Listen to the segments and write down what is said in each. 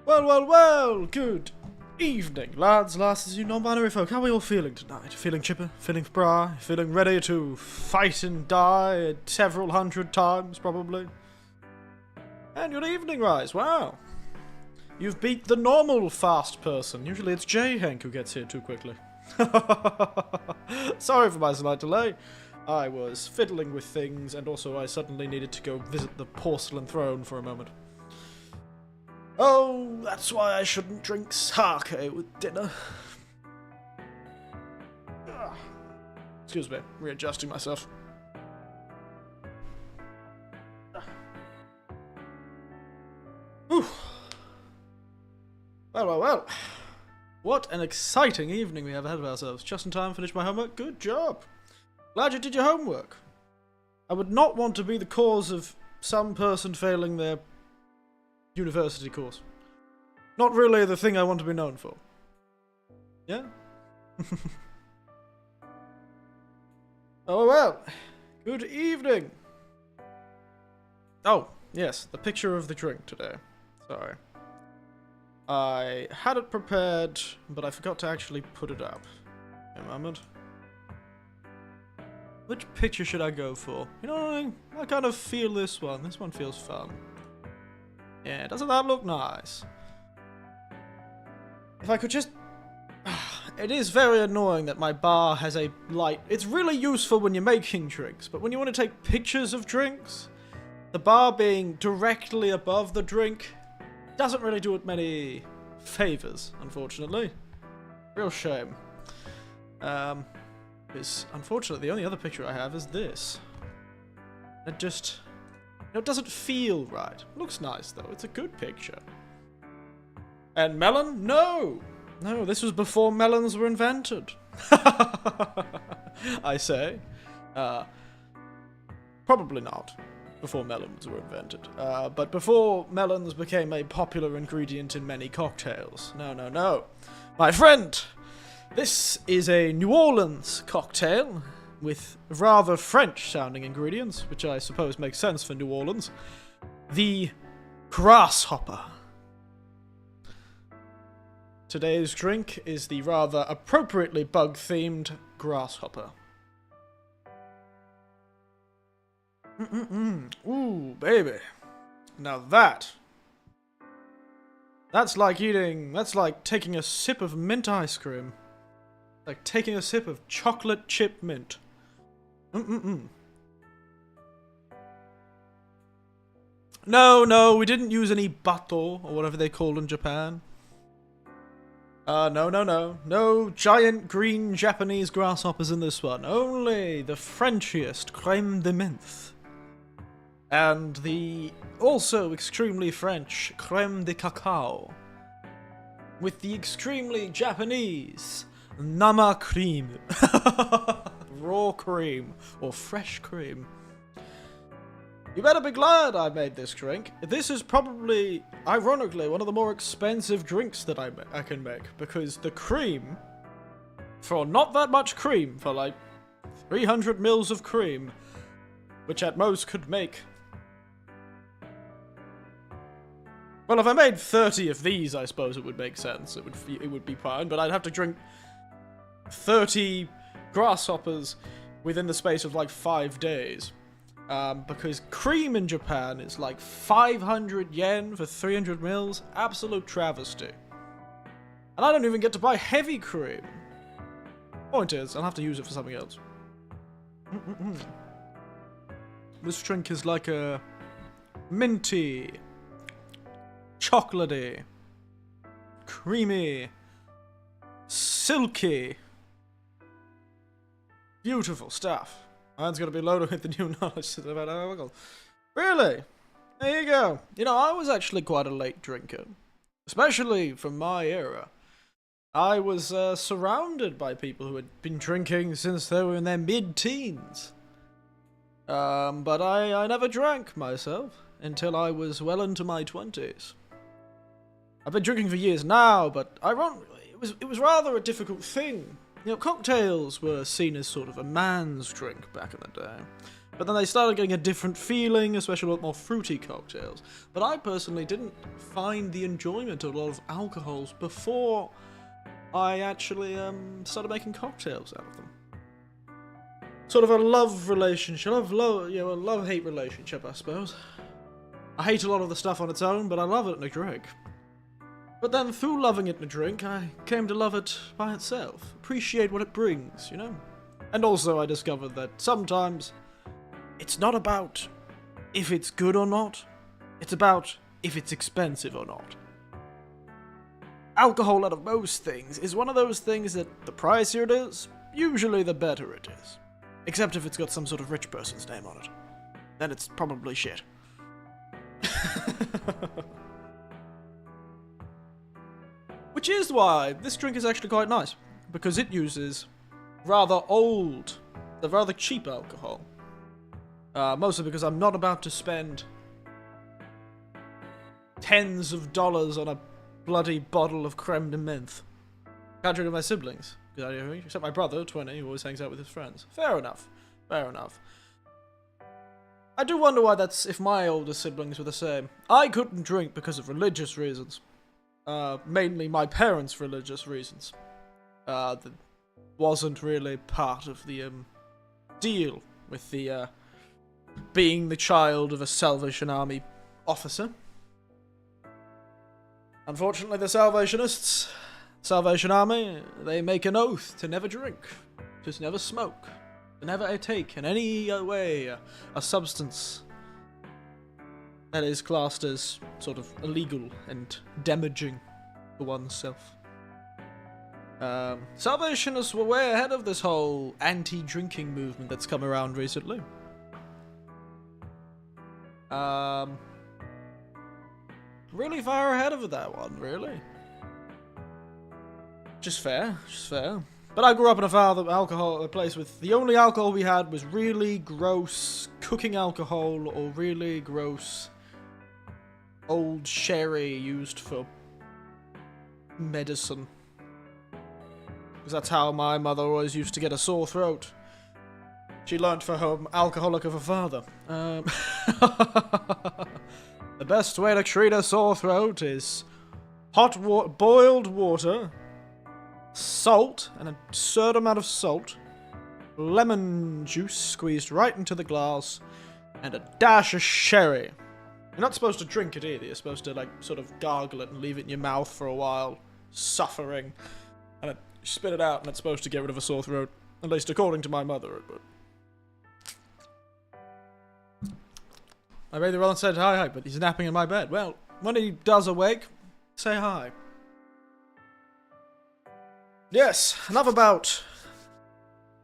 Well, well, well, good evening, lads, lasses, you non-binary folk. How are we all feeling tonight? Feeling chipper? Feeling spry? Feeling ready to fight and die several hundred times, probably? And your evening rise, wow. You've beat the normal fast person. Usually it's J-Hank who gets here too quickly. Sorry for my slight delay. I was fiddling with things, and also I suddenly needed to go visit the porcelain throne for a moment. Oh, that's why I shouldn't drink sake with dinner. Excuse me, readjusting myself. Whew. Well. What an exciting evening we have ahead of ourselves. Just in time to finish my homework. Good job. Glad you did your homework. I would not want to be the cause of some person failing their university course. Not really the thing I want to be known for. Yeah? Oh well. Good evening. Oh, yes, the picture of the drink today. Sorry. I had it prepared, but I forgot to actually put it up. A moment. Which picture should I go for? You know, I kind of feel this one. This one feels fun. Yeah, doesn't that look nice? If I could just... It is very annoying that my bar has a light. It's really useful when you're making drinks, but when you want to take pictures of drinks, the bar being directly above the drink doesn't really do it many favors, unfortunately. Real shame. Because, unfortunately, the only other picture I have is this. It just... it doesn't feel right. It looks nice, though. It's a good picture. And melon? No! No, this was before melons were invented. I say. Probably not. Before melons were invented. But before melons became a popular ingredient in many cocktails. No. My friend! This is a New Orleans cocktail with rather French-sounding ingredients, which I suppose makes sense for New Orleans. The grasshopper. Today's drink is the rather appropriately bug-themed grasshopper. Ooh, baby. Now that's like taking a sip of mint ice cream. Like taking a sip of chocolate chip mint. No, we didn't use any bato, or whatever they call in Japan. No. No giant green Japanese grasshoppers in this one. Only the Frenchiest creme de menthe. And the also extremely French creme de cacao. With the extremely Japanese nama cream. Raw cream. Or fresh cream. You better be glad I made this drink. This is probably, ironically, one of the more expensive drinks that I can make. Because the cream, for not that much cream, for like 300 mils of cream, which at most could make... Well, if I made 30 of these, I suppose it would make sense. It would be fine, but I'd have to drink 30 grasshoppers within the space of like 5 days. Because cream in Japan is like 500 yen for 300 mils. Absolute travesty. And I don't even get to buy heavy cream. Point is, I'll have to use it for something else. This drink is like a minty, chocolatey, creamy, silky, beautiful stuff. Mine's gonna be loaded with the new knowledge about alcohol. Really? There you go. You know, I was actually quite a late drinker. Especially from my era. I was surrounded by people who had been drinking since they were in their mid-teens. But I never drank myself until I was well into my 20s. I've been drinking for years now, but ironically, it was rather a difficult thing. You know, cocktails were seen as sort of a man's drink back in the day. But then they started getting a different feeling, especially a lot more fruity cocktails. But I personally didn't find the enjoyment of a lot of alcohols before I actually started making cocktails out of them. Sort of a love relationship, a love-hate relationship, I suppose. I hate a lot of the stuff on its own, but I love it in a drink. But then, through loving it in a drink, I came to love it by itself. Appreciate what it brings, you know? And also, I discovered that sometimes, it's not about if it's good or not. It's about if it's expensive or not. Alcohol, out of most things, is one of those things that the pricier it is, usually the better it is. Except if it's got some sort of rich person's name on it. Then it's probably shit. Which is why this drink is actually quite nice. Because it uses rather cheap alcohol. Mostly because I'm not about to spend tens of dollars on a bloody bottle of creme de menthe. Can't drink with my siblings. Except my brother, 20, who always hangs out with his friends. Fair enough. Fair enough. I do wonder why that's if my older siblings were the same. I couldn't drink because of religious reasons. Mainly my parents' religious reasons. That wasn't really part of the deal with the being the child of a Salvation Army officer. Unfortunately, the Salvation Army, they make an oath to never drink, to never smoke, to never take in any way a substance that is classed as sort of illegal and damaging to oneself. Salvationists were way ahead of this whole anti-drinking movement that's come around recently. Really far ahead of that one, really. Just fair. But I grew up in a place with the only alcohol we had was really gross cooking alcohol or really gross old sherry used for medicine. Because that's how my mother always used to get a sore throat. She learnt from her alcoholic of her father. The best way to treat a sore throat is boiled water, salt, an absurd amount of salt, lemon juice squeezed right into the glass, and a dash of sherry. You're not supposed to drink it either. You're supposed to, like, sort of gargle it and leave it in your mouth for a while, suffering, and you spit it out, and it's supposed to get rid of a sore throat. At least according to my mother, but I made the wrong said hi, but he's napping in my bed. Well, when he does awake, say hi. Yes, enough about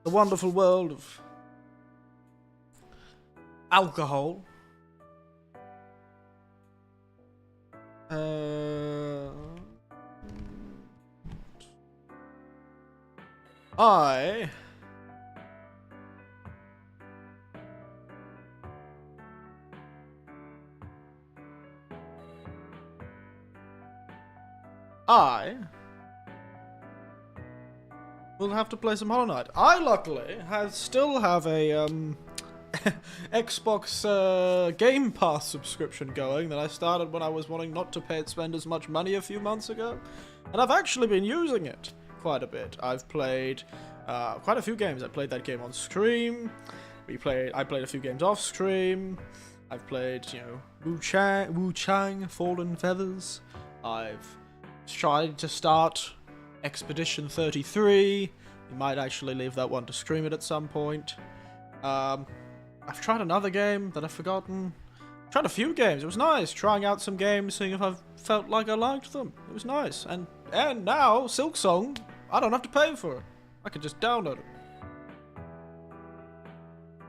the wonderful world of alcohol. I will have to play some Hollow Knight. I luckily still have a Xbox Game Pass subscription going that I started when I was wanting not to spend as much money a few months ago, and I've actually been using it quite a bit. I've played quite a few games. I played that game on stream. I played a few games off stream. I've played, Wu Chang, Fallen Feathers. I've tried to start Expedition 33. We might actually leave that one to stream it at some point. I've tried another game that I've forgotten. Tried a few games. It was nice trying out some games, seeing if I felt like I liked them. It was nice. And now SIlksong, I don't have to pay for it. I can just download it.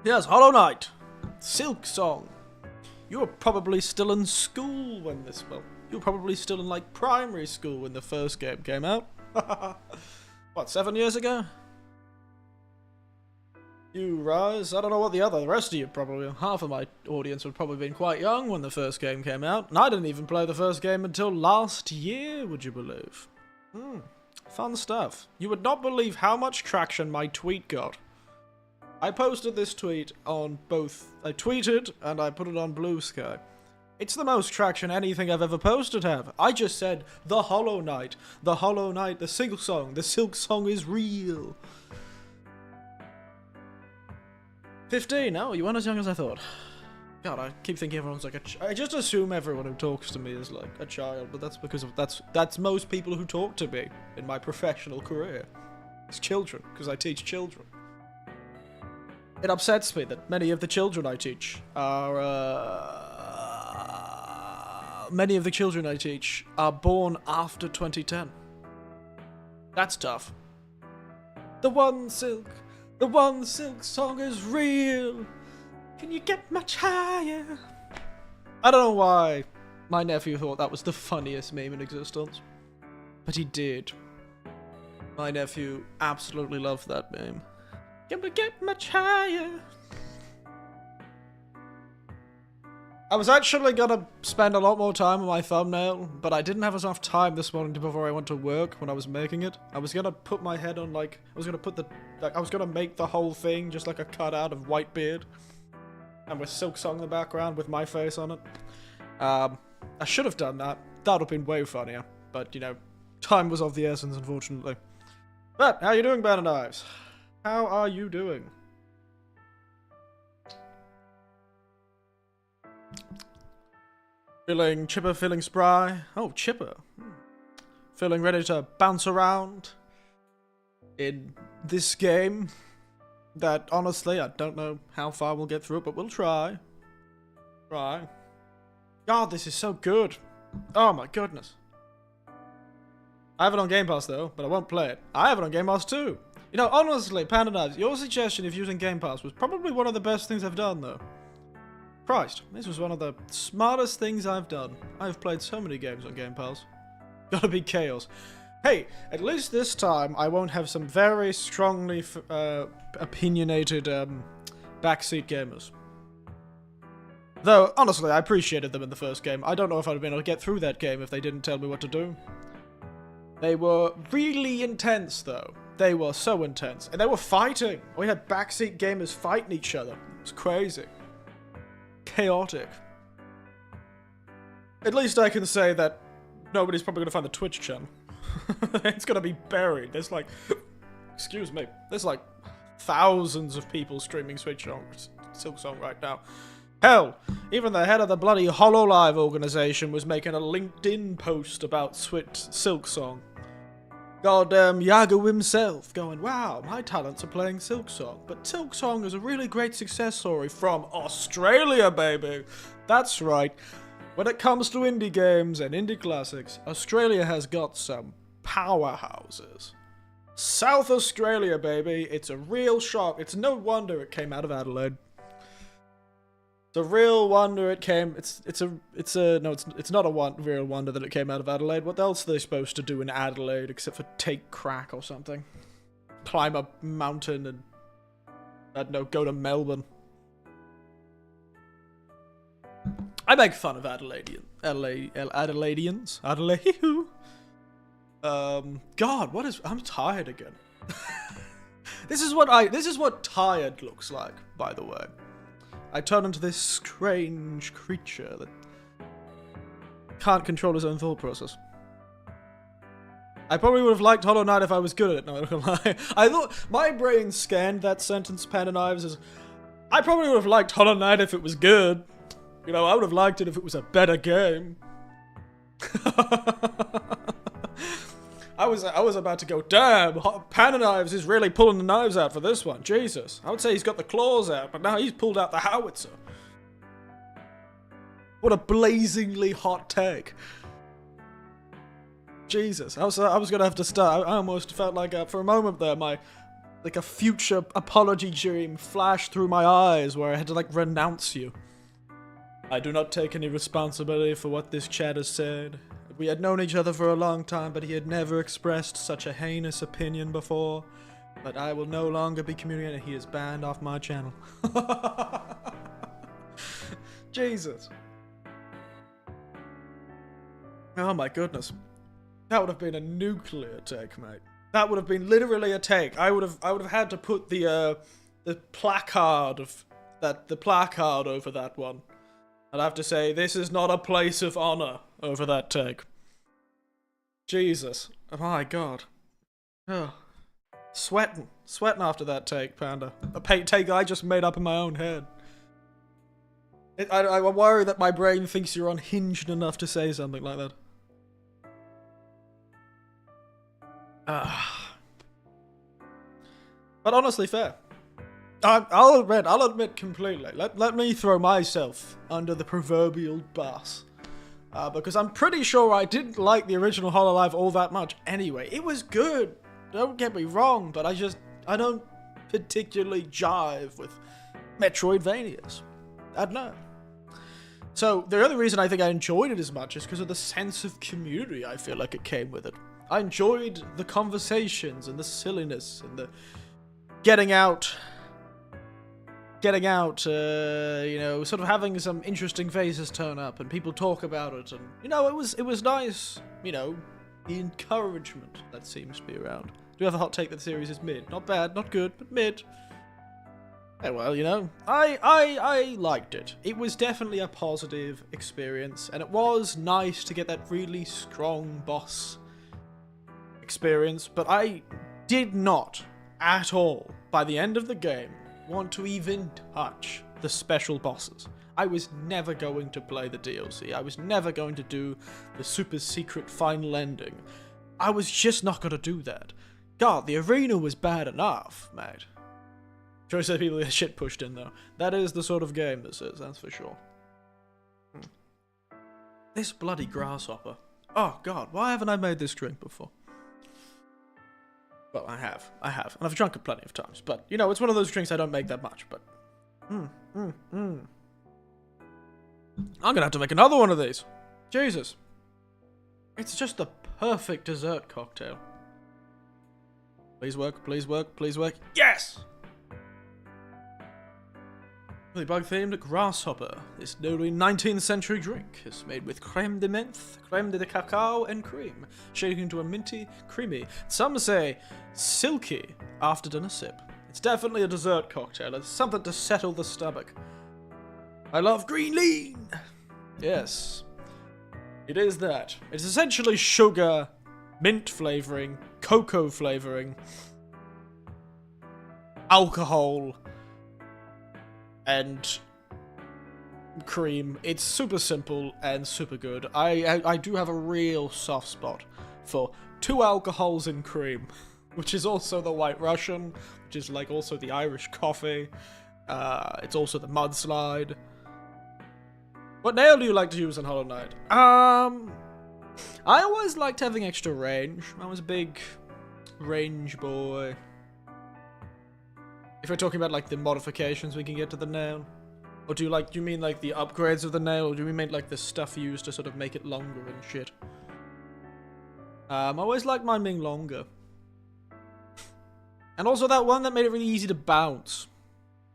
Yes, Hollow Knight, SIlksong. You were probably still in school when this. Well, you were probably still in like primary school when the first game came out. What, 7 years ago? You, Rise, I don't know what the rest of you probably, half of my audience would probably been quite young when the first game came out, and I didn't even play the first game until last year, would you believe? Fun stuff. You would not believe how much traction my tweet got. I posted this tweet on I tweeted and I put it on Blue Sky. It's the most traction anything I've ever posted have. I just said, the Hollow Knight, the SIlksong is real. 15. Oh, you weren't as young as I thought. God, I keep thinking everyone's like I just assume everyone who talks to me is like a child, but that's because that's most people who talk to me in my professional career. It's children, because I teach children. It upsets me that many of the children I teach are born after 2010. That's tough. The one silk, The one SIlksong is real. Can you get much higher? I don't know why my nephew thought that was the funniest meme in existence. But he did. My nephew absolutely loved that meme. Can we get much higher? I was actually gonna spend a lot more time on my thumbnail, but I didn't have enough time this morning before I went to work when I was making it. I was gonna put my head on, like, I was gonna make the whole thing just like a cutout of Whitebeard. And with SIlksong in the background with my face on it. I should have done that. That would have been way funnier. But, you know, time was of the essence, unfortunately. But, how are you doing, Banner Knives? How are you doing? Feeling chipper, feeling spry. Oh, chipper. Feeling ready to bounce around in this game that, honestly, I don't know how far we'll get through it, but we'll try. Try. God, this is so good. Oh my goodness. I have it on Game Pass though, but I won't play it. I have it on Game Pass too. You know, honestly, Panda Knives, your suggestion of using Game Pass was probably one of the best things I've done though. Christ, this was one of the smartest things I've done. I've played so many games on Game Pass. Gotta be chaos. Hey, at least this time I won't have some very strongly opinionated backseat gamers. Though, honestly, I appreciated them in the first game. I don't know if I'd have been able to get through that game if they didn't tell me what to do. They were really intense, though. They were so intense. And they were fighting. We had backseat gamers fighting each other. It was crazy. Chaotic. At least I can say that nobody's probably going to find the Twitch channel. It's going to be buried. There's like... Excuse me. There's like thousands of people streaming SIlksong right now. Hell, even the head of the bloody HoloLive organization was making a LinkedIn post about SIlksong. Goddamn Yago himself going, wow, my talents are playing SIlksong. But SIlksong is a really great success story from Australia, baby. That's right. When it comes to indie games and indie classics, Australia has got some powerhouses. South Australia, baby. It's a real shock. It's no wonder it came out of Adelaide. It's a real wonder it came. It's not a real wonder that it came out of Adelaide. What else are they supposed to do in Adelaide except for take crack or something? Climb a mountain and I don't know, go to Melbourne. I make fun of Adelaideans. Adelaide. God, what is? I'm tired again. This is what tired looks like, by the way. I turn into this strange creature that can't control his own thought process. I probably would have liked Hollow Knight if I was good at it, no, I'm not gonna lie. I thought, my brain scanned that sentence, Panda Knives, as, I probably would have liked Hollow Knight if it was good. You know, I would have liked it if it was a better game. I was about to go, damn, Panda Knives is really pulling the knives out for this one. Jesus. I would say he's got the claws out, but now he's pulled out the howitzer. What a blazingly hot take. Jesus. I was gonna have to start. I almost felt like, for a moment there, like a future apology dream flashed through my eyes where I had to, like, renounce you. I do not take any responsibility for what this chat has said. We had known each other for a long time, but he had never expressed such a heinous opinion before. But I will no longer be communicating. He is banned off my channel. Jesus. Oh my goodness. That would have been a nuclear take, mate. That would have been literally a take. I would have had to put the placard over that one. I'd have to say, this is not a place of honor over that take. Jesus. Oh my god. Oh. Sweating after that take, Panda. A take I just made up in my own head. I worry that my brain thinks you're unhinged enough to say something like that. But honestly, fair. I'll admit completely. Let me throw myself under the proverbial bus. Because I'm pretty sure I didn't like the original HoloLive all that much anyway. It was good. Don't get me wrong, but I don't particularly jive with Metroidvanias. I don't know. So, the other reason I think I enjoyed it as much is because of the sense of community I feel like it came with it. I enjoyed the conversations and the silliness and the getting out, you know, sort of having some interesting faces turn up and people talk about it, and, you know, it was nice, you know, the encouragement that seems to be around. Do you have a hot take that the series is mid? Not bad, not good, but mid. Yeah, well, you know, I liked it. It was definitely a positive experience, and it was nice to get that really strong boss experience, but I did not, at all, by the end of the game, want to even touch the special bosses. I was never going to play the DLC. I was never going to do the super secret final ending. I was just not going to do that. God, the arena was bad enough, mate. Choice of people get shit pushed in, though. That is the sort of game this is, that's for sure. This bloody grasshopper. Oh, God, why haven't I made this drink before? Well, I have. And I've drunk it plenty of times. But, you know, it's one of those drinks I don't make that much, but... I'm gonna have to make another one of these. Jesus. It's just the perfect dessert cocktail. Please work, please work, please work. Yes! The bug-themed grasshopper. This newly 19th century drink is made with creme de menthe, creme de cacao, and cream, shaken into a minty, creamy, some say silky, after-dinner sip. It's definitely a dessert cocktail. It's something to settle the stomach. I love green lean! Yes. It is that. It's essentially sugar, mint flavoring, cocoa flavoring, alcohol, and cream. It's super simple and super good. I do have a real soft spot for 2 alcohols in cream, which is also the White Russian, which is like also the Irish coffee. It's also the mudslide. What nail do you like to use on Hollow Knight? I always liked having extra range. I was a big range boy. If we're talking about like the modifications we can get to the nail, or do you mean like the upgrades of the nail, or do you mean like the stuff used to sort of make it longer and shit? I always liked mine being longer, and also that one that made it really easy to bounce.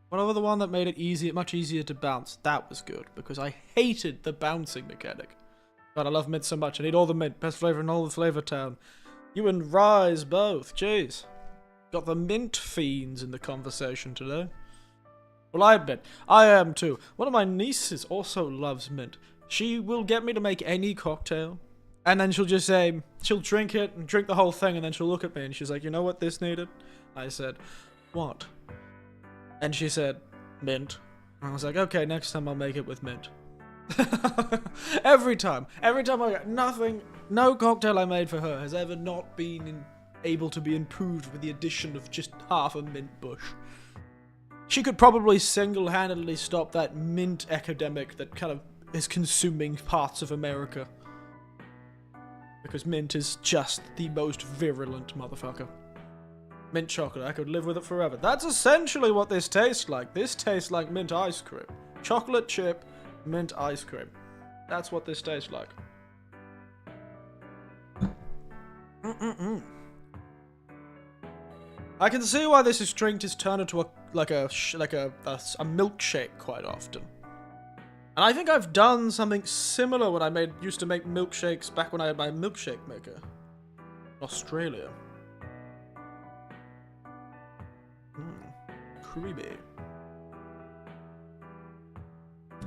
Whatever the one that made it much easier to bounce, that was good because I hated the bouncing mechanic. God, I love mint so much. I need all the mint, best flavor in all the Flavor Town. You and Rise both, jeez. Got the mint fiends in the conversation today. Well, I admit, I am too. One of my nieces also loves mint. She will get me to make any cocktail, and then she'll just say, she'll drink it, and drink the whole thing, and then she'll look at me, and she's like, you know what this needed? I said, what? And she said, mint. And I was like, okay, next time I'll make it with mint. Every time I got no cocktail I made for her has ever not been able to be improved with the addition of just half a mint bush. She could probably single-handedly stop that mint epidemic that kind of is consuming parts of America. Because mint is just the most virulent motherfucker. Mint chocolate, I could live with it forever. That's essentially what this tastes like. This tastes like mint ice cream. Chocolate chip, mint ice cream. That's what this tastes like. I can see why this drink is turned into a milkshake quite often. And I think I've done something similar when I used to make milkshakes back when I had my milkshake maker in Australia. Creamy.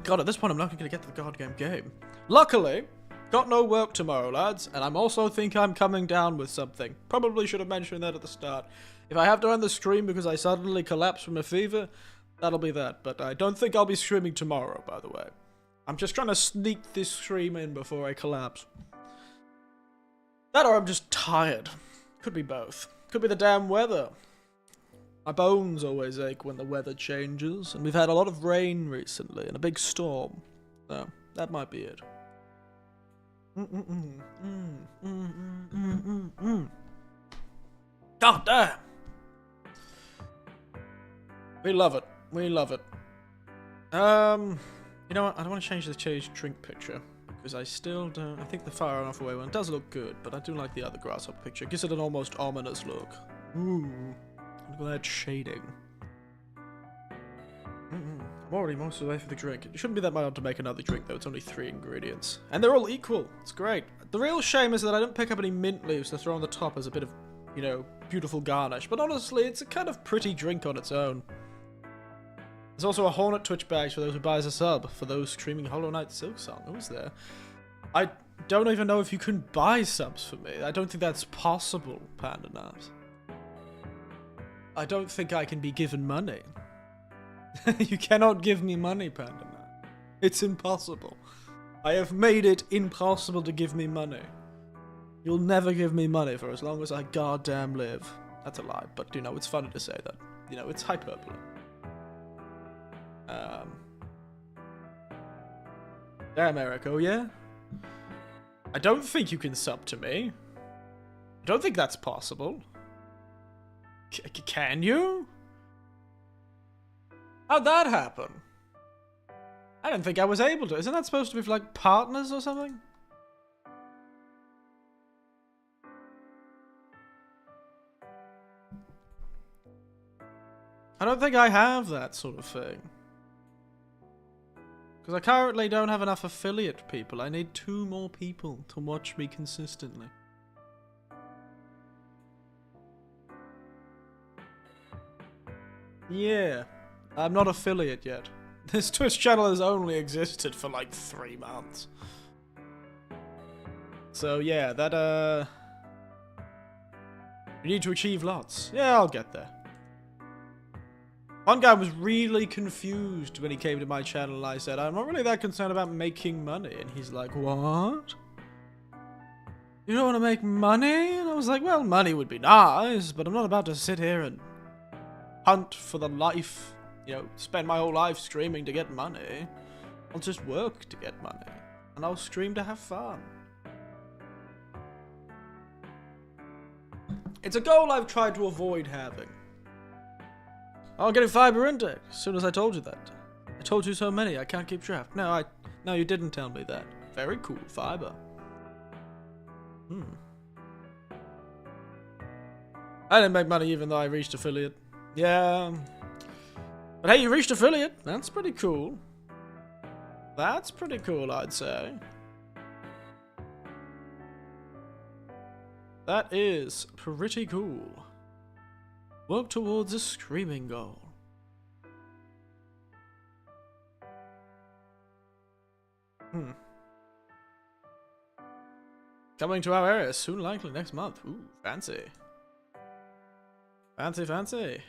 God, at this point I'm not going to get to the goddamn game. Luckily, got no work tomorrow, lads, and I'm also think I'm coming down with something. Probably should have mentioned that at the start. If I have to end the stream because I suddenly collapse from a fever, that'll be that. But I don't think I'll be streaming tomorrow, by the way. I'm just trying to sneak this stream in before I collapse. That or I'm just tired. Could be both. Could be the damn weather. My bones always ache when the weather changes, and we've had a lot of rain recently, and a big storm. So, that might be it. God damn! We love it. We love it. You know what? I don't want to change the drink picture. Because I still don't... I think the far enough away one does look good, but I do like the other grasshopper picture. It gives it an almost ominous look. Ooh. Look at that shading. I'm already most of the way for the drink. It shouldn't be that hard to make another drink, though. It's only 3 ingredients. And they're all equal. It's great. The real shame is that I didn't pick up any mint leaves to throw on the top as a bit of, you know, beautiful garnish. But honestly, it's a kind of pretty drink on its own. There's also a Hornet Twitch badge for those who buy as a sub, for those streaming Hollow Knight SIlksong. Who's there? I don't even know if you can buy subs for me. I don't think that's possible, Panda Nabs. I don't think I can be given money. You cannot give me money, Panda Nabs. It's impossible. I have made it impossible to give me money. You'll never give me money for as long as I goddamn live. That's a lie, but you know, it's funny to say that. You know, it's hyperbole. Damn, Eric, oh yeah? I don't think you can sub to me. I don't think that's possible. Can you? How'd that happen? I don't think I was able to. Isn't that supposed to be for, like, partners or something? I don't think I have that sort of thing. Because I currently don't have enough affiliate people. I need 2 more people to watch me consistently. Yeah, I'm not affiliate yet. This Twitch channel has only existed for like 3 months. So yeah, that you need to achieve lots. Yeah, I'll get there. One guy was really confused when he came to my channel and I said, I'm not really that concerned about making money. And he's like, what? You don't want to make money? And I was like, well, money would be nice, but I'm not about to sit here and hunt for the life, you know, spend my whole life streaming to get money. I'll just work to get money. And I'll stream to have fun. It's a goal I've tried to avoid having. Oh, I'm getting fiber intake. As soon as I told you that. I told you so many, I can't keep track. No, you didn't tell me that. Very cool, fiber. I didn't make money even though I reached affiliate. Yeah. But hey, you reached affiliate. That's pretty cool. That's pretty cool, I'd say. That is pretty cool. Work towards a screaming goal. Coming to our area soon, likely next month. Ooh, fancy. Fancy, fancy.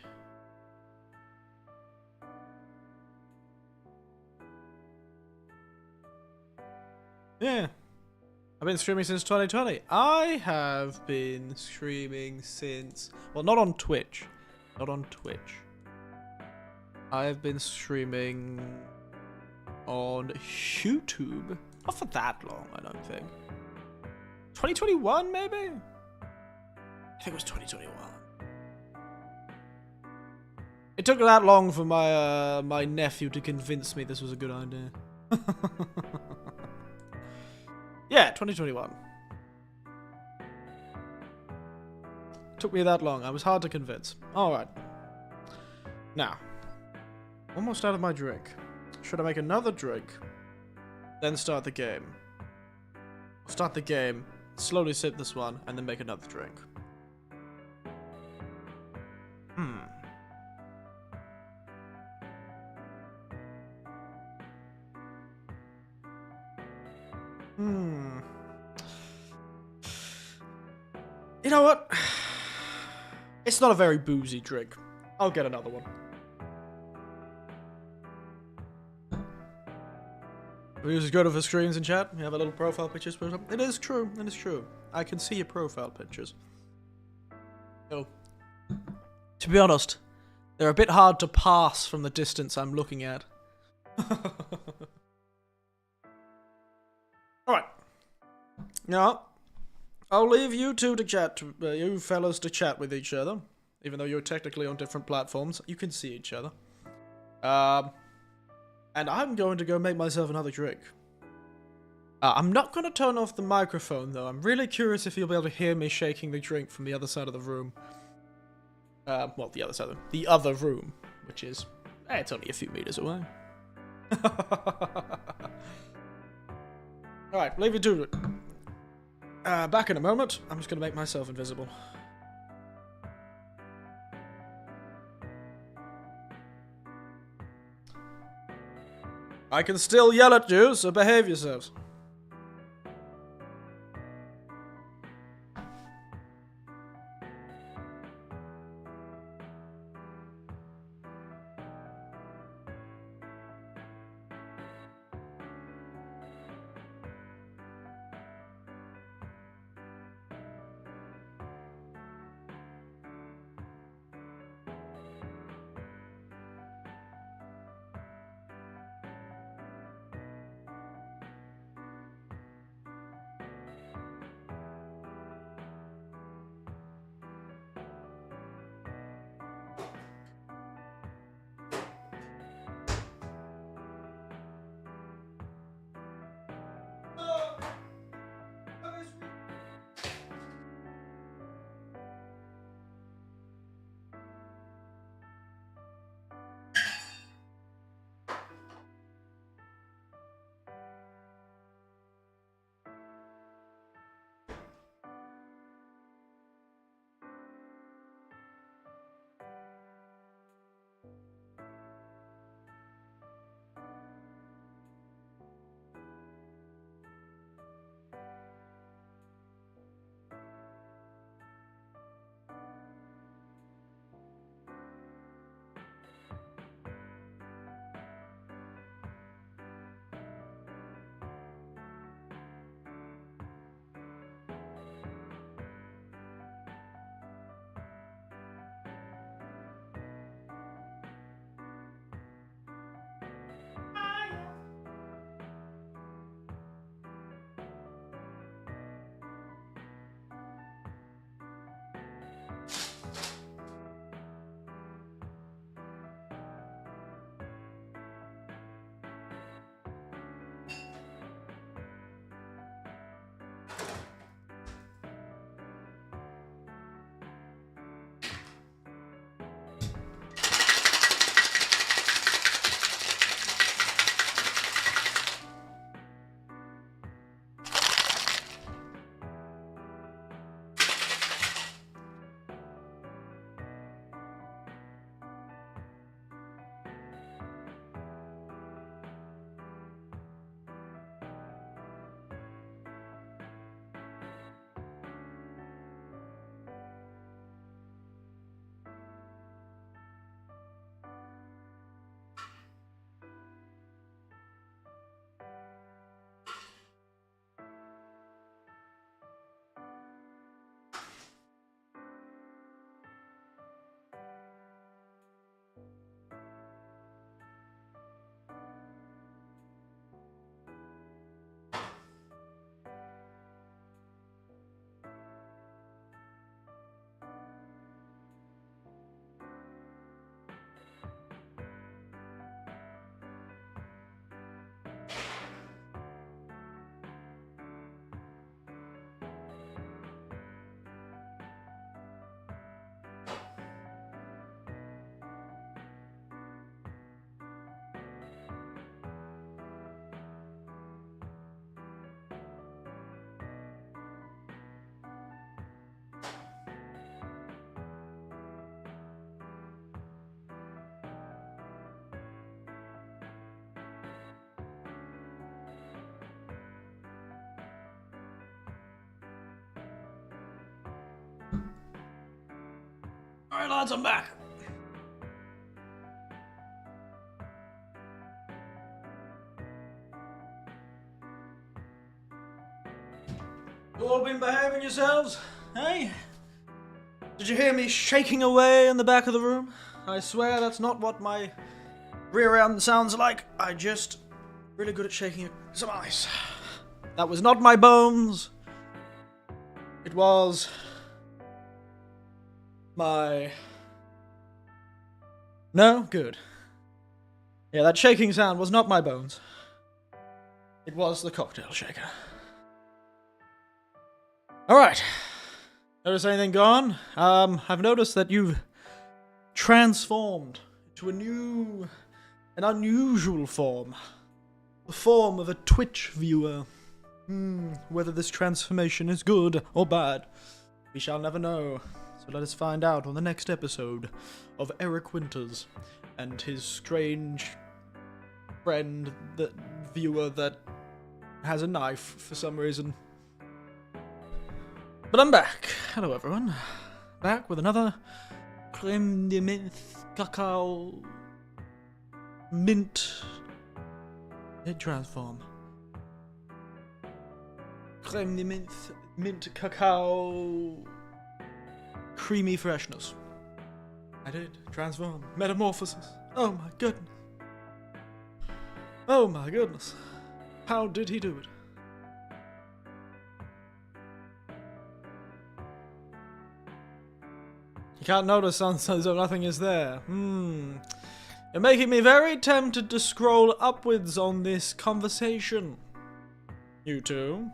Yeah. I've been streaming since 2020. I have been streaming since... Well, not on Twitch. Not on Twitch. I have been streaming on YouTube. Not for that long, I don't think. 2021, maybe? I think it was 2021. It took that long for my my nephew to convince me this was a good idea. Yeah, 2021. Took me that long. I was hard to convince. Alright. Now. Almost out of my drink. Should I make another drink? Then start the game. Start the game. Slowly sip this one. And then make another drink. You know what? It's not a very boozy drink. I'll get another one. We just go to the screens in chat. We have a little profile pictures put up. It is true. It is true. I can see your profile pictures. So, to be honest, they're a bit hard to pass from the distance I'm looking at. Alright. Now, I'll leave you two to chat, you fellas to chat with each other. Even though you're technically on different platforms, you can see each other. And I'm going to go make myself another drink. I'm not going to turn off the microphone, though. I'm really curious if you'll be able to hear me shaking the drink from the other side of the room. Well, the other side of the other room, which is... it's only a few meters away. Alright, leave you to it. Back in a moment. I'm just going to make myself invisible. I can still yell at you, so behave yourselves. Alright lads, I'm back. You all been behaving yourselves? Hey? Did you hear me shaking away in the back of the room? I swear that's not what my rear end sounds like. I just really good at shaking some ice. That was not my bones. It was my No? Good. Yeah, that shaking sound was not my bones. It was the cocktail shaker. Alright. Notice anything gone? I've noticed that you've transformed to an unusual form. The form of a Twitch viewer. Whether this transformation is good or bad, we shall never know. So let us find out on the next episode of Eric Winters and his strange friend, that viewer that has a knife for some reason. But I'm back. Hello everyone. Back with another creme de menthe cacao mint. It transform. Creme de menthe mint cacao creamy freshness. I did transform. Metamorphosis. Oh my goodness. Oh my goodness. How did he do it? You can't notice so nothing is there. You're making me very tempted to scroll upwards on this conversation. You two.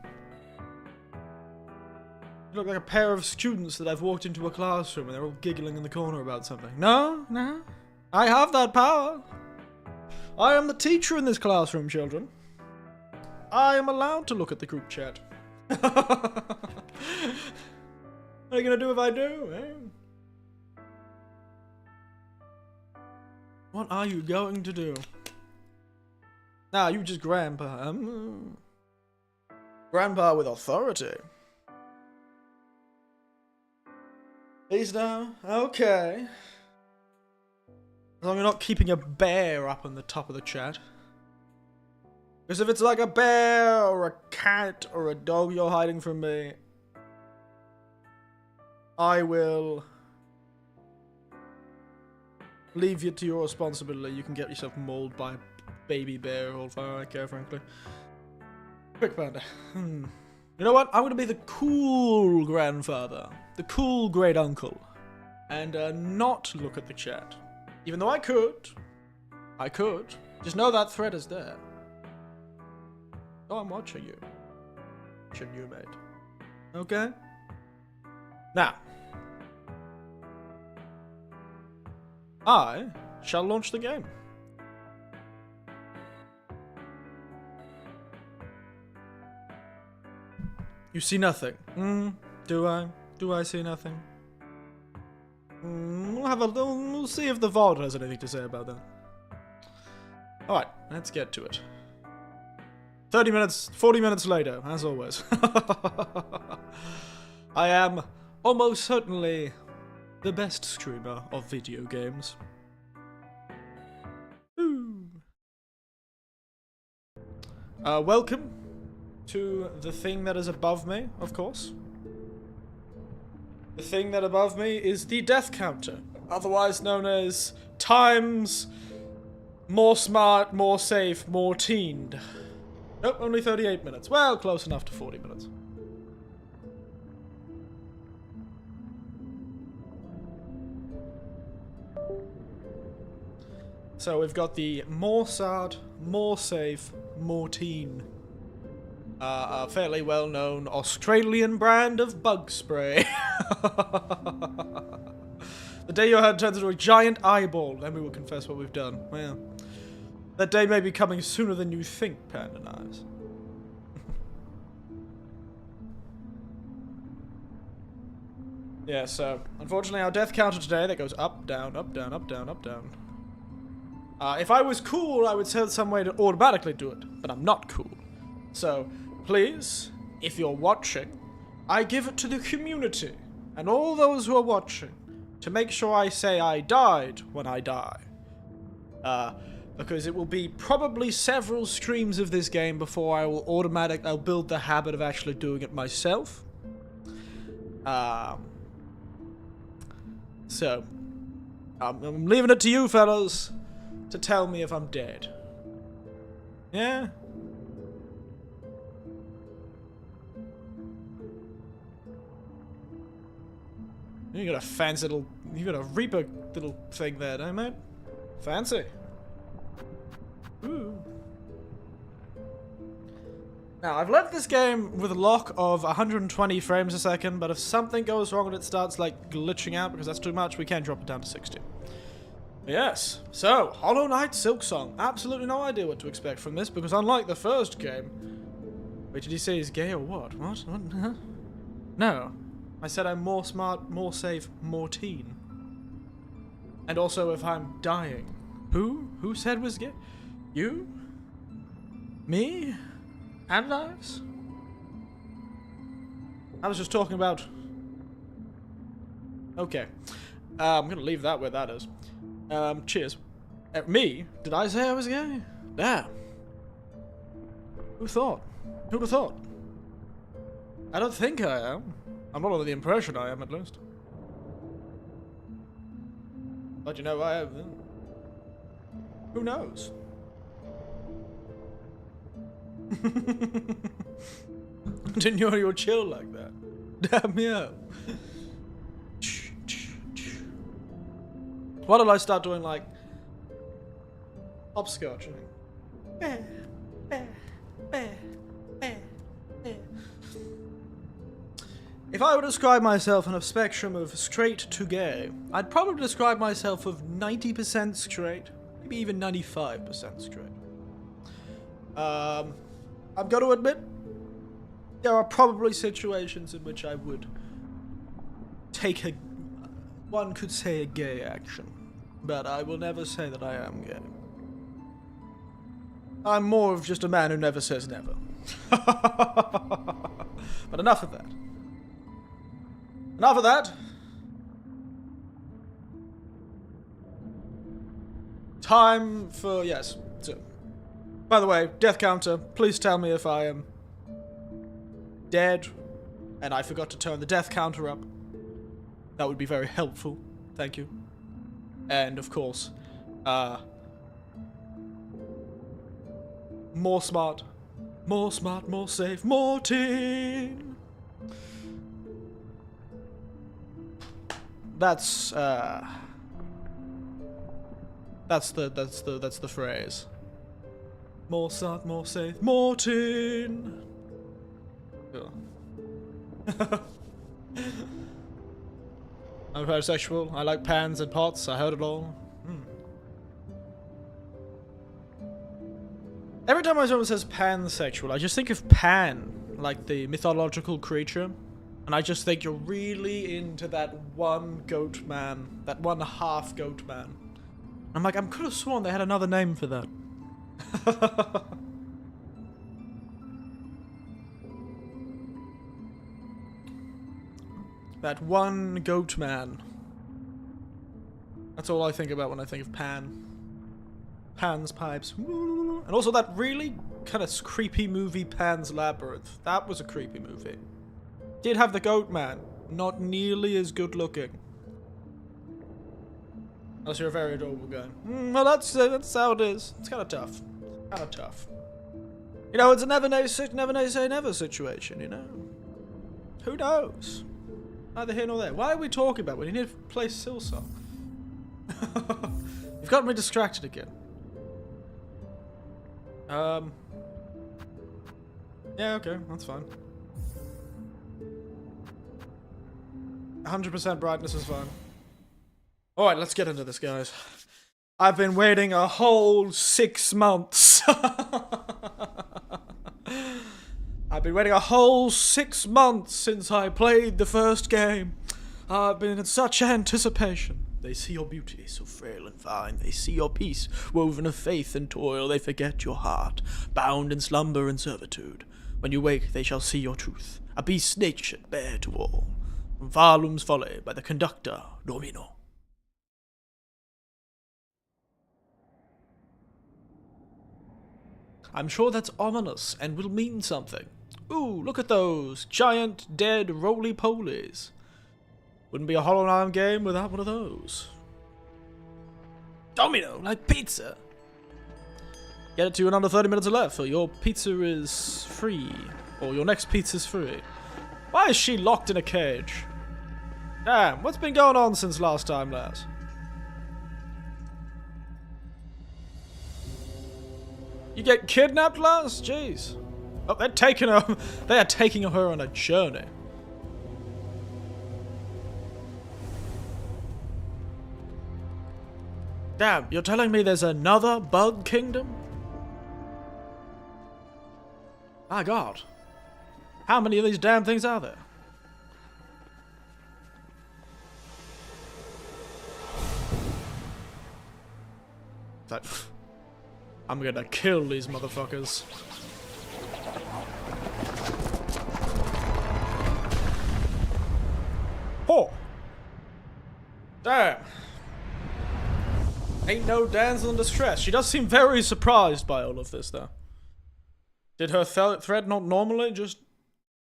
You look like a pair of students that I've walked into a classroom and they're all giggling in the corner about something. No, no. I have that power. I am the teacher in this classroom, children. I am allowed to look at the group chat. What are you gonna do if I do, eh? What are you going to do? Nah, you just grandpa. Grandpa with authority. Please now? Okay. As long as you're not keeping a bear up on the top of the chat. Because if it's like a bear or a cat or a dog you're hiding from me, I will leave you to your responsibility. You can get yourself mauled by a baby bear or far I care, frankly. Quick panda. You know what? I'm gonna be the cool grandfather. The cool great uncle. And not look at the chat. Even though I could. I could. Just know that threat is there. Oh, I'm watching you. Watching you, mate. Okay? Now. I shall launch the game. You see nothing. Do I? Do I see nothing? We'll see if the vault has anything to say about that. Alright, let's get to it. 40 minutes later, as always. I am almost certainly the best streamer of video games. Welcome to the thing that is above me, of course. The thing that above me is the death counter, otherwise known as times more smart, more safe, more teened. Nope, only 38 minutes. Well, close enough to 40 minutes. So we've got the more sad, more safe, more teen. A fairly well-known Australian brand of bug spray. The day your head turns into a giant eyeball, then we will confess what we've done. Well, that day may be coming sooner than you think, Panda Knives. Yeah, so, unfortunately our death counter today, that goes up, down, up, down, up, down, up, down. If I was cool, I would have some way to automatically do it, but I'm not cool. So, please, if you're watching, I give it to the community, and all those who are watching, to make sure I say I died when I die. Because it will be probably several streams of this game before I will I'll build the habit of actually doing it myself. So, I'm leaving it to you fellas to tell me if I'm dead. Yeah? You got a fancy little, you got a Reaper little thing there, don't you, mate? Fancy. Ooh. Now, I've left this game with a lock of 120 frames a second, but if something goes wrong and it starts, like, glitching out because that's too much, we can drop it down to 60. Yes. So, Hollow Knight SIlksong. Absolutely no idea what to expect from this, because unlike the first game... Wait, did he say he's gay or what? What? Huh? No. I said I'm more smart, more safe, more teen. And also if I'm dying. Who? Who said was gay? You? Me? And lives? I was just talking about... Okay. I'm gonna leave that where that is. Cheers. Me? Did I say I was gay? Damn. Who thought? Who'd have thought? I don't think I am. I'm not under the impression I am, at least. But you know, I am. Who knows? Didn't know you were chill like that. Damn yeah. Why did I start doing like hopscotch? If I were to describe myself on a spectrum of straight to gay, I'd probably describe myself of 90% straight, maybe even 95% straight. I'm going to admit, there are probably situations in which I would take a, one could say a gay action, but I will never say that I am gay. I'm more of just a man who never says never. But enough of that. Enough of that. Time for, yes. So, by the way, death counter, please tell me if I am dead and I forgot to turn the death counter up. That would be very helpful. Thank you. And, of course, more smart, more safe, more teen. That's the phrase. More smart, more safe, more teen. Cool. I'm heterosexual. I like pans and pots. I heard it all. Every time someone says pansexual, I just think of Pan, like the mythological creature. And I just think you're really into that one goat man. That one half goat man. I'm like, I could have sworn they had another name for that. That one goat man. That's all I think about when I think of Pan. Pan's Pipes. And also that really kind of creepy movie Pan's Labyrinth. That was a creepy movie. Did have the goat man. Not nearly as good looking. Unless you're a very adorable guy. Well, that's how it is. It's kind of tough. Kind of tough. You know, it's a never say never situation, you know? Who knows? Neither here nor there. Why are we talking about it? We need to play SIlksong. You've got me distracted again. Yeah, okay, that's fine. 100% brightness is fine. Alright, let's get into this, guys. I've been waiting a whole 6 months. I've been waiting a whole 6 months since I played the first game. I've been in such anticipation. They see your beauty, so frail and fine. They see your peace, woven of faith and toil. They forget your heart, bound in slumber and servitude. When you wake, they shall see your truth, a beast natured, bare to all. From Farlum's Folly by the conductor, Domino. I'm sure that's ominous and will mean something. Ooh, look at those giant, dead, roly-polies. Wouldn't be a Hollow Knight game without one of those. Domino, like pizza. Get it to you in under 30 minutes or less, or your pizza is free. Or your next pizza's free. Why is she locked in a cage? Damn, what's been going on since last time, lads? You get kidnapped, lass? Jeez. Oh, they're taking her. They are taking her on a journey. Damn, you're telling me there's another bug kingdom? My god. How many of these damn things are there? Like, I'm gonna kill these motherfuckers. Oh! Damn. Ain't no damsel in distress. She does seem very surprised by all of this, though. Did her thread not normally just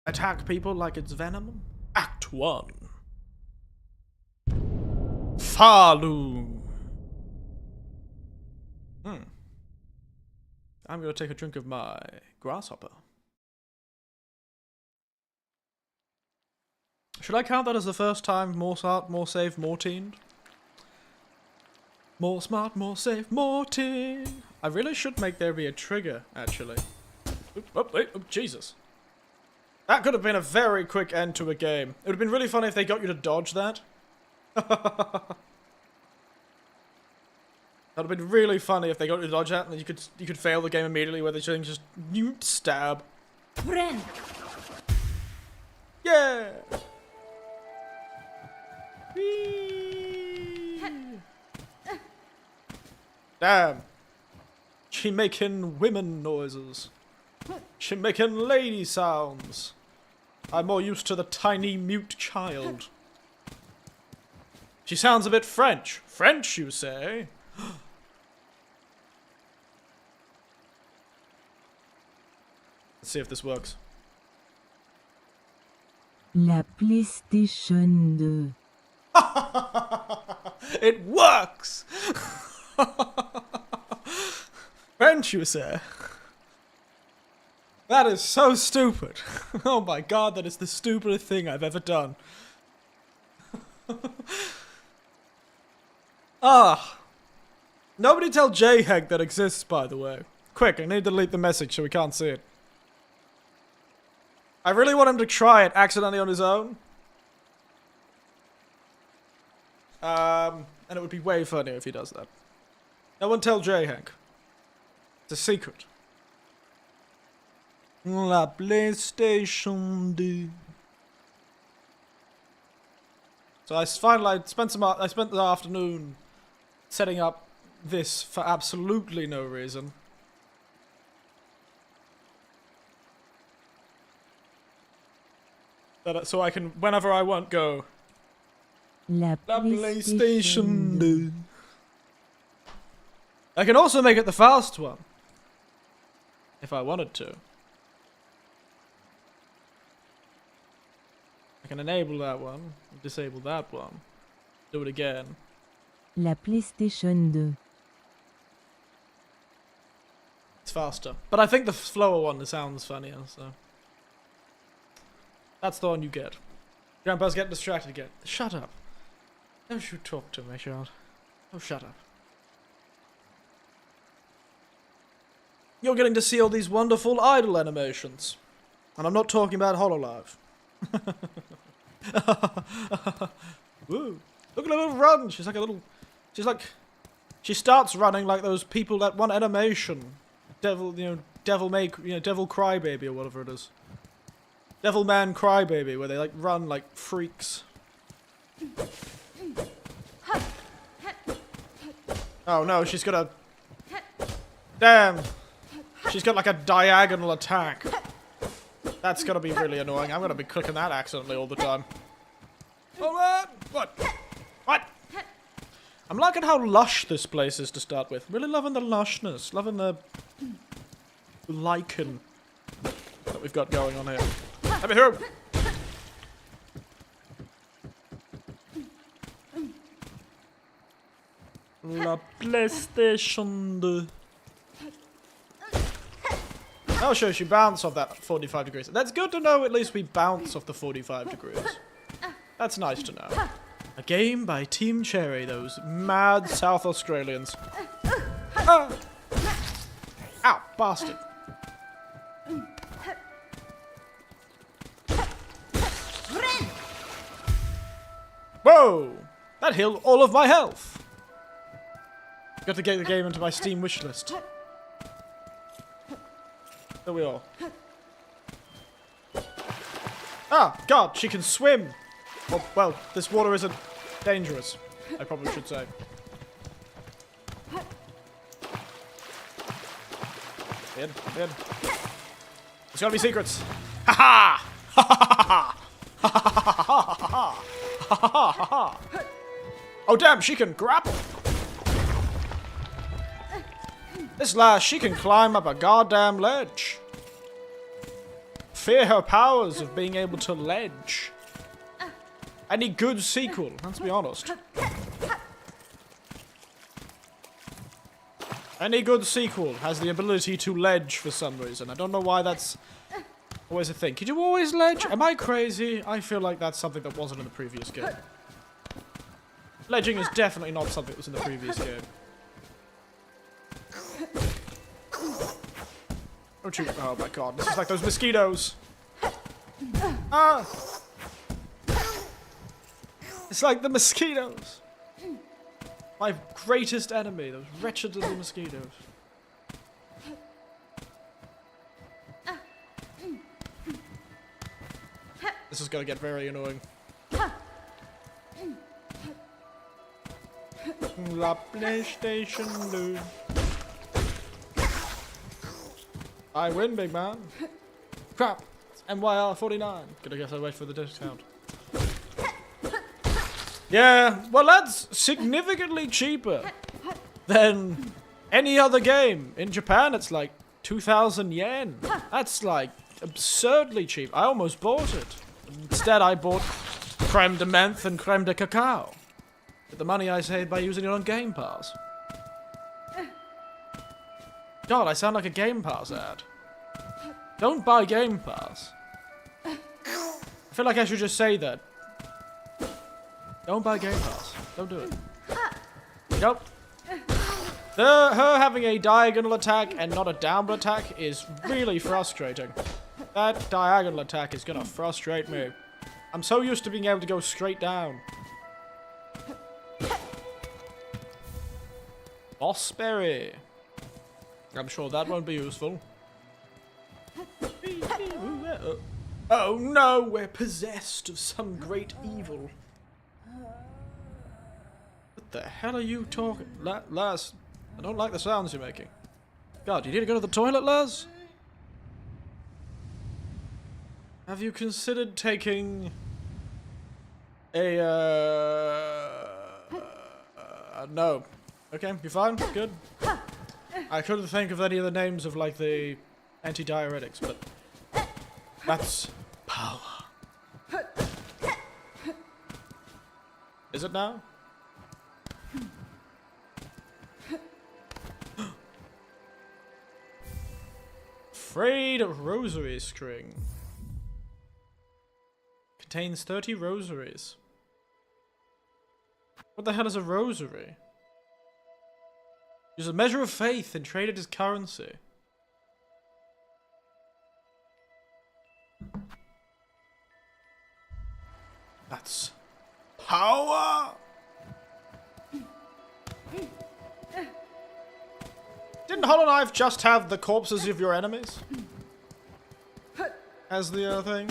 attack people like it's venom? Act 1. Falu. I'm gonna take a drink of my grasshopper. Should I count that as the first time more smart, more safe, more teened? More smart, more safe, more teen. I really should make there be a trigger, actually. Wait, Jesus. That could have been a very quick end to a game. It would have been really funny if they got you to dodge that. That would have been really funny if they got you to dodge that and you could fail the game immediately where they just newt stab. Friend. Yeah! Damn. She making women noises. She making lady sounds. I'm more used to the tiny mute child. She sounds a bit French. French, you say? Let's see if this works. La PlayStation 2. It works! French, you say? That is so stupid. Oh my god, that is the stupidest thing I've ever done. Nobody tell J-Heg that exists, by the way. Quick, I need to delete the message so we can't see it. I really want him to try it accidentally on his own. And it would be way funnier if he does that. No one tell J-Heg. It's a secret. La PlayStation 2. So I spent the afternoon setting up this for absolutely no reason. So I can, whenever I want, go. La PlayStation 2. I can also make it the fast one. If I wanted to. I can enable that one, disable that one, do it again. La PlayStation 2. It's faster. But I think the slower one sounds funnier, so. That's the one you get. Grandpa's getting distracted again. Shut up. Don't you talk to me, child. Oh, shut up. You're getting to see all these wonderful idle animations. And I'm not talking about HoloLive. Woo. Look at her little run. She's like she starts running like those people that want animation. Devil Crybaby or whatever it is. Devilman Crybaby, where they like run like freaks. Oh no, she's got a... Damn. She's got like a diagonal attack. That's gonna be really annoying. I'm gonna be clicking that accidentally all the time. Oh, what? What? I'm liking how lush this place is to start with. Really loving the lushness. Loving the lichen that we've got going on here. Let me through! La PlayStation 2. Oh, sure, she bounced off that 45 degrees. That's good to know at least we bounce off the 45 degrees. That's nice to know. A game by Team Cherry, those mad South Australians. Ah. Ow. bastard. Whoa! That healed all of my health. Got to get the game into my Steam wishlist. There we are. Ah, God, she can swim. Oh, well, this water isn't dangerous, I probably should say. In. There's gotta be secrets. Ha ha! Ha ha ha ha ha ha ha ha! Oh damn, she can grapple! This lass, she can climb up a goddamn ledge. Fear her powers of being able to ledge. Any good sequel, let's be honest. Any good sequel has the ability to ledge for some reason. I don't know why that's always a thing. Could you always ledge? Am I crazy? I feel like that's something that wasn't in the previous game. Ledging is definitely not something that was in the previous game. Don't you? Oh my god, this is like those mosquitoes. Ah! It's like the mosquitoes. My greatest enemy, those wretched little mosquitoes. This is gonna get very annoying. La PlayStation, dude. I win, big man. Crap. It's MYR49. Gonna guess I wait for the discount. Yeah, well that's significantly cheaper than any other game. In Japan it's like 2,000 yen. That's like absurdly cheap. I almost bought it. Instead I bought creme de menthe and creme de cacao. With the money I saved by using it on Game Pass. God, I sound like a Game Pass ad. Don't buy Game Pass. I feel like I should just say that. Don't buy Game Pass. Don't do it. Nope. Her having a diagonal attack and not a downward attack is really frustrating. That diagonal attack is gonna frustrate me. I'm so used to being able to go straight down. Boss berry. I'm sure that won't be useful. Oh no, we're possessed of some great evil. What the hell are you talking? Laz, I don't like the sounds you're making. God, you need to go to the toilet, Laz? Have you considered taking a, no. Okay, you fine? Good. I couldn't think of any of the names of, like, the anti-diuretics, but that's power. Is it now? Frayed rosary string. Contains 30 rosaries. What the hell is a rosary? Use a measure of faith and trade it as currency. That's power! Didn't Hollow Knife just have the corpses of your enemies? As the thing?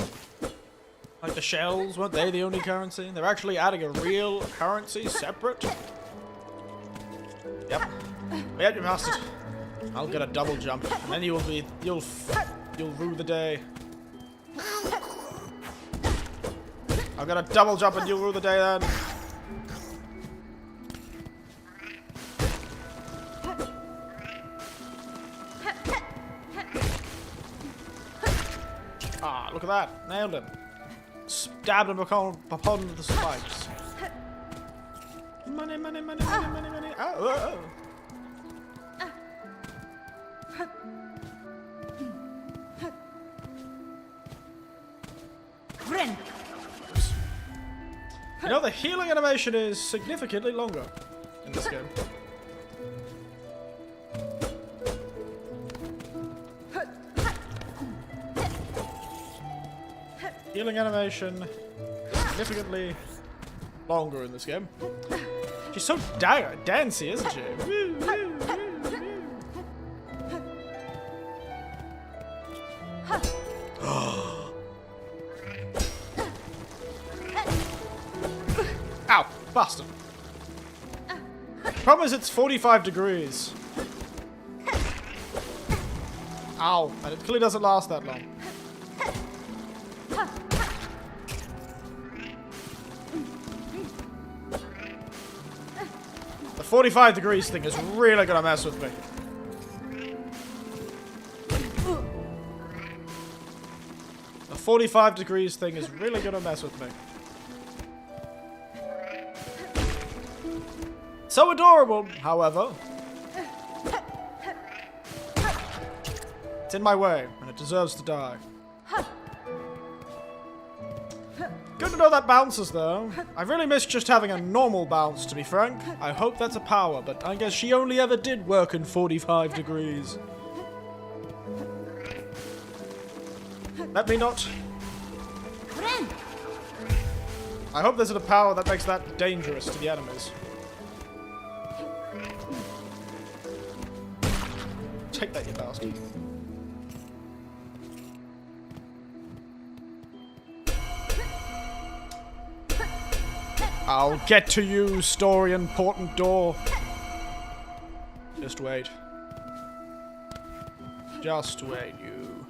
Like the shells, weren't they the only currency? They're actually adding a real currency separate? Yep. Yeah, you bastard. I'll get a double jump, and then you'll rue the day. I'll get a double jump and you'll rue the day then. Ah, look at that. Nailed him. Stabbed him upon the spikes. Money, money, money, money, money, money. Oh, oh, oh. You know, the healing animation is significantly longer in this game. Healing animation significantly longer in this game. She's so dancey, isn't she? Ow, bastard. Problem is it's 45 degrees. Ow, and it clearly doesn't last that long. The 45 degrees thing is really gonna mess with me. The 45 degrees thing is really gonna mess with me. So adorable, however. It's in my way, and it deserves to die. Good to know that bounces, though. I really miss just having a normal bounce, to be frank. I hope that's a power, but I guess she only ever did work in 45 degrees. Let me not... I hope there's a power that makes that dangerous to the enemies. Take that, you bastard. I'll get to you, story important door. Just wait. Just wait, you.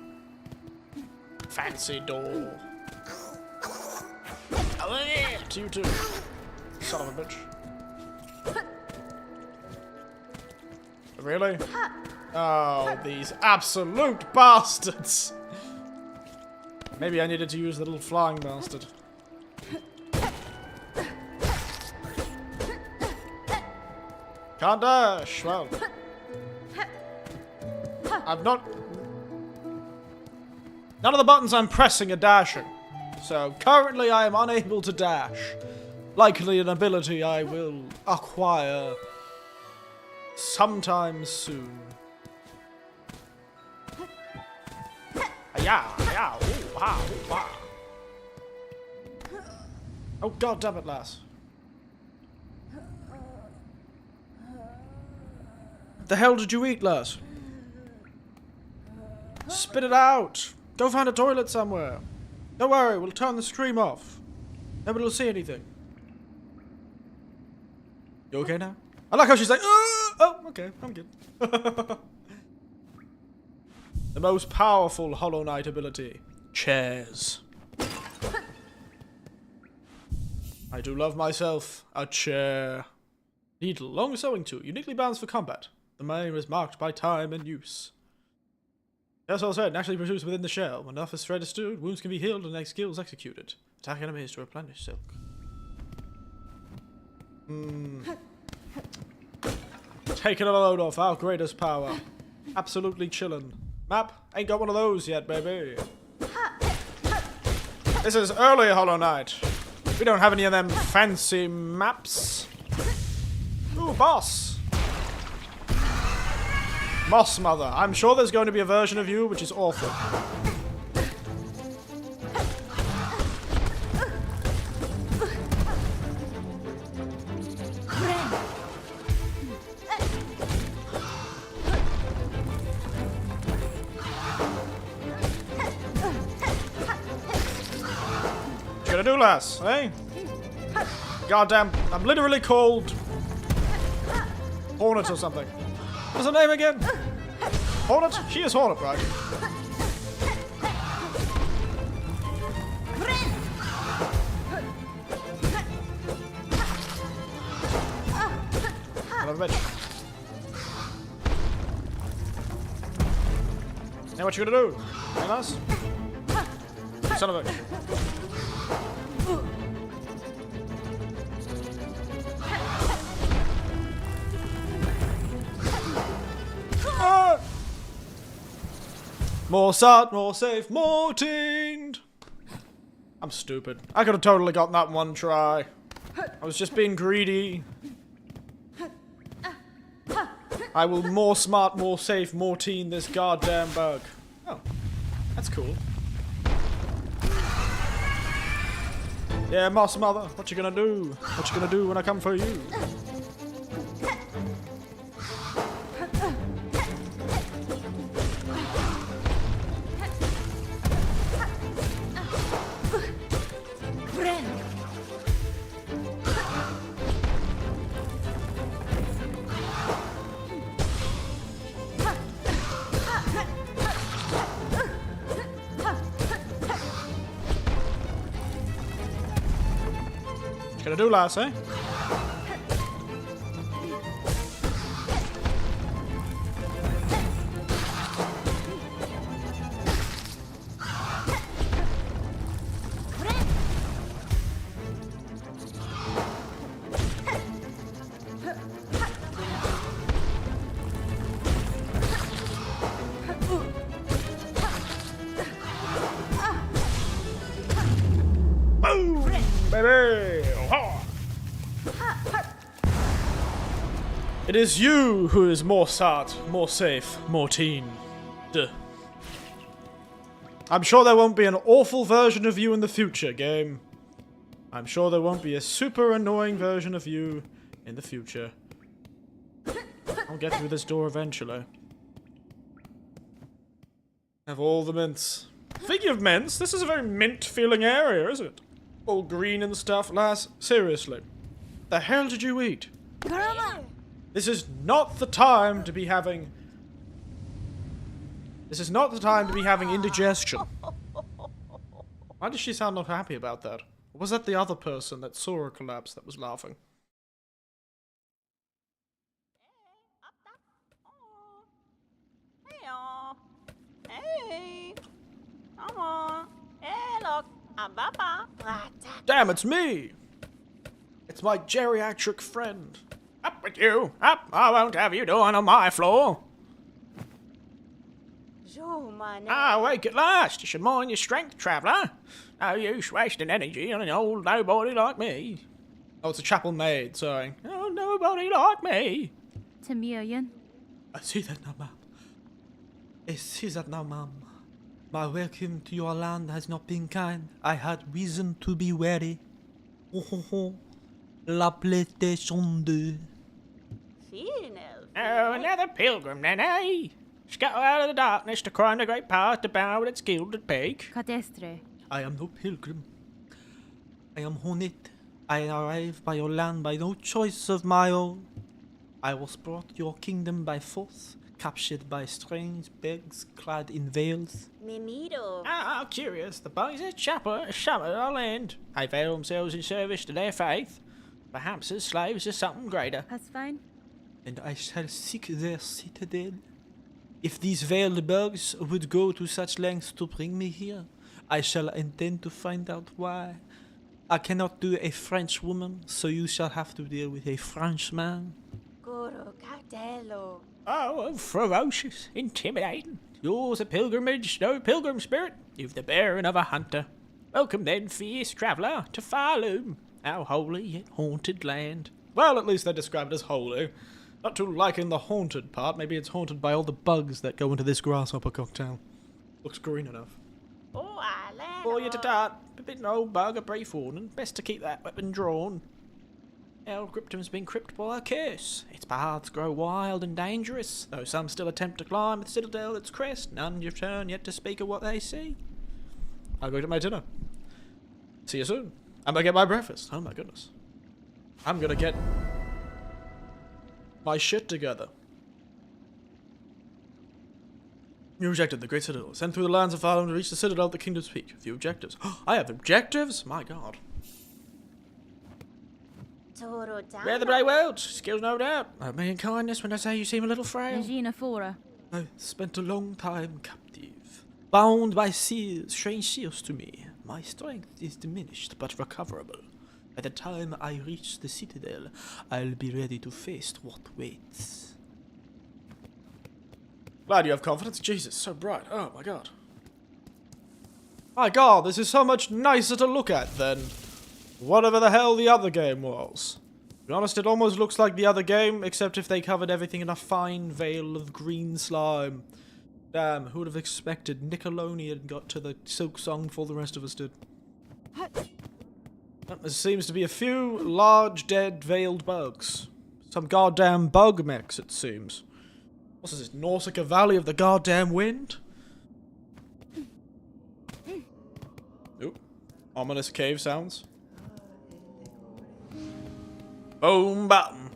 Fancy door. To you too. Son of a bitch. Really? Oh, these absolute bastards! Maybe I needed to use the little flying bastard. Can't dash! Well. I've not... None of the buttons I'm pressing are dashing. So, currently I am unable to dash. Likely an ability I will acquire sometime soon. Yeah, ooh, ah, ooh, ah. Oh god damn it, lass. The hell did you eat, lass? Spit it out! Go find a toilet somewhere. Don't worry, we'll turn the stream off. Nobody will see anything. You okay now? I like how she's like, oh, okay, I'm good. The most powerful Hollow Knight ability. Chairs. I do love myself a chair. Needle, long sewing tool, uniquely balanced for combat. The mane is marked by time and use. That's all said, naturally produced within the shell. When enough is thread is stewed, wounds can be healed and skills executed. Attack enemies to replenish silk. Taking a load off our greatest power. Absolutely chillin'. Map, ain't got one of those yet, baby. This is early Hollow Knight. We don't have any of them fancy maps. Ooh, boss. Moss Mother. I'm sure there's going to be a version of you which is awful. What you gonna do, lass? Eh? Goddamn, I'm literally called Hornet or something. What's her name again? Hornet? She is Hornet, right? Son of a bitch. Now what you gonna do? Hey, lass? Son of a bitch. More sad, more safe, more teamed. I'm stupid. I could have totally gotten that one try. I was just being greedy. I will more smart, more safe, more teen this goddamn bug. Oh, that's cool. Yeah, Moss Mother, what you gonna do? What you gonna do when I come for you? What you gonna do, lass, eh? Boom, baby! Oh. It is you who is more sad, more safe, more teen. Duh. I'm sure there won't be an awful version of you in the future, game. I'm sure there won't be a super annoying version of you in the future. I'll get through this door eventually. Have all the mints. Speaking of mints, this is a very mint-feeling area, isn't it? All green and stuff, lass. Seriously. The hell did you eat? This is not the time to be having... This is not the time to be having indigestion. Why does she sound not happy about that? Or was that the other person that saw her collapse that was laughing? Hey, come on. Hey, look, I'm Papa. Damn, it's me! It's my geriatric friend. Up with you! Up! I won't have you doing on my floor! Awake at last! You should mind your strength, traveller. No use wasting energy on an old nobody like me. Oh, it's a chapel maid, sorry. Oh, nobody like me! Million. I see that now, ma'am. I see that now, ma'am. My welcome to your land has not been kind. I had reason to be wary. Ho ho ho. La PlayStation 2. Oh, another pilgrim then, eh? Scuttle out of the darkness to climb the great path to bow at its gilded peak. Cadestre. I am no pilgrim. I am Honit. I arrived by your land by no choice of my own. I was brought to your kingdom by force, captured by strange begs clad in veils. Mimido. Ah, curious. The boys at chapel summoned our land. They veil themselves in service to their faith. Perhaps as slaves to something greater. That's fine. And I shall seek their citadel. If these veiled bugs would go to such lengths to bring me here, I shall intend to find out why. I cannot do a French woman, so you shall have to deal with a Frenchman. Goro Cardello. Oh, ferocious, intimidating. Yours a pilgrimage, no pilgrim spirit. You've the bearing of a hunter. Welcome then, fierce traveller, to Farloom, our holy yet haunted land. Well, at least they describe it as holy. Not too liking the haunted part. Maybe it's haunted by all the bugs that go into this grasshopper cocktail. Looks green enough. Oh, I land. For you to tart. A bit an old bug, a brief warning. Best to keep that weapon drawn. El Cryptum's been crypted by a curse. Its paths grow wild and dangerous, though some still attempt to climb the citadel its crest. None return yet to speak of what they see. I'll go get my dinner. See you soon. I'm gonna get my breakfast. Oh my goodness. I'm gonna get my shit together. You rejected the Great Citadel. Sent through the lands of Farland to reach the Citadel at the Kingdom's Peak. A few objectives. I have objectives? My god. Rare the brave world. Skills no doubt. I have in kindness when I say you seem a little frail. Regina Fora. I spent a long time captive. Bound by seals, strange seals to me. My strength is diminished, but recoverable. By the time I reach the Citadel, I'll be ready to face what waits. Glad you have confidence. Jesus, so bright. Oh my god. My god, this is so much nicer to look at than whatever the hell the other game was. To be honest, it almost looks like the other game, except if they covered everything in a fine veil of green slime. Damn, who would have expected Nickelodeon got to the SIlksong before the rest of us did? There seems to be a few large, dead, veiled bugs. Some goddamn bug mechs, it seems. What's this, Nausicaa Valley of the goddamn wind? Oop. Ominous cave sounds. Boom button.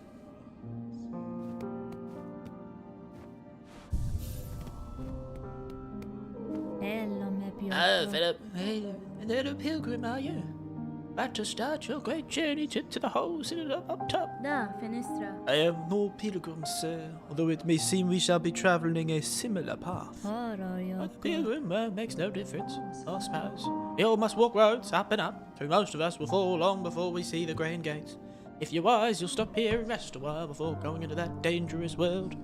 Hello, my beautiful. Oh, Philip. Hey, little pilgrim, are you? About to start your great journey to the hole sitting up top. Da, Fenestra. I am no pilgrim, sir, although it may seem we shall be travelling a similar path. But the pilgrim makes no difference, I suppose. We all must walk roads up and up, through most of us will fall long before we see the grand gates. If you're wise, you'll stop here and rest a while before going into that dangerous world.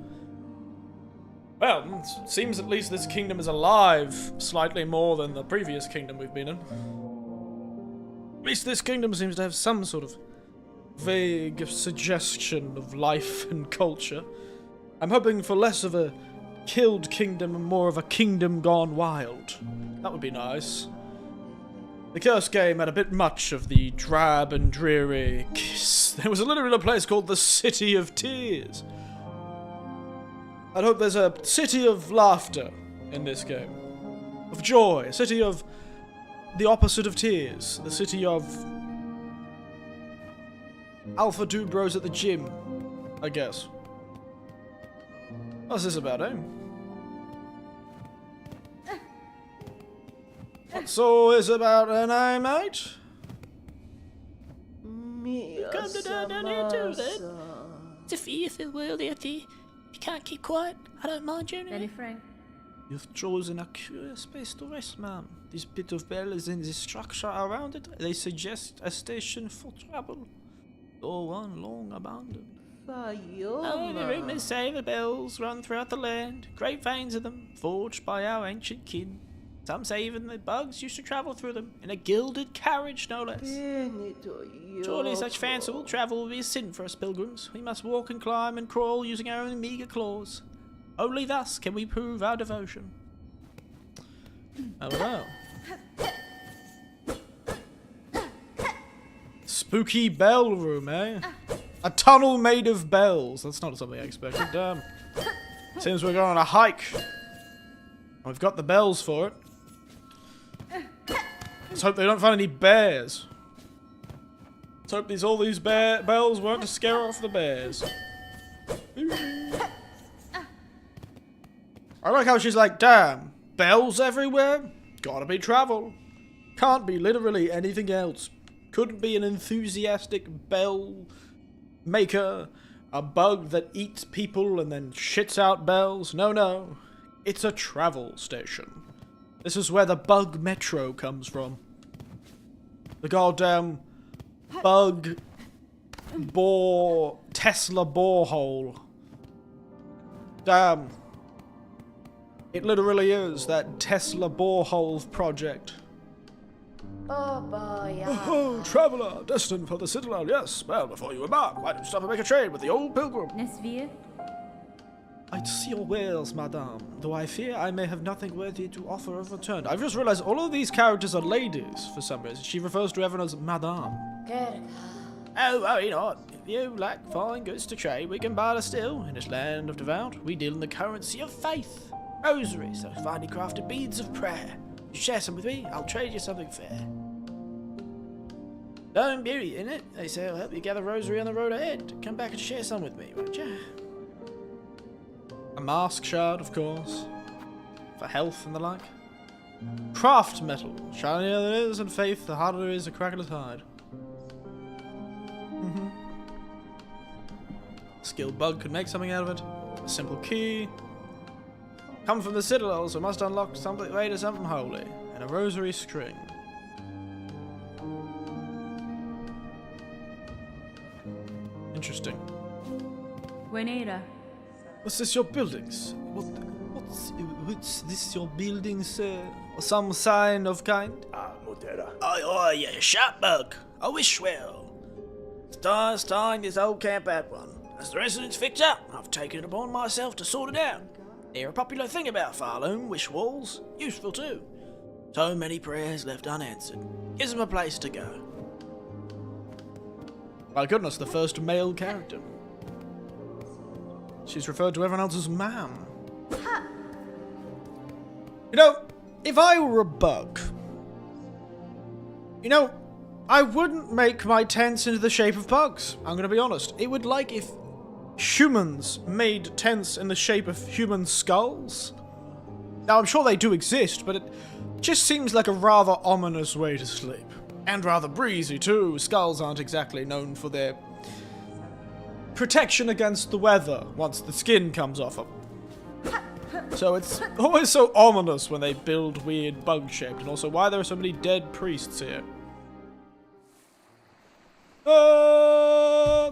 Well, it seems at least this kingdom is alive slightly more than the previous kingdom we've been in. At least this kingdom seems to have some sort of vague suggestion of life and culture. I'm hoping for less of a killed kingdom and more of a kingdom gone wild. That would be nice. The Curse game had a bit much of the drab and dreary kiss. There was a little place called the City of Tears. I'd hope there's a city of laughter in this game. Of joy. A city of the opposite of tears. The city of Alpha Dude Bros at the gym, I guess. What's this about, eh? What's all this about, eh, mate? Come to down here too, then. It's a fearful world out there. You can't keep quiet. I don't mind you. Very frank. You've chosen a curious place to rest, ma'am. This bit of bells and the structure around it, they suggest a station for travel. Or one long abandoned. Oh, the rumours say the bells run throughout the land. Great veins of them, forged by our ancient kin. Some say even the bugs used to travel through them, in a gilded carriage no less. Surely such fanciful travel will be a sin for us pilgrims. We must walk and climb and crawl using our own meagre claws. Only thus can we prove our devotion. Oh no. Spooky bell room, eh? A tunnel made of bells. That's not something I expected. Damn. Seems we're going on a hike. We've got the bells for it. Let's hope they don't find any bears. Let's hope all these bells weren't to scare off the bears. I like how she's like, damn, bells everywhere? Gotta be travel. Can't be literally anything else. Couldn't be an enthusiastic bell maker, a bug that eats people and then shits out bells. No, no. It's a travel station. This is where the bug metro comes from. The goddamn bug Tesla borehole. Damn. It literally is that Tesla borehole project. Oh, traveller, destined for the Citadel, yes. Well, before you embark, why don't you stop and make a trade with the old pilgrim? Nesvir. I see your wares, madame, though I fear I may have nothing worthy to offer of return. I've just realized all of these characters are ladies for some reason. She refers to everyone as madame. Oh, worry not. If you lack fine goods to trade, we can barter still. In this land of devout, we deal in the currency of faith. Rosaries, those finely crafted beads of prayer. You share some with me, I'll trade you something fair. Lone beauty, in it. They say I'll help you gather rosary on the road ahead. Come back and share some with me, won't you? A mask shard, of course. For health and the like. Craft metal. Shinier than it is in faith, the harder it is to crack at its hide. Skilled bug could make something out of it. A simple key. Come from the Citadel, so must unlock something way to something holy. And a rosary string. Interesting. Buenera. What's this, your buildings? What's this, your buildings, sir? Or some sign of kind? Oi, you sharp bug. I wish well. It's time this old camp had one. As the residents fix up, I've taken it upon myself to sort it out. They're a popular thing about Farloom, wish walls. Useful too. So many prayers left unanswered. Gives them a place to go. My goodness, the first male character. She's referred to everyone else as ma'am. You know, if I were a bug, you know, I wouldn't make my tents into the shape of bugs. I'm gonna be honest. It would like if humans made tents in the shape of human skulls. Now, I'm sure they do exist, but it just seems like a rather ominous way to sleep. And rather breezy, too. Skulls aren't exactly known for their protection against the weather once the skin comes off them. So it's always so ominous when they build weird bug-shaped. And also, why there are so many dead priests here. Why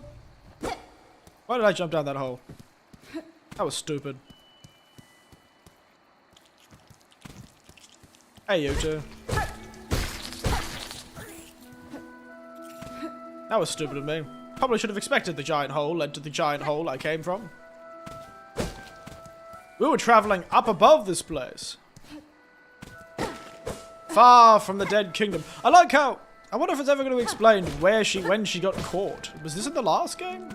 did I jump down that hole? That was stupid. Hey, you two. That was stupid of me. Probably should have expected the giant hole led to the giant hole I came from. We were traveling up above this place. Far from the dead kingdom. I like how... I wonder if it's ever going to explain when she got caught. Was this in the last game?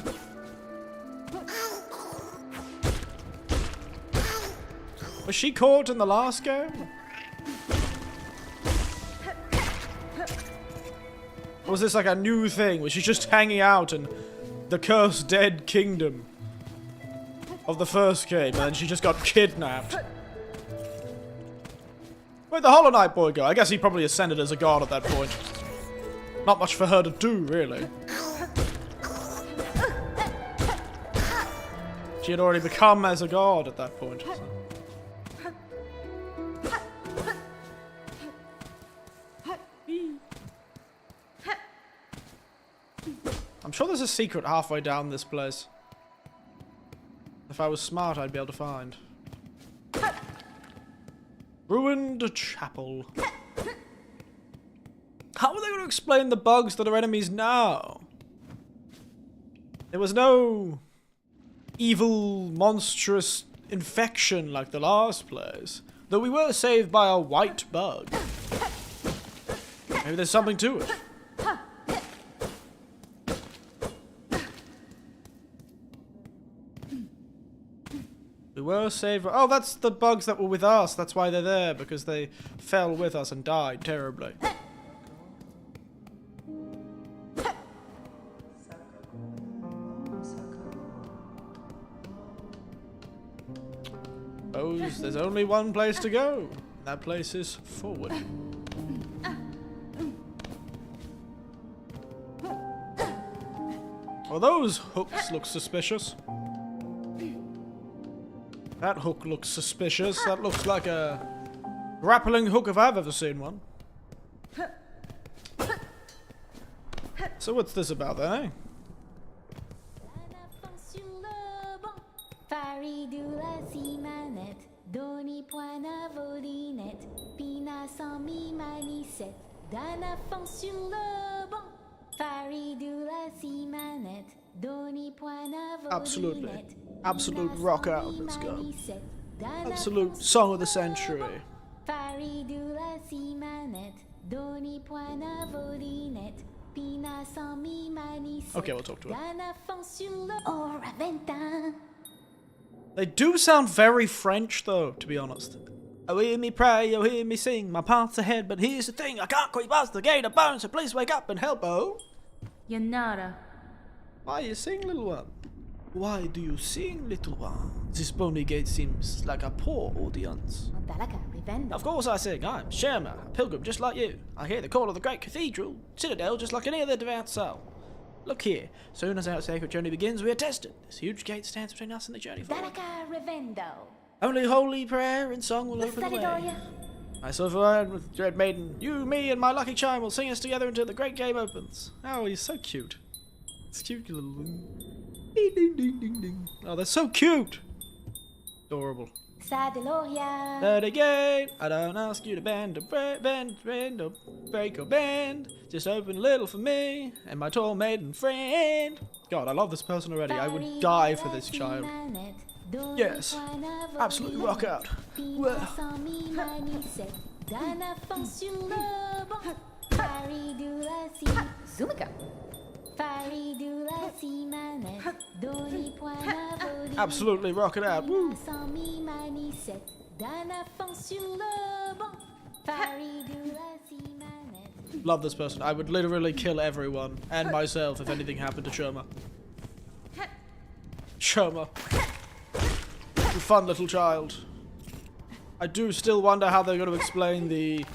Was she caught in the last game? Or was this like a new thing where she's just hanging out in the cursed dead kingdom of the first game and then she just got kidnapped? Where'd the Hollow Knight boy go? I guess he probably ascended as a god at that point. Not much for her to do, really. She had already become as a god at that point. So. I'm sure there's a secret halfway down this place. If I was smart, I'd be able to find. Ruined chapel. How are they going to explain the bugs that are enemies now? There was no evil, monstrous infection like the last place. Though we were saved by a white bug. Maybe there's something to it. We were saved. Oh, that's the bugs that were with us. That's why they're there, because they fell with us and died terribly. Suppose there's only one place to go. That place is forward. Well, those hooks look suspicious. That hook looks suspicious. That looks like a grappling hook if I've ever seen one. So what's this about then, eh? Absolutely. Absolute rock out, let's go. Absolute song of the century. Okay, we'll talk to her. They do sound very French though, to be honest. Oh, hear me pray, oh, hear me sing, my path's ahead, but here's the thing, I can't quite pass the gate of bone, so please wake up and help, oh. Yanara. Why you sing, little one? Why do you sing, little one? This bony gate seems like a poor audience. Of course I sing. I'm Sherma, a pilgrim just like you. I hear the call of the great cathedral, citadel, just like any other devout soul. Look here, soon as our sacred journey begins, we are tested. This huge gate stands between us and the journey forward. Only holy prayer and song will open the way. I suffer with dread maiden. You, me, and my lucky charm will sing us together until the great game opens. Oh, he's so cute. It's cute little... Ding, ding, ding, ding, ding. Oh, they're so cute. Adorable. But again, I don't ask you to bend or bend or break or bend. Just open a little for me and my tall maiden friend. God, I love this person already. I would die for this child. Yes, absolutely rock out. Absolutely rock it out. Woo. Love this person. I would literally kill everyone and myself if anything happened to Sherma. Sherma. You fun little child. I do still wonder how they're going to explain the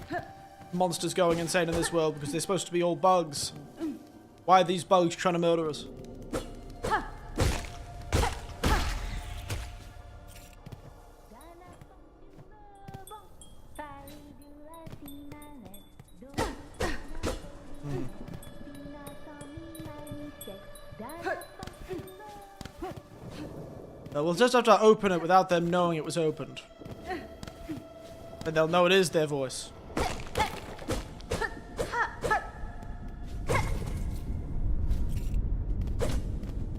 monsters going insane in this world, because they're supposed to be all bugs. Why are these bugs trying to murder us? We'll just have to open it without them knowing it was opened. And they'll know it is their voice.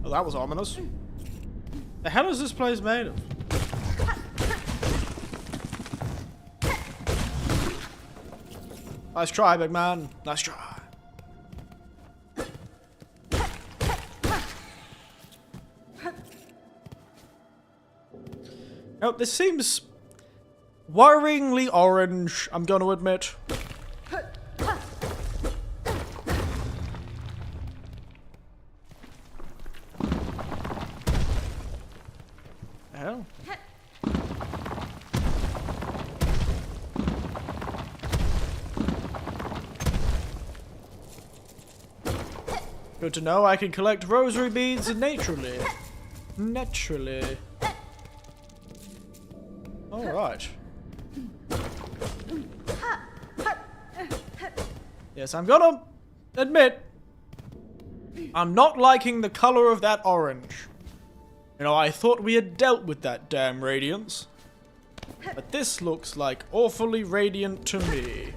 Oh, that was ominous. The hell is this place made of? Nice try, big man. Nice try. Oh, this seems worryingly orange, I'm gonna admit. The hell? Good to know I can collect rosary beads naturally. Naturally. Alright. Yes, I'm gonna admit, I'm not liking the color of that orange. You know, I thought we had dealt with that damn radiance. But this looks like awfully radiant to me.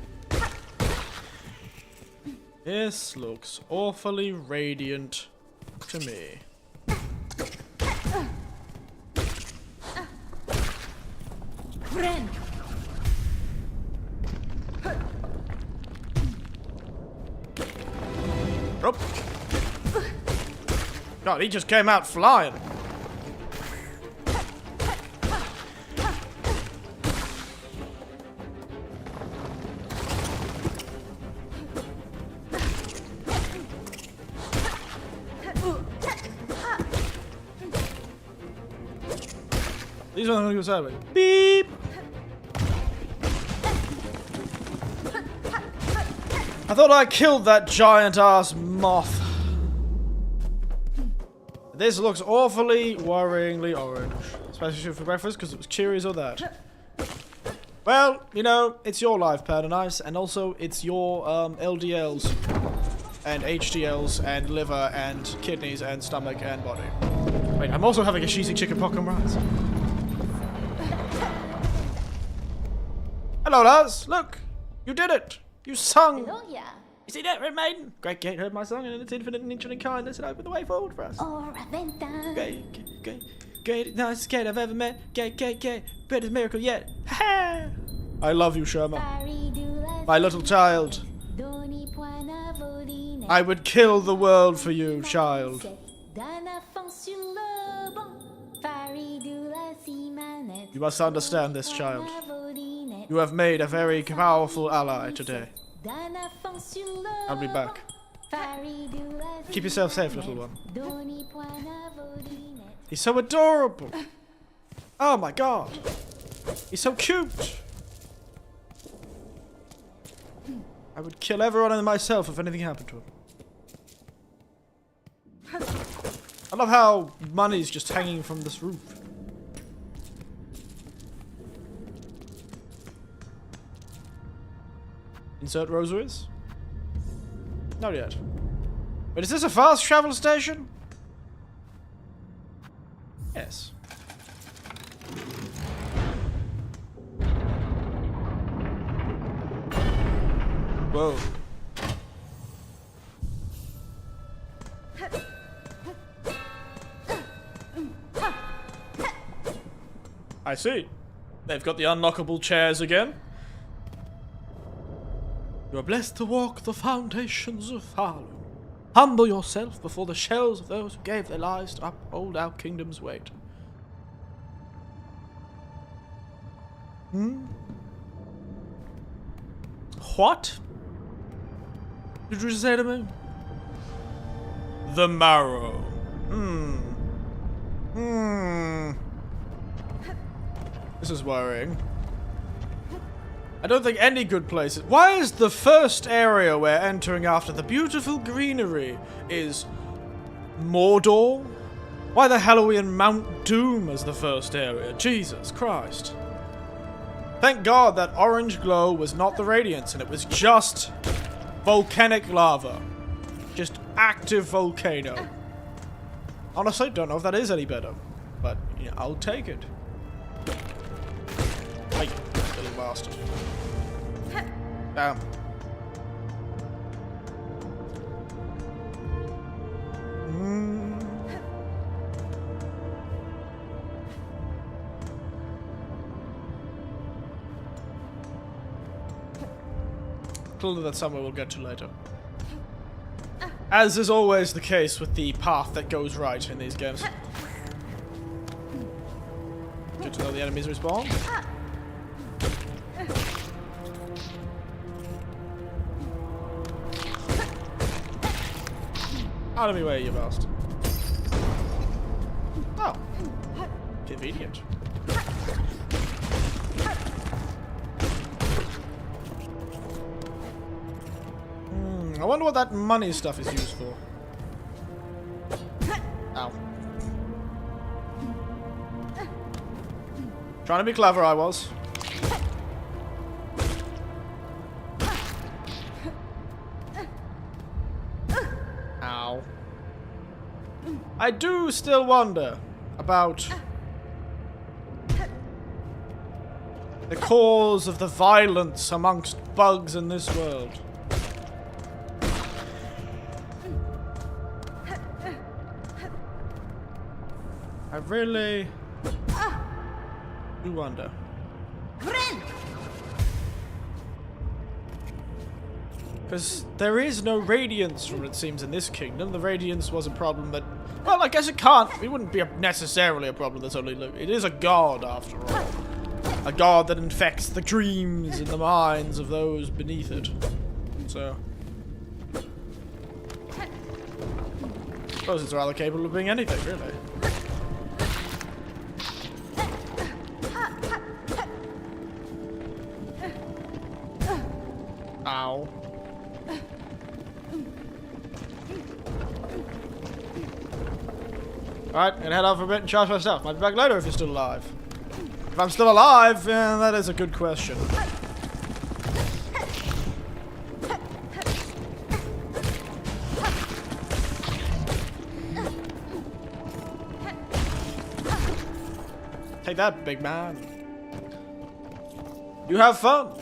This looks awfully radiant to me. Oh. God, he just came out flying. These aren't going to go sideways. Beep. I thought I killed that giant-ass moth. This looks awfully, worryingly orange. Especially for breakfast, because it was Cheerios or that. Well, you know, it's your life, Paradise, and also it's your LDLs, and HDLs, and liver, and kidneys, and stomach, and body. Wait, I'm also having a cheesy chicken pocket rice. Hello, Lars. Look, you did it. You sung! Hello, yeah. You see that, Red Maiden? Great gate heard my song, and in its infinite nature and kindness, and opened the way forward for us. Oh, Raventa. Great, nicest gate I've ever met. Gate, greatest miracle yet. Ha! I love you, Sherma. My little child. I would kill the world for you, child. You must understand this, child. You have made a very powerful ally today. I'll be back. Keep yourself safe, little one. He's so adorable. Oh my god. He's so cute. I would kill everyone and myself if anything happened to him. I love how money's just hanging from this roof. Insert rosaries? Not yet. But is this a fast travel station? Yes. Whoa. I see. They've got the unlockable chairs again. You are blessed to walk the foundations of Falun. Humble yourself before the shells of those who gave their lives to uphold our kingdom's weight. Hmm? What? Did you say to me? The marrow. This is worrying. I don't think any good places. Why is the first area we're entering after the beautiful greenery is Mordor? Why the hell are we in Mount Doom as the first area? Jesus Christ. Thank God that orange glow was not the radiance and it was just volcanic lava. Just active volcano. Honestly, don't know if that is any better. But, yeah, I'll take it. Hey, little bastard. Damn. Clearly that's somewhere we'll get to later. As is always the case with the path that goes right in these games. Good to know the enemies respawn. Out of my way, you bastard. Oh. Convenient. I wonder what that money stuff is used for. Ow. Trying to be clever, I was. Ow. I do still wonder about the cause of the violence amongst bugs in this world. I really do wonder. Because there is no radiance from what it seems in this kingdom. The radiance was a problem, but... Well, I guess it can't. It wouldn't be necessarily a problem that's only... It is a god, after all. A god that infects the dreams and the minds of those beneath it. So... I suppose it's rather capable of being anything, really. Ow. Alright, gonna head out for a bit and charge myself. Might be back later if you're still alive. If I'm still alive, that is a good question. Take that, big man. You have fun.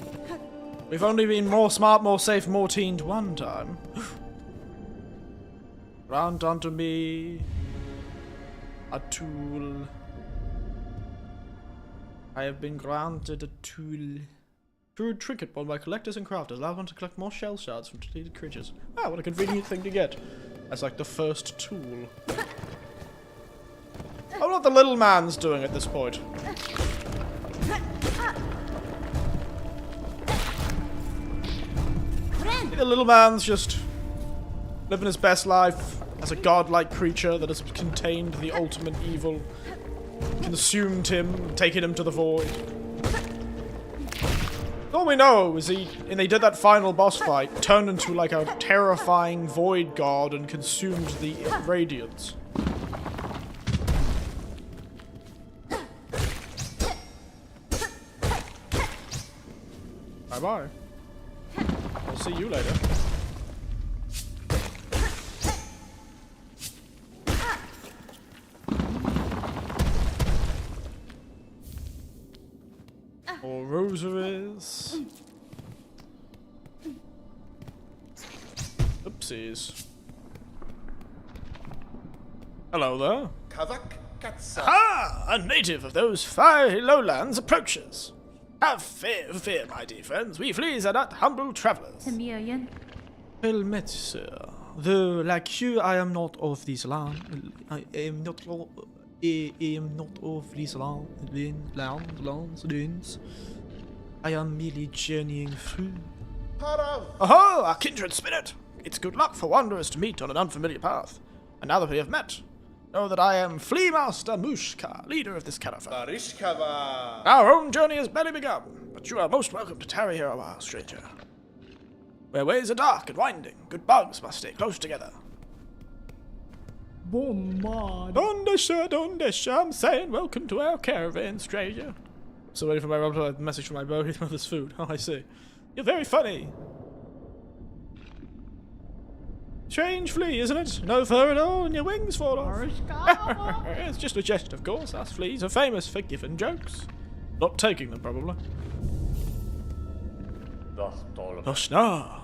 We've only been more smart, more safe, more teened one time. Grant unto me a tool. I have been granted a tool. Through a trinket bought by collectors and crafters, allow one to collect more shell shards from depleted creatures. Ah, what a convenient thing to get. That's like the first tool. I wonder what the little man's doing at this point. The little man's just living his best life as a godlike creature that has contained the ultimate evil, consumed him, taken him to the void. All we know is and they did that final boss fight, turned into like a terrifying void god and consumed the radiance. Bye-bye. I'll see you later. More rosaries. Oopsies. Hello there. Ah, a native of those fiery lowlands approaches. Have fear, my dear friends. We fleas are not humble travelers. Tamiyan. Well met, sir. Though, like you, I am not of this land. I am not I am not of this land, lands. I am merely journeying through. Aha! Our kindred spirit! It's good luck for wanderers to meet on an unfamiliar path. And now that we have met, know that I am Flea Master Mushka, leader of this caravan. Our own journey has barely begun, but you are most welcome to tarry here a while, stranger. Where ways are dark and winding, good bugs must stay close together. Dondesha, I'm saying welcome to our caravan, stranger. So waiting for my message from my bow, he's this food. Oh, I see. You're very funny. Strange flea, isn't it? No fur at all, and your wings fall off. It's just a jest, of course. Us fleas are famous for giving jokes. Not taking them, probably. Oh, snar.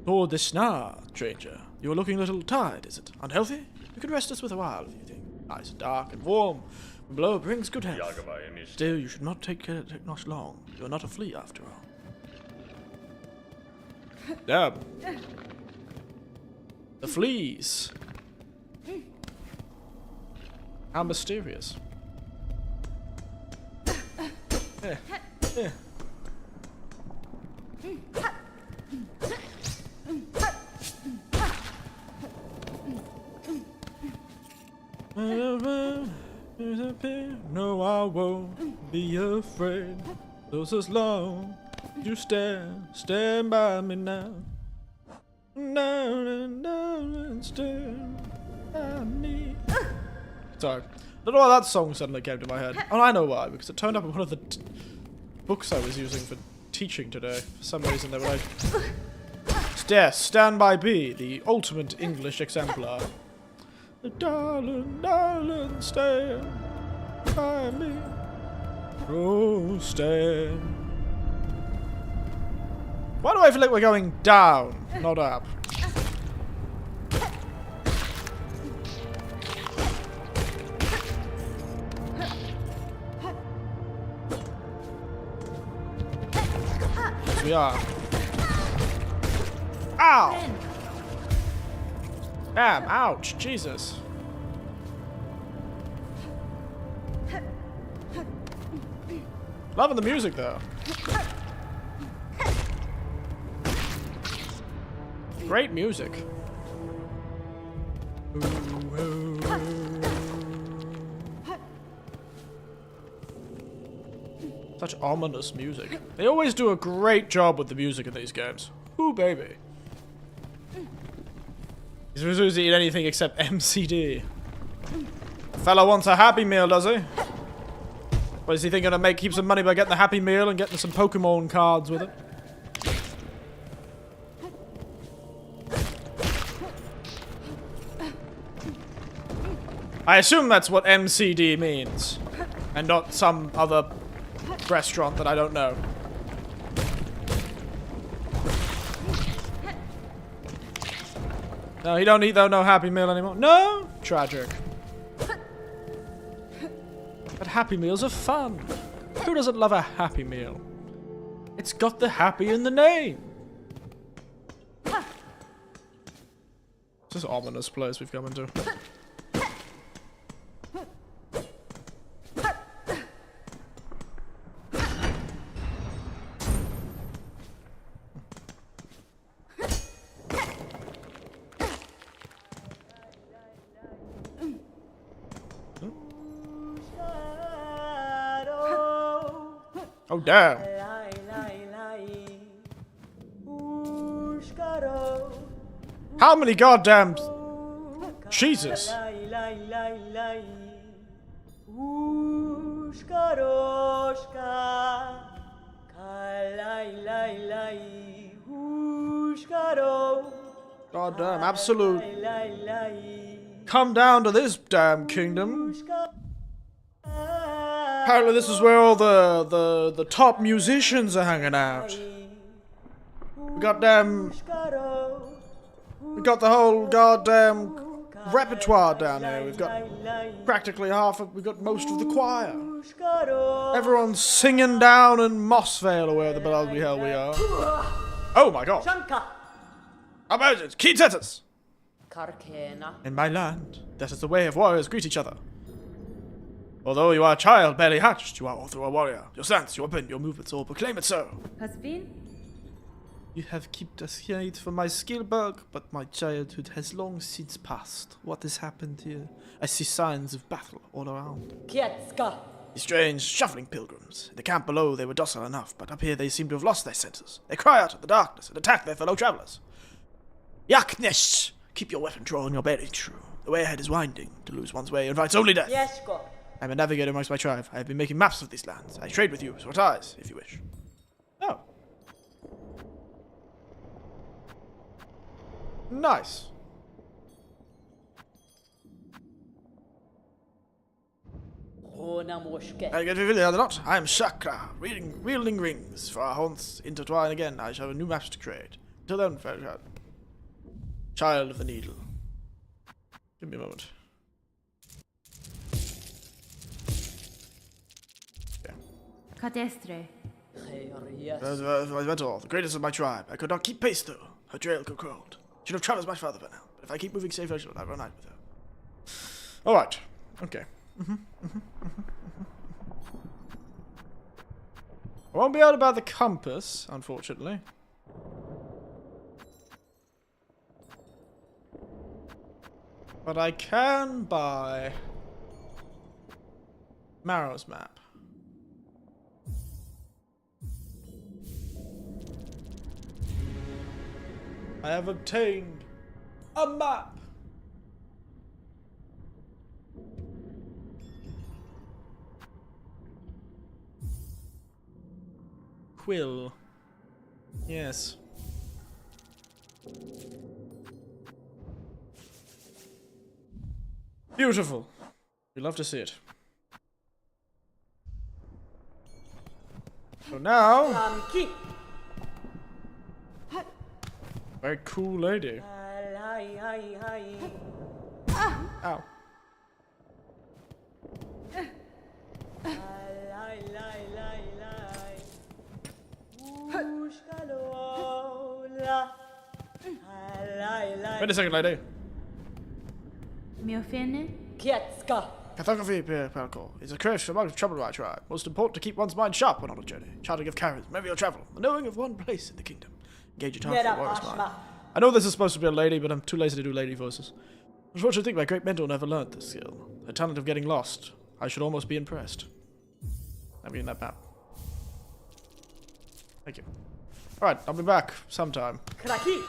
Oh, the snar, stranger. You are looking a little tired, is it? Unhealthy? You can rest us with a while if you think. Nice and dark and warm. Below brings good health. Still, you should not take much long. You are not a flea, after all. Damn. The fleas. How mysterious. Yeah. Yeah. No, I won't be afraid. Just as long as you stand by me now. No, stand by me. Sorry. I don't know why that song suddenly came to my head. Oh, I know why, because it turned up in one of the books I was using for teaching today. For some reason they were like, Stand by B, the ultimate English exemplar. Darling, darling, stand by me. Oh, stand. Why do I feel like we're going down, not up? Yes, we are. Ow! Damn, ouch, Jesus. Loving the music though. Great music. Such ominous music. They always do a great job with the music in these games. Ooh, baby. He's refused to eat anything except MCD. The fella wants a Happy Meal, does he? What is he thinking to keep some money by getting the Happy Meal and getting some Pokemon cards with it? I assume that's what MCD means, and not some other restaurant that I don't know. No, he don't eat though, no Happy Meal anymore. No? Tragic. But Happy Meals are fun. Who doesn't love a Happy Meal? It's got the happy in the name. This is an ominous place we've come into. Oh, damn. How many goddamn... Jesus. Goddamn, absolute... Come down to this damn kingdom. Apparently this is where all the top musicians are hanging out. We got the whole goddamn repertoire down here. We've got practically we've got most of the choir. Everyone's singing down in Mossvale, or where the bloody hell we are. Oh my god. Keep In my land, that is the way of warriors greet each other. Although you are a child barely hatched, you are also a warrior. Your stance, your weapon, your movements all proclaim it so. Has been? You have kept us here for my skill bug, but my childhood has long since passed. What has happened here? I see signs of battle all around. Kietska. The strange, shuffling pilgrims. In the camp below they were docile enough, but up here they seem to have lost their senses. They cry out in the darkness and attack their fellow travelers. Yaknesh! Keep your weapon drawn, your bearing true. The way ahead is winding. To lose one's way invites only death. Yesko. I'm a navigator amongst my tribe. I have been making maps of these lands. I trade with you, sword ties, if you wish. Oh. Nice. I get really are not. I am Shakra, wielding rings. For our haunts intertwine again, I shall have new maps to create. Until then, fair child. Child of the Needle. Give me a moment. Cadestre. The greatest of my tribe. I could not keep pace though. Her trail grew cold. Should have traveled much farther by now. But if I keep moving safe, I shall have a night with her. Alright. Okay. I won't be able to buy the compass, unfortunately. But I can buy Marrow's map. I have obtained a map. Quill. Yes. Beautiful. We love to see it. So now, very cool lady. Ow. Wait a second, lady. Mi offende? Kietska. Cartography, Perco, is a curse amongst trouble by tribe. Most important to keep one's mind sharp when on a journey. Charting of carriers, wherever you travel, the knowing of one place in the kingdom. Engage your time for warrior's mind. I know this is supposed to be a lady, but I'm too lazy to do lady voices. Unfortunately, I think my great mentor never learned this skill. Her talent of getting lost. I should almost be impressed. I mean that map. Thank you. Alright, I'll be back sometime. Kraki.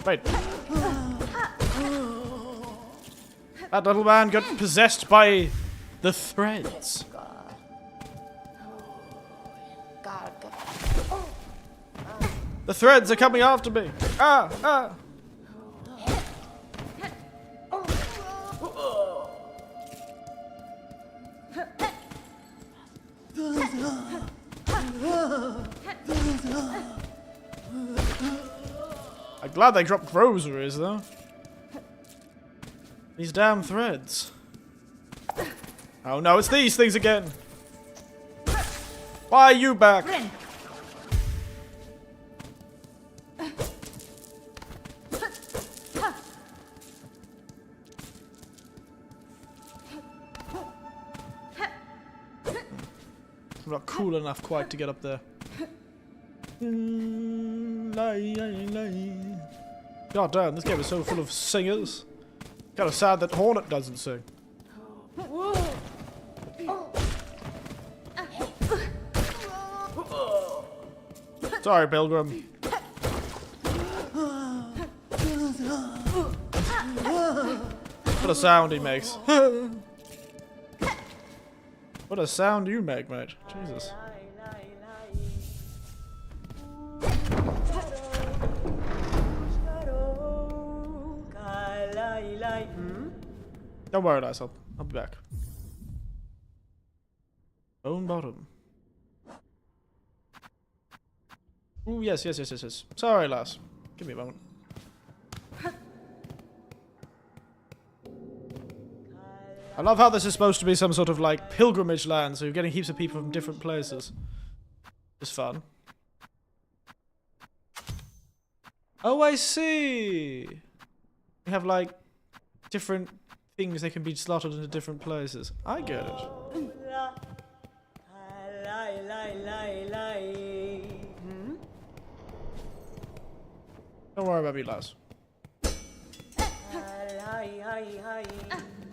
Wait. That little man got possessed by the threads. The threads are coming after me. Ah, ah. I'm glad they dropped groceries, though. These damn threads. Oh no, it's these things again. Why are you back? I'm not cool enough quite to get up there. God damn, this game is so full of singers. Kind of sad that Hornet doesn't sing. Sorry, Pilgrim. What a sound he makes. What a sound you make, mate. Jesus. Don't worry, lass. I'll be back. Bone bottom. Ooh, yes. Sorry, lass. Give me a moment. I love how this is supposed to be some sort of like pilgrimage land, so you're getting heaps of people from different places. It's fun. Oh, I see. We have like different things they can be slotted into different places. I get it. Don't worry about me, lass.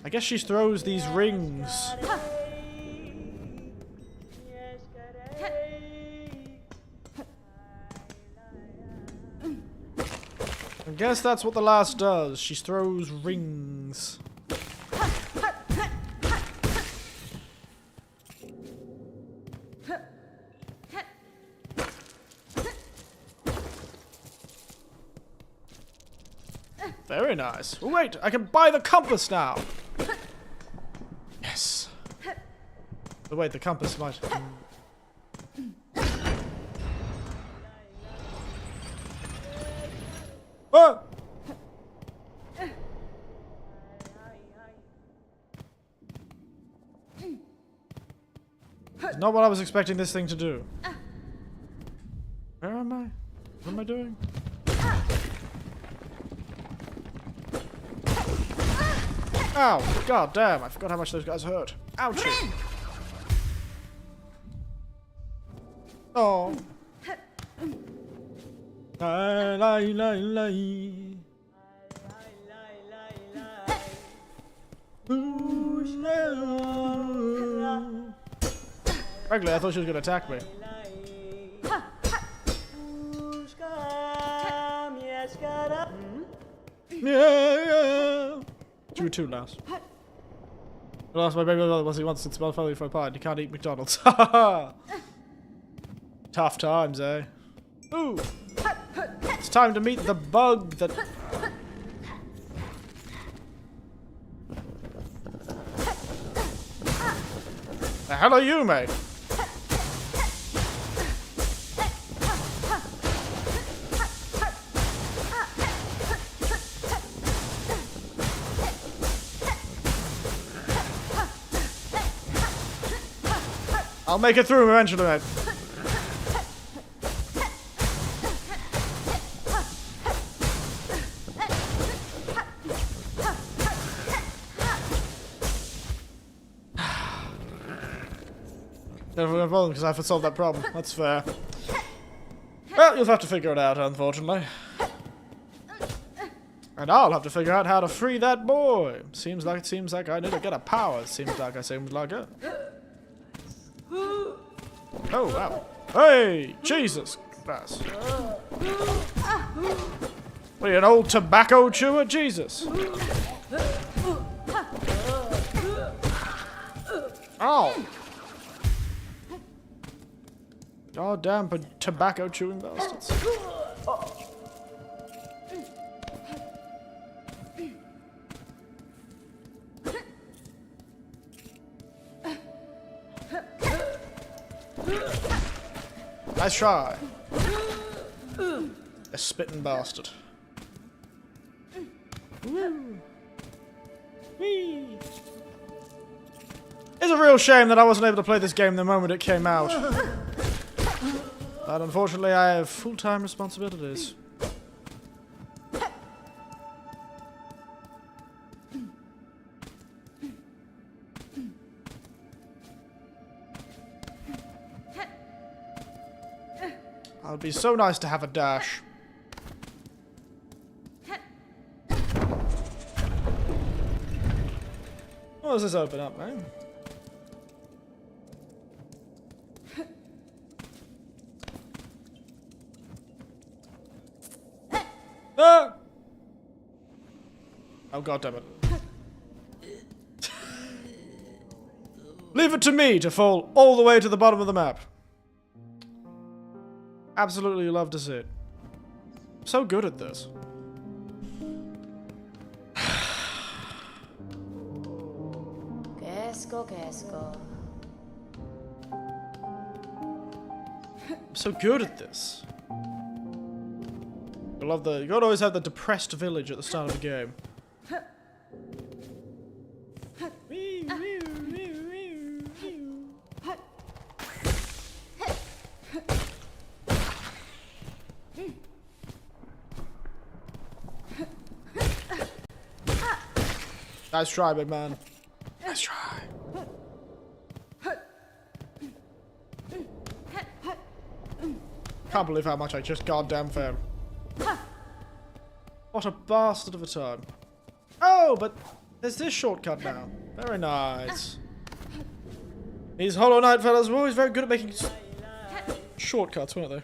I guess she throws these rings. I guess that's what the lass does. She throws rings. Very nice. Oh, wait, I can buy the compass now. Yes. But wait, the compass might... Oh! It's not what I was expecting this thing to do. Where am I? What am I doing? Ow! God damn, I forgot how much those guys hurt. Ouchie! Oh. Frankly, I thought she was gonna attack me. Yeah. You too, lass. I lost my baby brother once he wants to smell family for a pie and he can't eat McDonald's. Tough times, eh? Ooh! It's time to meet the bug that... The hell are you, mate? I'll make it through eventually, mate. Never a problem because I have to solve that problem. That's fair. Well, you'll have to figure it out, unfortunately. And I'll have to figure out how to free that boy. Seems like I need to get a power. Seems like it. Oh, wow. Hey, Jesus Christ. What are you, an old tobacco chewer? Jesus. Oh. Goddamn tobacco chewing bastards. Nice try. A spitting bastard. Woo. Whee. It's a real shame that I wasn't able to play this game the moment it came out. But unfortunately I have full-time responsibilities. It would be so nice to have a dash. What does this open up, man? Ah! Oh, God damn it. Leave it to me to fall all the way to the bottom of the map. Absolutely love to see it. I'm so good at this. I'm so good at this. I love the... You gotta always have the depressed village at the start of the game. Whee! Nice try, big man. Nice try. Can't believe how much I just goddamn failed. What a bastard of a time. Oh, but there's this shortcut now. Very nice. These Hollow Knight fellas were always very good at making shortcuts, weren't they?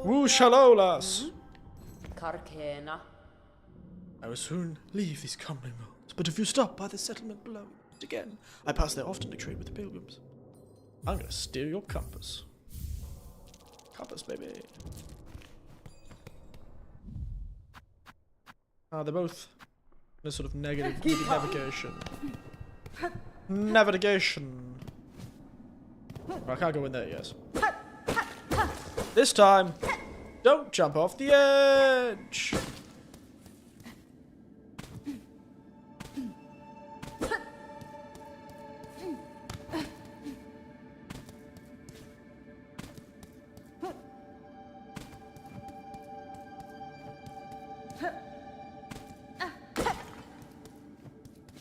Woo shalolas. Karkena. I will soon leave these crumbling roads, but if you stop by the settlement below again, I pass there often to trade with the pilgrims. I'm gonna steal your compass. Compass, baby. Ah, they're both in a sort of negative navigation. Navigation. I can't go in there, yes. This time, don't jump off the edge.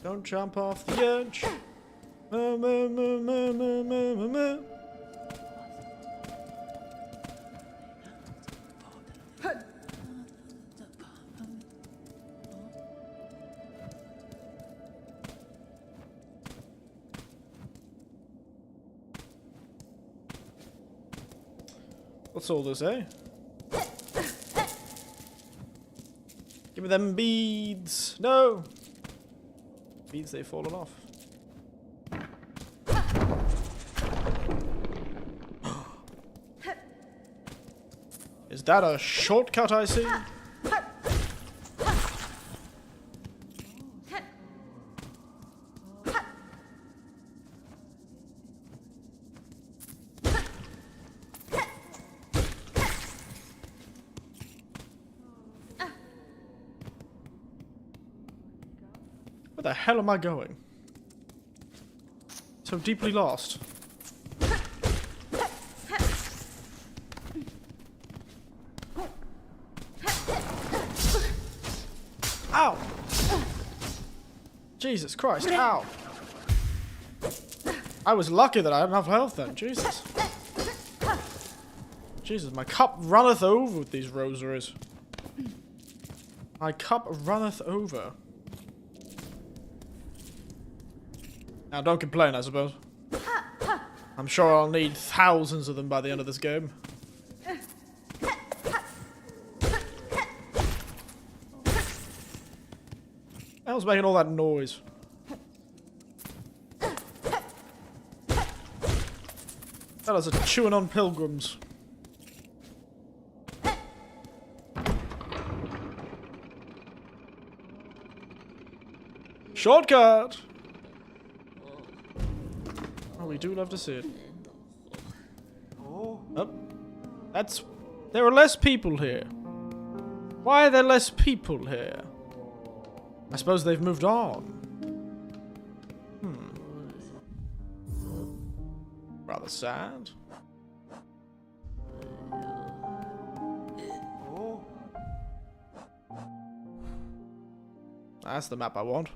Don't jump off the edge. What's all this, eh? Give me them beads. No! Beads, they've fallen off. Is that a shortcut I see? Where the hell am I going? So deeply lost. Ow! Jesus Christ, ow! I was lucky that I had enough health then, Jesus. Jesus, my cup runneth over with these rosaries. My cup runneth over. Now, don't complain, I suppose. I'm sure I'll need thousands of them by the end of this game. What hell's making all that noise? Fellas are chewing on pilgrims. Shortcut! Oh, we do love to see it. Oh, that's... There are less people here. Why are there less people here? I suppose they've moved on. Rather sad. That's the map I want.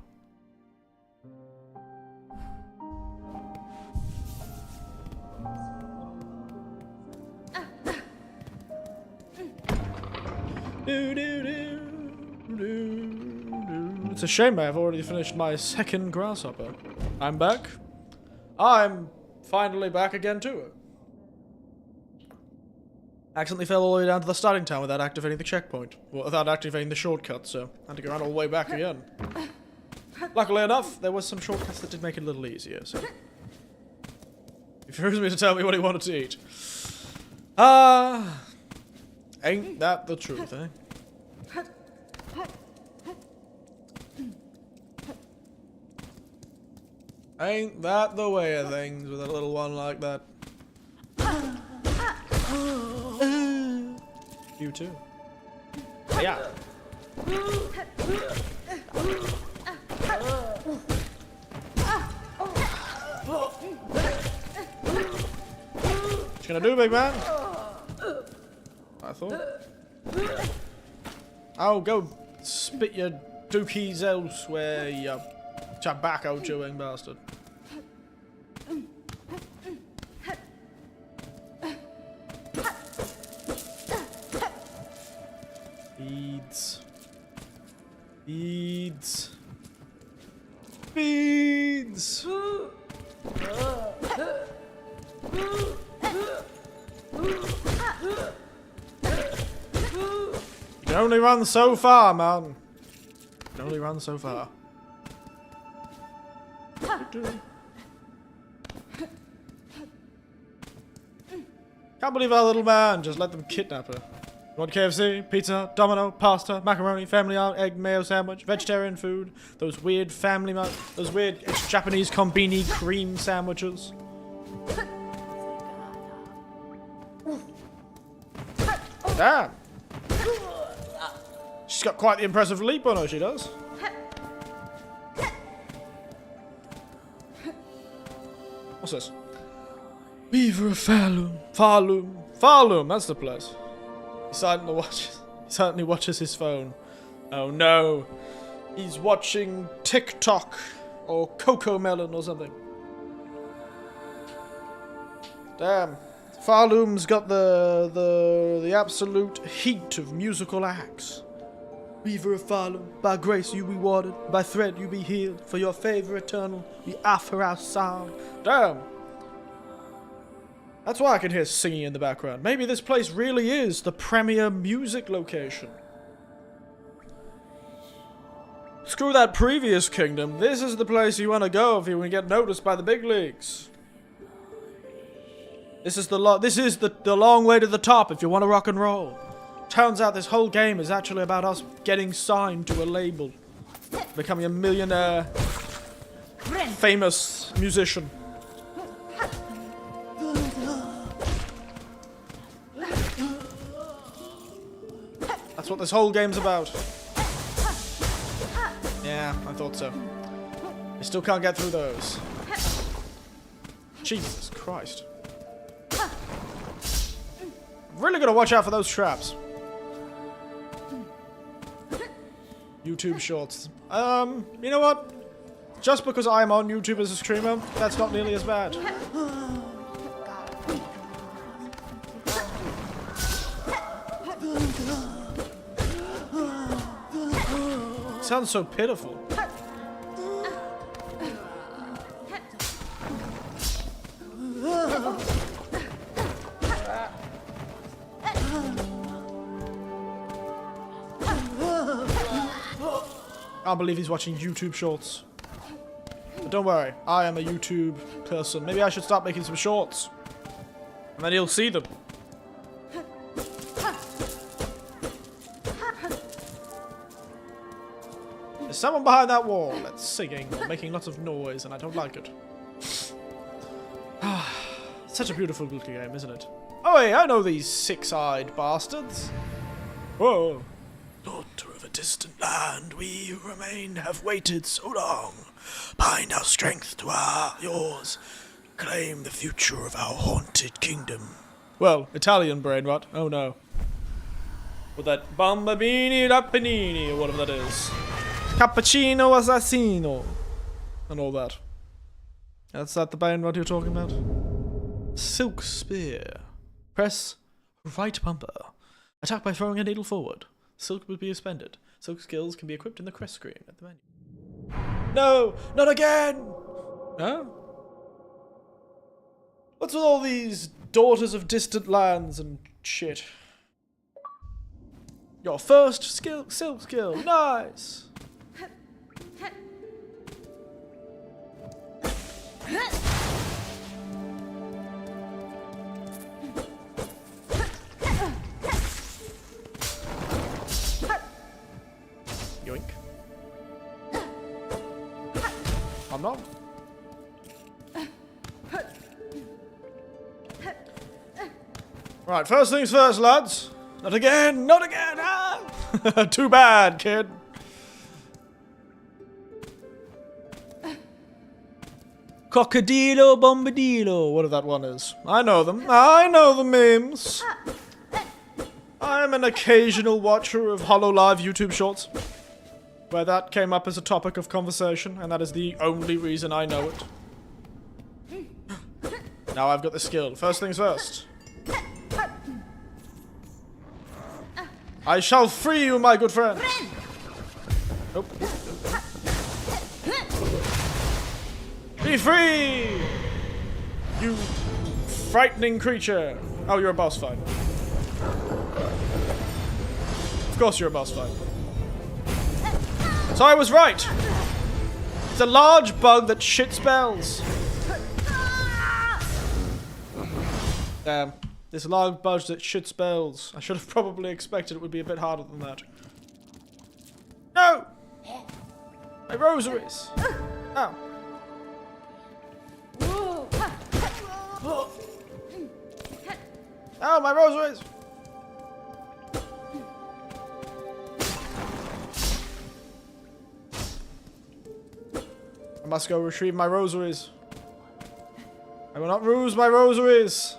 It's a shame I've already finished my second grasshopper. I'm back. I'm finally back again too. Accidentally fell all the way down to the starting town without activating the checkpoint. Well, without activating the shortcut, so I had to go around all the way back again. Luckily enough, there was some shortcuts that did make it a little easier, so... He refused me to tell me what he wanted to eat. Ain't that the truth, eh? Ain't that the way of things with a little one like that? You too. Yeah. What you gonna do, big man? I thought. Oh, go spit your dookies elsewhere, you tobacco chewing bastard. Beads. Beads. Beads! You can only run so far, man. You can only run so far. Can't believe our little man just let them kidnap her. You want KFC, pizza, Domino, pasta, macaroni, family out, egg, mayo sandwich, vegetarian food, those weird those weird Japanese combini cream sandwiches. Damn. She's got quite the impressive leap on her, she does. What's this? Beaver Falloon. Falloon, that's the place. He silently watches his phone. Oh no. He's watching TikTok or Coco Melon or something. Damn. Farloom's got the absolute heat of musical acts. Weaver of Farloom, by grace you be watered, by thread you be healed, for your favor eternal, we offer our song. Damn. That's why I can hear singing in the background. Maybe this place really is the premier music location. Screw that previous kingdom. This is the place you want to go if you want to get noticed by the big leagues. This is the long way to the top if you want to rock and roll. Turns out this whole game is actually about us getting signed to a label. Becoming a millionaire, famous musician. That's what this whole game's about. Yeah, I thought so. I still can't get through those. Jesus Christ. Really gotta watch out for those traps. YouTube shorts. You know what? Just because I'm on YouTube as a streamer, that's not nearly as bad. Sounds so pitiful. I can't believe he's watching YouTube shorts. But don't worry, I am a YouTube person. Maybe I should start making some shorts. And then he'll see them. There's someone behind that wall that's singing or making lots of noise, and I don't like it. Such a beautiful little game, isn't it? Oh, hey, I know these six-eyed bastards. Whoa. Daughter of a distant land, we who remain have waited so long. Bind our strength to yours. Claim the future of our haunted kingdom. Well, Italian brain rot. Oh no. With that Bambini Rappanini, or whatever that is. Cappuccino Assassino. And all that. That's that the brain rot you're talking about? Silk Spear. Press right bumper. Attack by throwing a needle forward. Silk will be expended. Silk skills can be equipped in the crest screen at the menu. No! Not again! Huh? What's with all these daughters of distant lands and shit? Your first silk skill. Nice! Yoink. I'm not. Right, first things first, lads. Not again! Not again! Ah! Too bad, kid. Coccadillo Bombadillo, whatever that one is. I know them. I know the memes. I am an occasional watcher of HoloLive YouTube shorts. where that came up as a topic of conversation, and that is the only reason I know it. Now I've got the skill. First things first. I shall free you, my good friend. Nope. Be free! You frightening creature. Oh, you're a boss fight. Of course you're a boss fight. So I was right. It's a large bug that shit spells. Damn. This large bug that shit spells. I should have probably expected it would be a bit harder than that. No! My rosaries! Ow. Oh, my rosaries! I must go retrieve my rosaries. I will not lose my rosaries!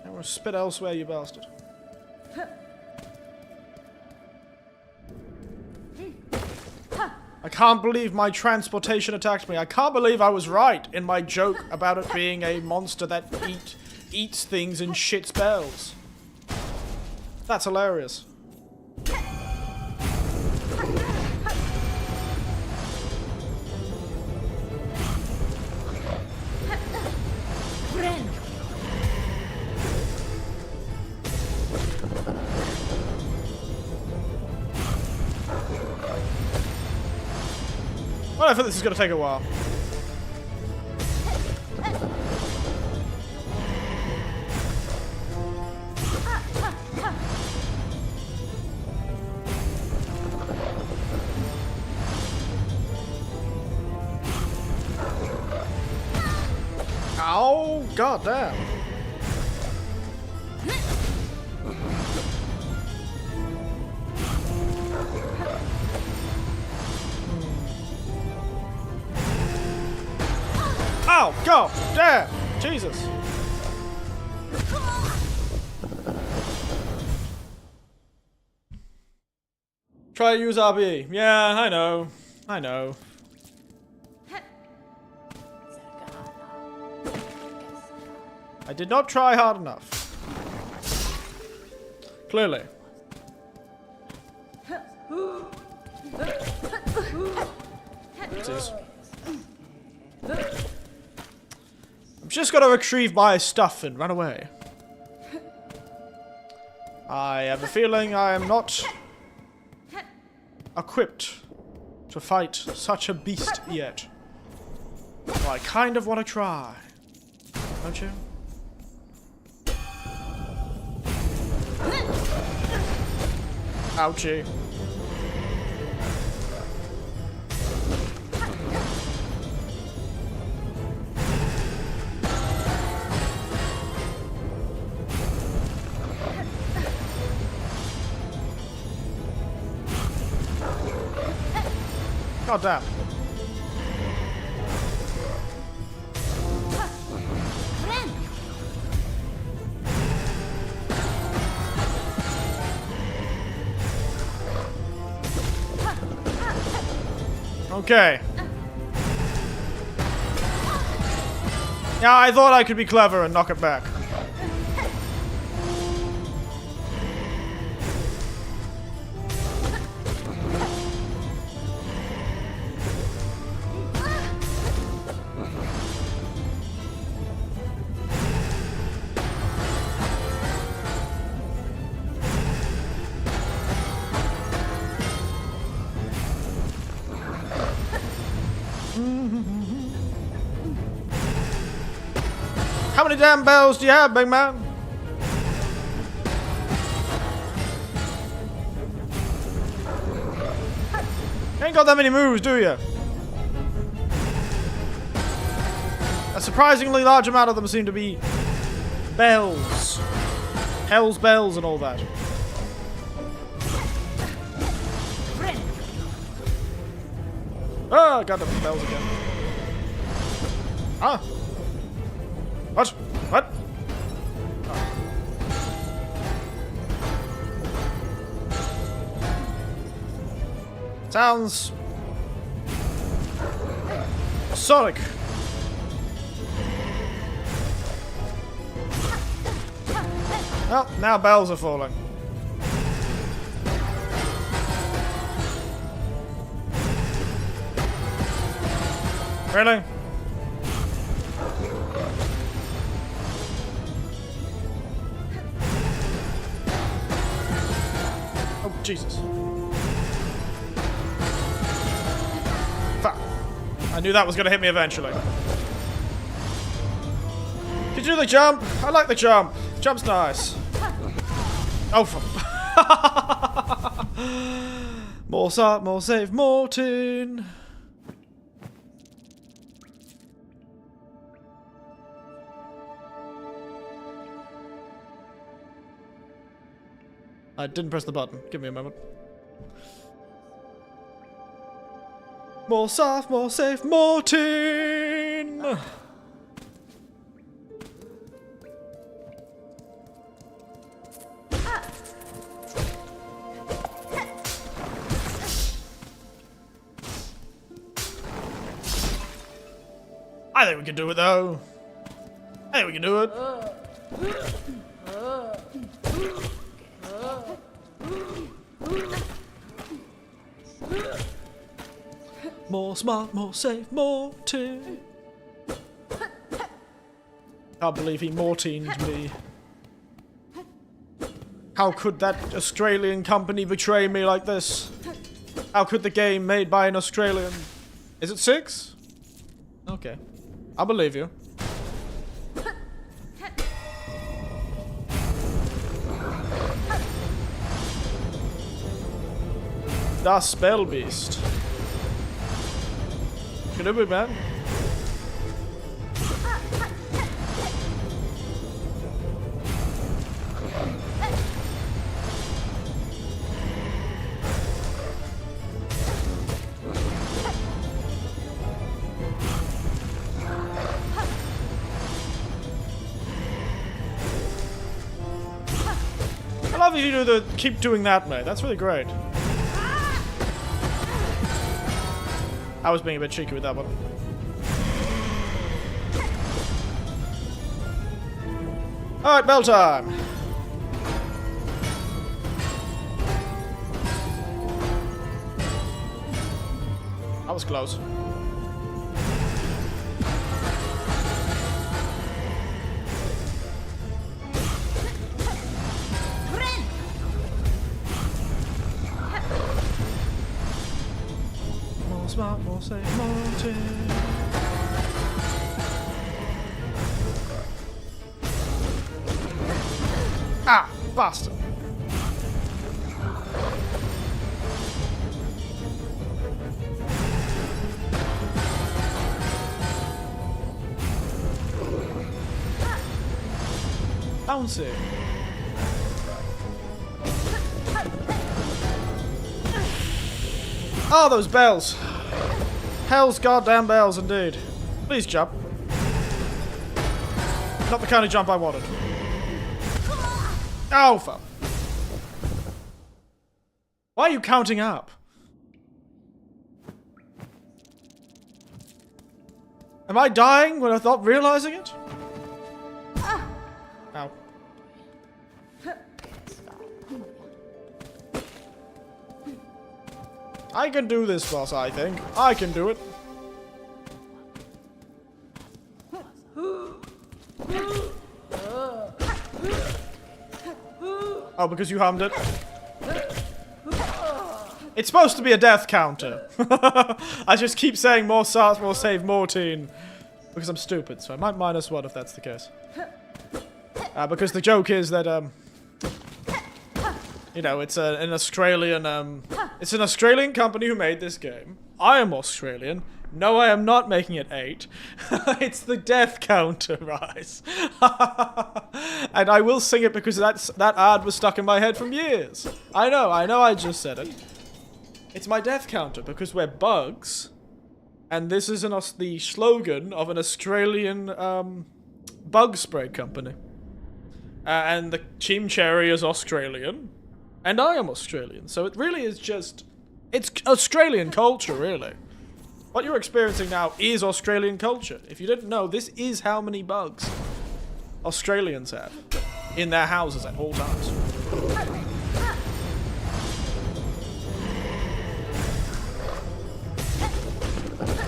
I will spit elsewhere, you bastard. I can't believe my transportation attacked me. I can't believe I was right in my joke about it being a monster that eats things and shit spells. That's hilarious. Well, I think this is going to take a while. Oh, goddamn. Oh, God damn. Jesus. Try to use RB. Yeah, I know. I know. I did not try hard enough. Clearly. Oopsies. I'm just gonna retrieve my stuff and run away. I have a feeling I am not equipped to fight such a beast yet. Well, I kind of want to try. Don't you? Ouchie. God damn. Okay. Yeah, I thought I could be clever and knock it back. How many damn bells do you have, big man? You ain't got that many moves, do you? A surprisingly large amount of them seem to be bells. Hell's bells and all that. Ah, I got the bells again. Ah. What? What? Oh. Sounds... Sonic. Oh, now bells are falling. Really? Oh, Jesus. Fuck. I knew that was going to hit me eventually. Could you do the jump? I like the jump. The jump's nice. Oh, fuck. More salt, more save, more tin. I didn't press the button. Give me a moment. More soft, more safe, more tin! I think we can do it though. I think we can do it. More smart, more safe, more tin. Can't believe he Mortined me. How could that Australian company betray me like this? How could the game made by an Australian... Is it 6? Okay. I believe you. Das Spell Beast. Can it be, man? I love you do the keep doing that, mate. That's really great. I was being a bit cheeky with that one. Alright, bell time! That was close. More smart, more safe, more tin. Ah, bastard. Bouncy. Oh, those bells. Hell's goddamn bells, indeed. Please jump. Not the kind of jump I wanted. Oh, fuck. Why are you counting up? Am I dying when I'm not realizing it? Ow. I can do this, boss, I think. I can do it. Oh, because you hummed it? It's supposed to be a death counter. I just keep saying more SARS, more save, more teen. Because I'm stupid, so I might -1 if that's the case. Because the joke is that, you know, it's an Australian, it's an Australian company who made this game. I am Australian. No, I am not making it 8. It's the death counter, Rise. And I will sing it because that ad was stuck in my head from years. I know I just said it. It's my death counter because we're bugs. And this is the slogan of an Australian, bug spray company. And the Team Cherry is Australian. And I am Australian. So it really is just It's Australian culture, really. What you're experiencing now is Australian culture. If you didn't know, this is how many bugs Australians have in their houses at all times.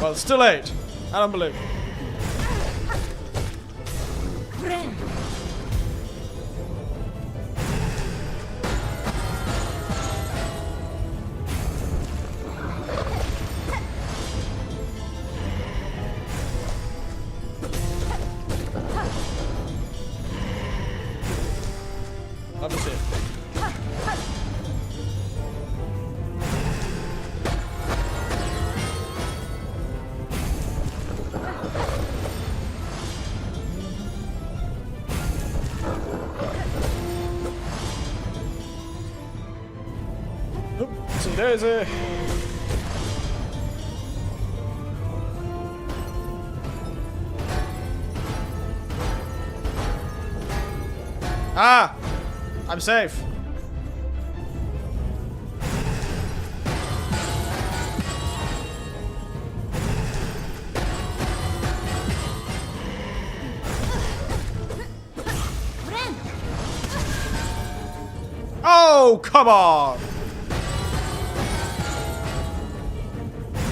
Well, it's still 8. I don't believe it. Let me see. Oopsie daisy. Ah! I'm safe. Oh, come on!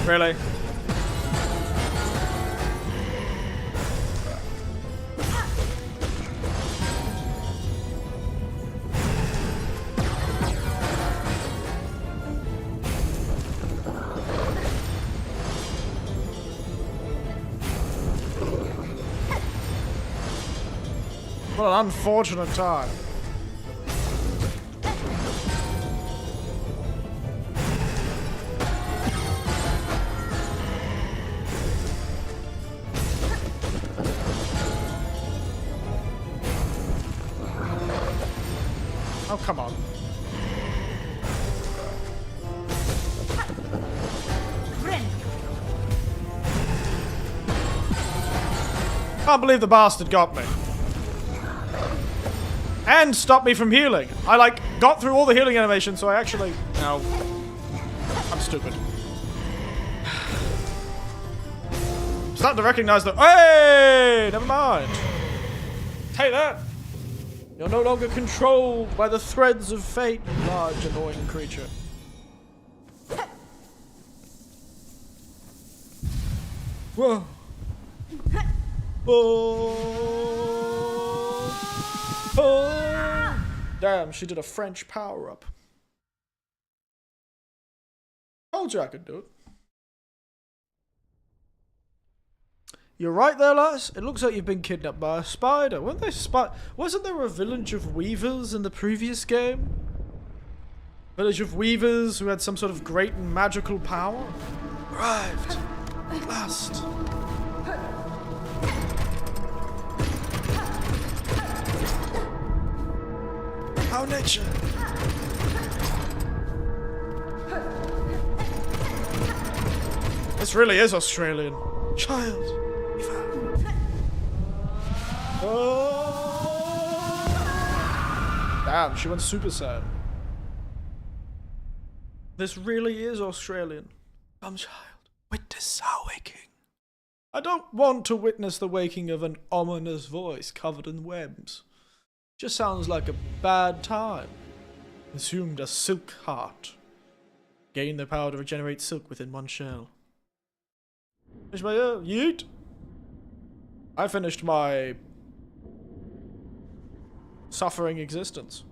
Really? What an unfortunate time. Oh, come on. Can't believe the bastard got me. And stopped me from healing. I, like, got through all the healing animations, so I actually... No. I'm stupid. Starting to recognize that... Hey! Never mind. Take that. You're no longer controlled by the threads of fate, you large, annoying creature. Whoa. Oh. Oh. Damn, she did a French power-up. Told you I could do it. You're right there, lass. It looks like you've been kidnapped by a spider. Weren't they Wasn't there a village of weavers in the previous game? Village of weavers who had some sort of great and magical power? Arrived. At last. How nature. This really is Australian. Child. Oh. Damn, she went Super Saiyan. This really is Australian. Come, child, witness our waking. I don't want to witness the waking of an ominous voice covered in webs. Just sounds like a bad time. Consumed a silk heart. Gain the power to regenerate silk within one shell. Finish my yeet. I finished my suffering existence.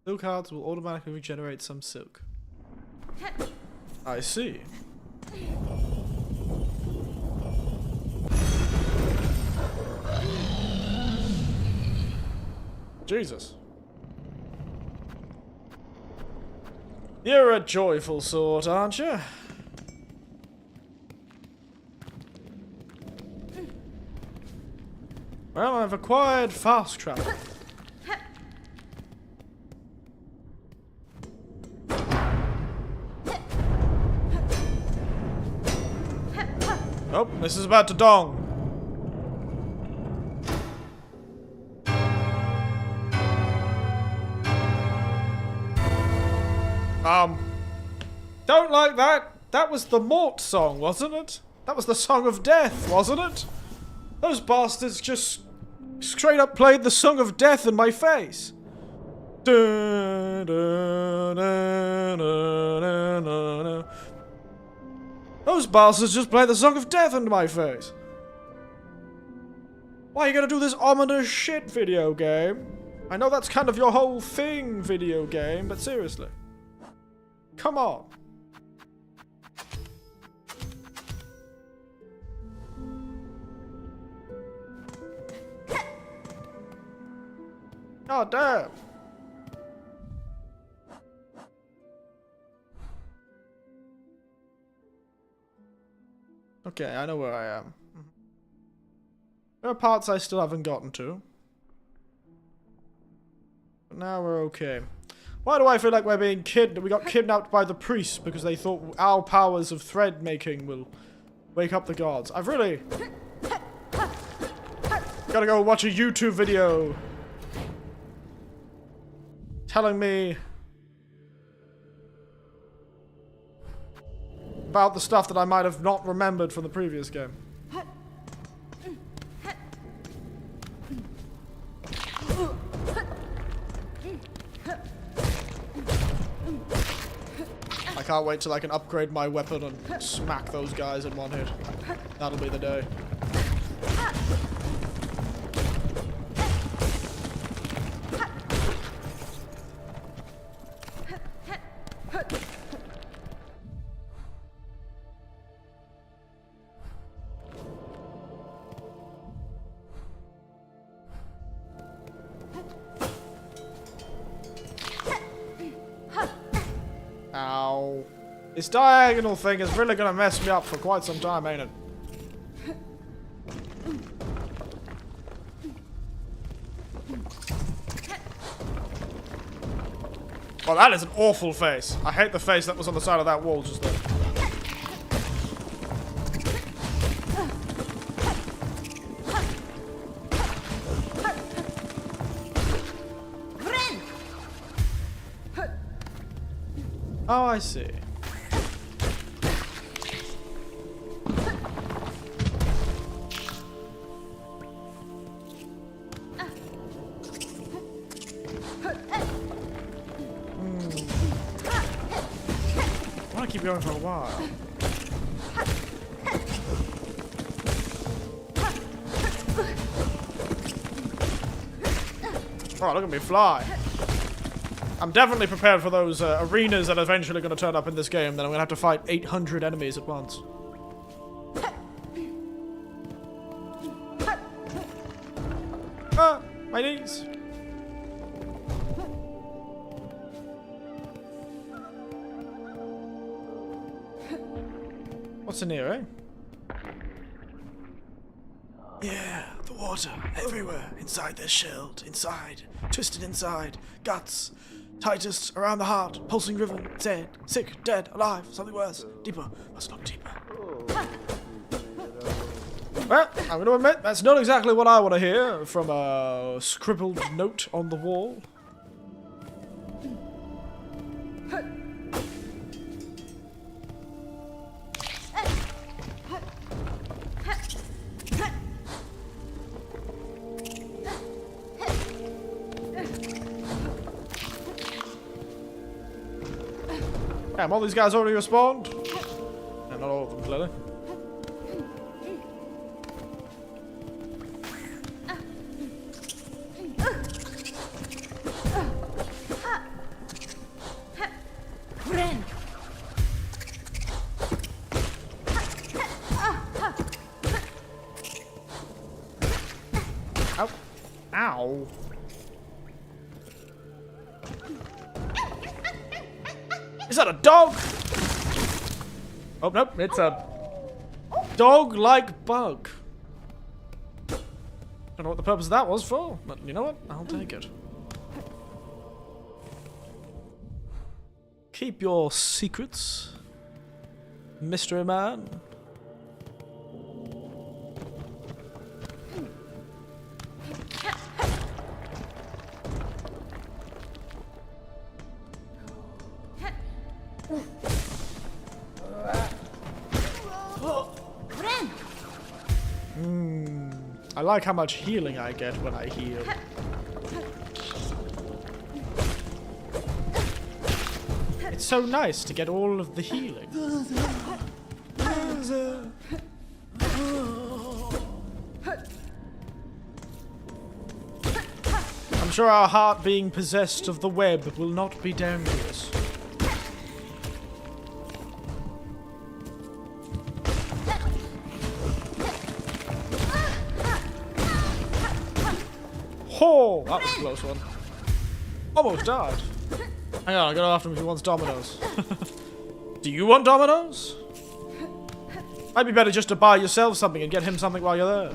Silk hearts will automatically regenerate some silk. I see. Jesus. You're a joyful sort, aren't you? Well, I've acquired fast travel. This is about to dong. Don't like that. That was the Mort song, wasn't it? That was the Song of Death, wasn't it? Those bastards just straight up played the Song of Death in my face. Dun, dun, dun, dun, dun, dun, dun. Those bastards just played the Song of Death into my face. Why are you gonna do this ominous shit, video game? I know that's kind of your whole thing, video game, but seriously. Come on. God damn. Okay, I know where I am. There are parts I still haven't gotten to. But now we're okay. Why do I feel like we're being we got kidnapped by the priests because they thought our powers of thread making will wake up the gods? I've really gotta go watch a YouTube video telling me about the stuff that I might have not remembered from the previous game. I can't wait till I can upgrade my weapon and smack those guys in one hit. That'll be the day. Ow. This diagonal thing is really gonna mess me up for quite some time, ain't it? Oh, that is an awful face. I hate the face that was on the side of that wall just then. Oh, I see. I want to keep going for a while. Oh, look at me fly. I'm definitely prepared for those arenas that are eventually going to turn up in this game. Then I'm going to have to fight 800 enemies at once. Ah, my knees. What's in here, eh? Yeah, the water everywhere. Inside they're shelled. Inside. Twisted inside. Guts. Tightest around the heart. Pulsing river. Dead. Sick. Dead. Alive. Something worse. Deeper. Must look deeper. Well, I'm going to admit, that's not exactly what I want to hear from a scribbled note on the wall. Damn, all these guys already respawned? No, not all of them, clearly. Ow. Ow. Is that a dog? Oh, nope, it's a dog-like bug. Don't know what the purpose of that was for, but you know what? I'll take it. Keep your secrets, mystery man. I like how much healing I get when I heal. It's so nice to get all of the healing. I'm sure our heart being possessed of the web will not be dangerous. Oh, that was a close one. Almost died. Hang on, I gotta ask him if he wants Dominoes. Do you want Dominoes? Might be better just to buy yourself something and get him something while you're there.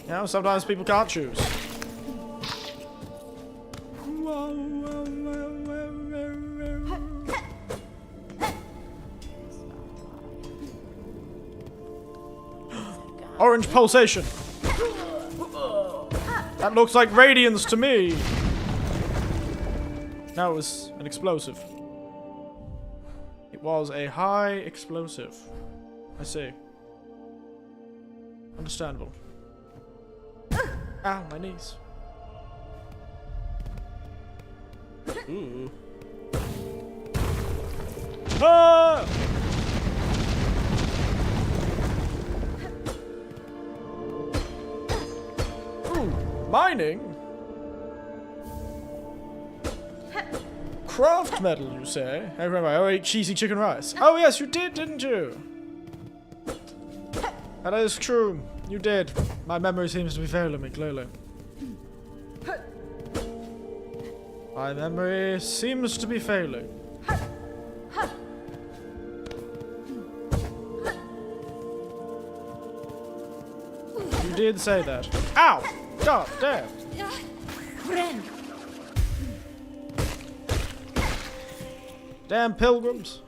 You know, sometimes people can't choose. Orange pulsation. That looks like radiance to me. No, it was an explosive. It was a high explosive. I see. Understandable. Ow, my knees. Ooh. Ah! Ooh, mining? Craft metal, you say? I remember I ate cheesy chicken rice. Oh yes, you did, didn't you? That is true. You did. My memory seems to be failing me, clearly. My memory seems to be failing. You did say that. Ow! God damn! Damn pilgrims.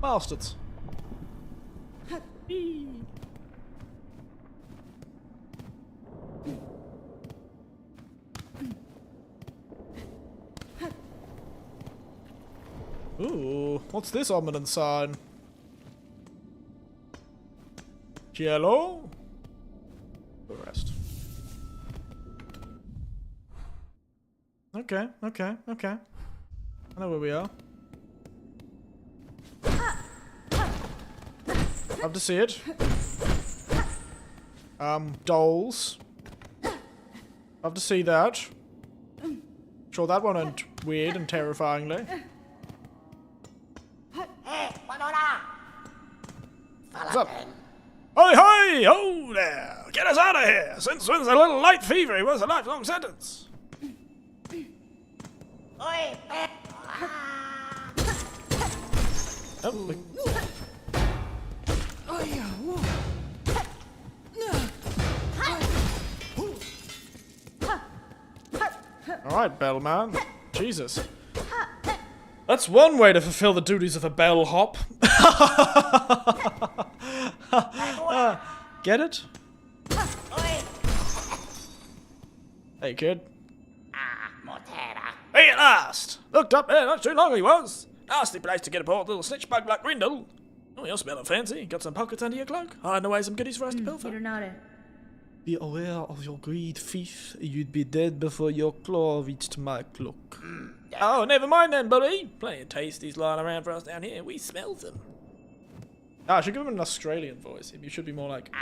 Bastards. Ooh, what's this ominous sign? Yellow? The rest. Okay. I know where we are. Love to see it. Dolls. Love to see that. Sure, that one went weird and terrifyingly. What's up? Hey, hey! Oh there! Get us out of here! Since when's a little light fever was a lifelong sentence? Oh, alright, bellman. Jesus. That's one way to fulfill the duties of a bellhop. Get it? Hey, kid. Hey, at last! Looked up there not too long he was. Nasty place to get a poor little snitch bug like Grindle. Oh, you're smelling fancy. Got some pockets under your cloak? Hiding away some goodies for us to pilfer. Be aware of your greed, thief. You'd be dead before your claw reached my cloak. Oh, never mind then, buddy. Plenty of tasties lying around for us down here. We smell them. Ah, I should give him an Australian voice. You should be more like...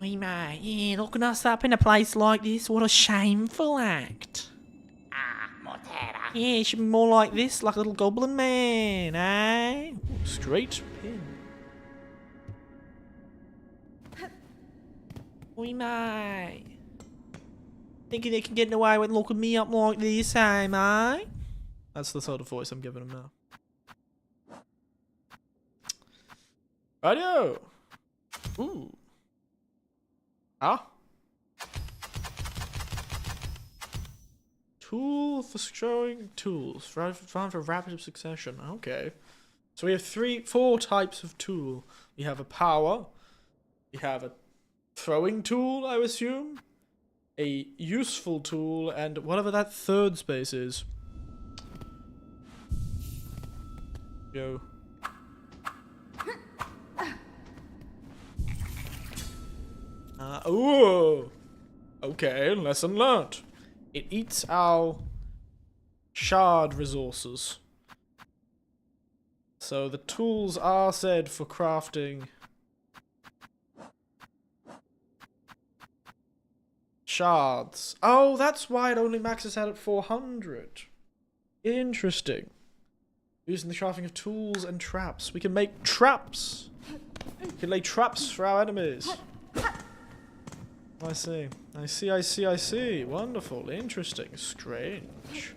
We mate, yeah, looking us up in a place like this, what a shameful act. Yeah, it should be more like this, like a little goblin man, eh? Straight pin. We mate. Thinking they can get away with looking me up like this, eh, mate? That's the sort of voice I'm giving him now. Radio. Ooh. Ah. Tool for showing tools. Found for rapid succession. Okay. So we have four types of tool. We have a power. We have a throwing tool, I assume. a useful tool and whatever that third space is. Go. Ooh. Okay, lesson learned. It eats our shard resources. So the tools are said for crafting shards. Oh, that's why it only maxes out at 400. Interesting. Using the crafting of tools and traps. We can make traps. We can lay traps for our enemies. I see. I see, I see, I see. Wonderful. Interesting. Strange.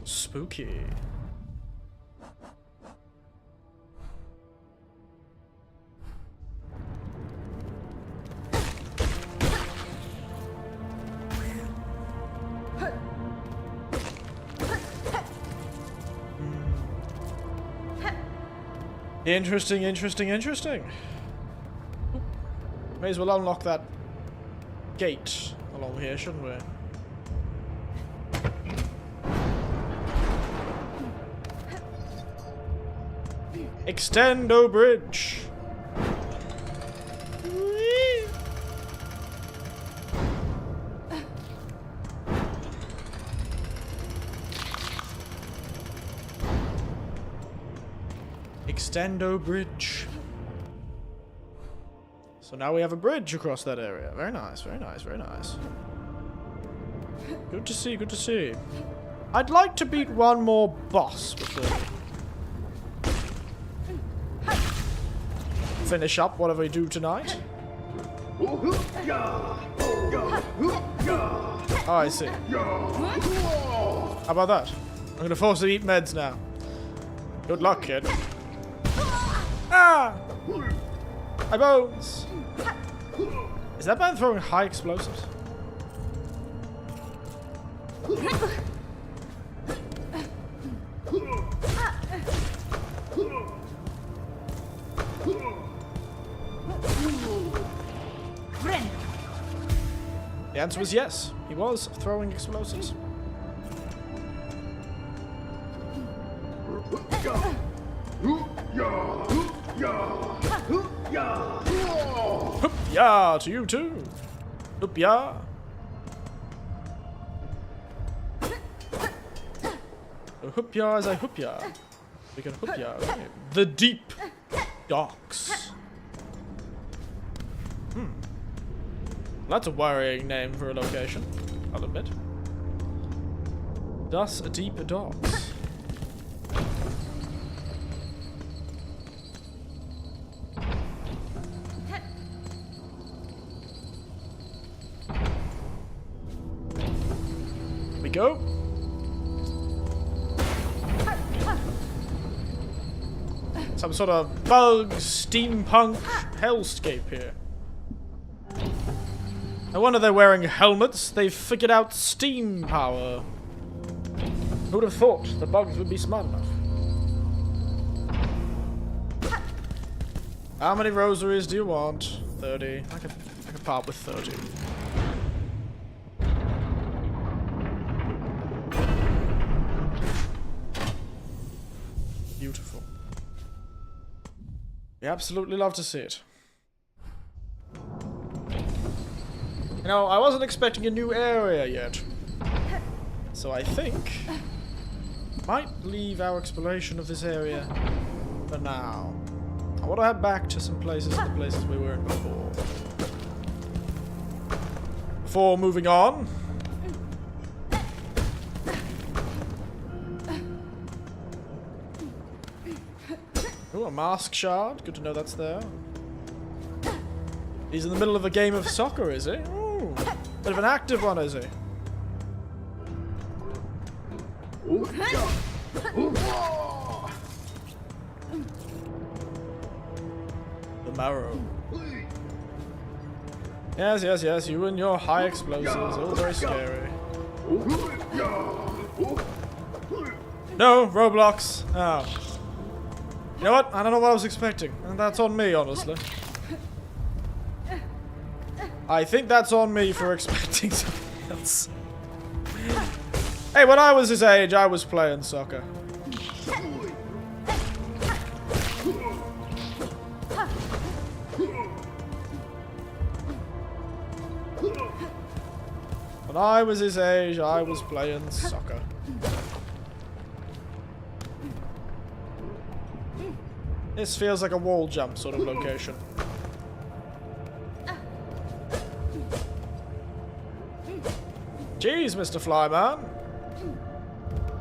Spooky. Interesting, interesting, interesting. May as well unlock that gate along here, shouldn't we? Extendo bridge. Extendo bridge. So now we have a bridge across that area. Very nice, very nice, very nice. Good to see, good to see. I'd like to beat one more boss before we finish up whatever we do tonight. Oh, I see. How about that? I'm gonna force you to eat meds now. Good luck, kid. Ah! My bones! Is that man throwing high explosives? The answer was yes. He was throwing explosives. Hoop-ya to you too. Hoop-ya. Hoop-ya as I hoop-ya. We can hoop-ya. Okay. The Deep Docks. That's a worrying name for a location, I'll admit. Thus, Deep Docks. We go. Some sort of bug steampunk hellscape here. No wonder they're wearing helmets. They've figured out steam power. Who would have thought the bugs would be smart enough? How many rosaries do you want? 30. I could part with 30. Beautiful. We absolutely love to see it. You know, I wasn't expecting a new area yet. So I think might leave our exploration of this area for now. I want to head back to some places, the places we were in before. Before moving on. Ooh, a mask shard. Good to know that's there. He's in the middle of a game of soccer, is he? Ooh, bit of an active one, is he? The marrow. Yes, yes, yes, you and your high explosives, all very scary. No, Roblox. Oh. You know what? I don't know what I was expecting. And that's on me, honestly. I think that's on me for expecting something else. Hey, when I was his age, I was playing soccer. When I was his age, I was playing soccer. This feels like a wall jump sort of location. Jeez, Mr. Flyman.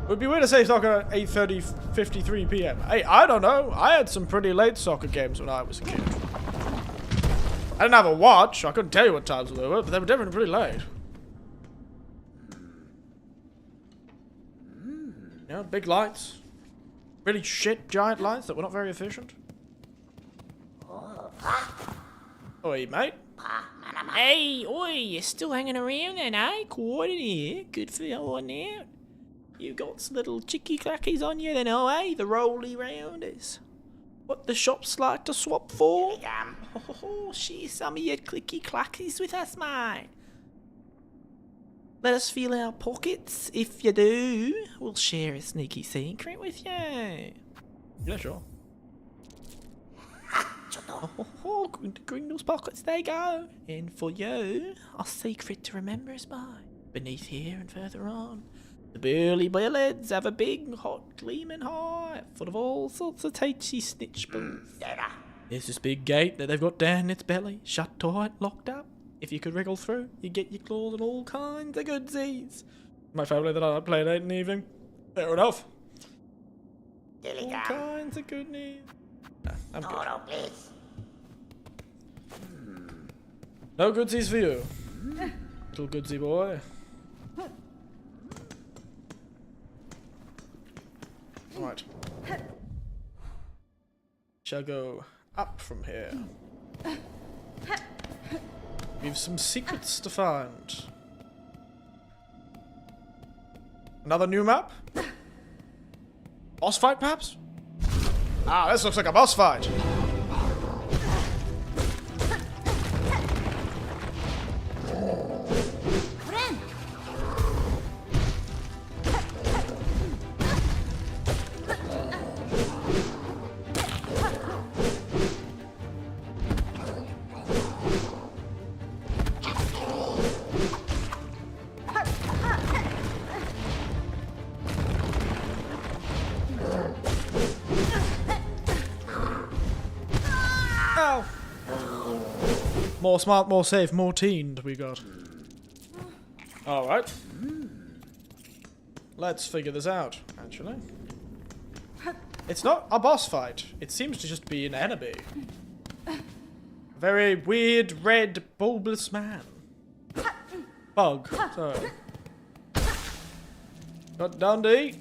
It would be weird to say soccer at 8:30, 53 p.m. Hey, I don't know. I had some pretty late soccer games when I was a kid. I didn't have a watch. I couldn't tell you what times they were, but they were definitely pretty late. Yeah, big lights. Really shit giant lights that were not very efficient. Oi, mate. Hey, oi, you're still hanging around then, eh? Quite in here. Good for on out. You got some little chicky clackies on you then, oh, eh? The rolly rounders. What the shops like to swap for? Oh, share some of your clicky clackies with us, mate. Let us feel our pockets. If you do, we'll share a sneaky secret with you. Yeah, sure. Oh, Gringle's pockets they go. And for you, a secret to remember us by. Beneath here and further on, the burly billets have a big, hot, gleaming hive full of all sorts of tasty snitchbles. There's this big gate that they've got down its belly, shut tight, locked up. If you could wriggle through, you get your claws on all kinds of goodsies. My family that I played late in the evening. Fair enough. All kinds of goodness. Nah, I'm good. No goodsies for you. Little goodsy boy. Right. Shall go up from here. We've some secrets to find. Another new map? Boss fight, perhaps? Ah, this looks like a boss fight. More smart, more safe, more teened we got. Alright. Let's figure this out, actually. It's not a boss fight. It seems to just be an enemy. A very weird, red, bulbous man. Bug, sorry. Got down to eat.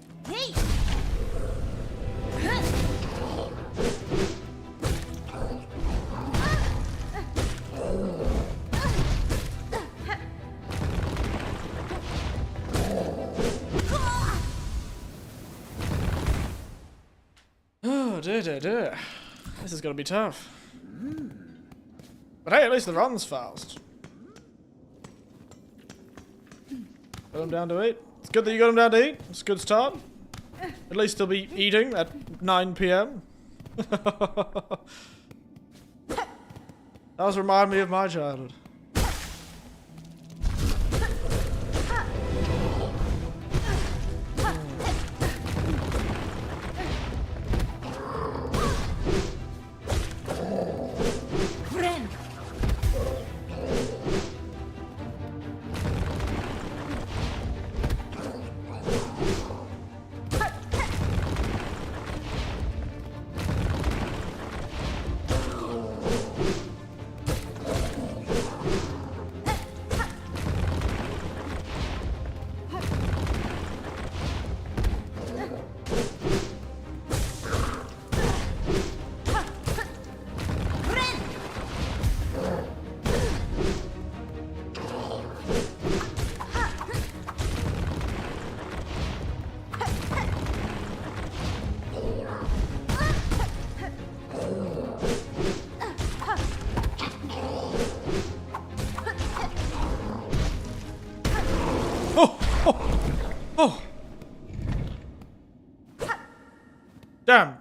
Oh, dear. This is gonna be tough. But hey, at least the run's fast. Got him down to eat. It's good that you got him down to eat. It's a good start. At least he'll be eating at 9 p.m. That was remind me of my childhood.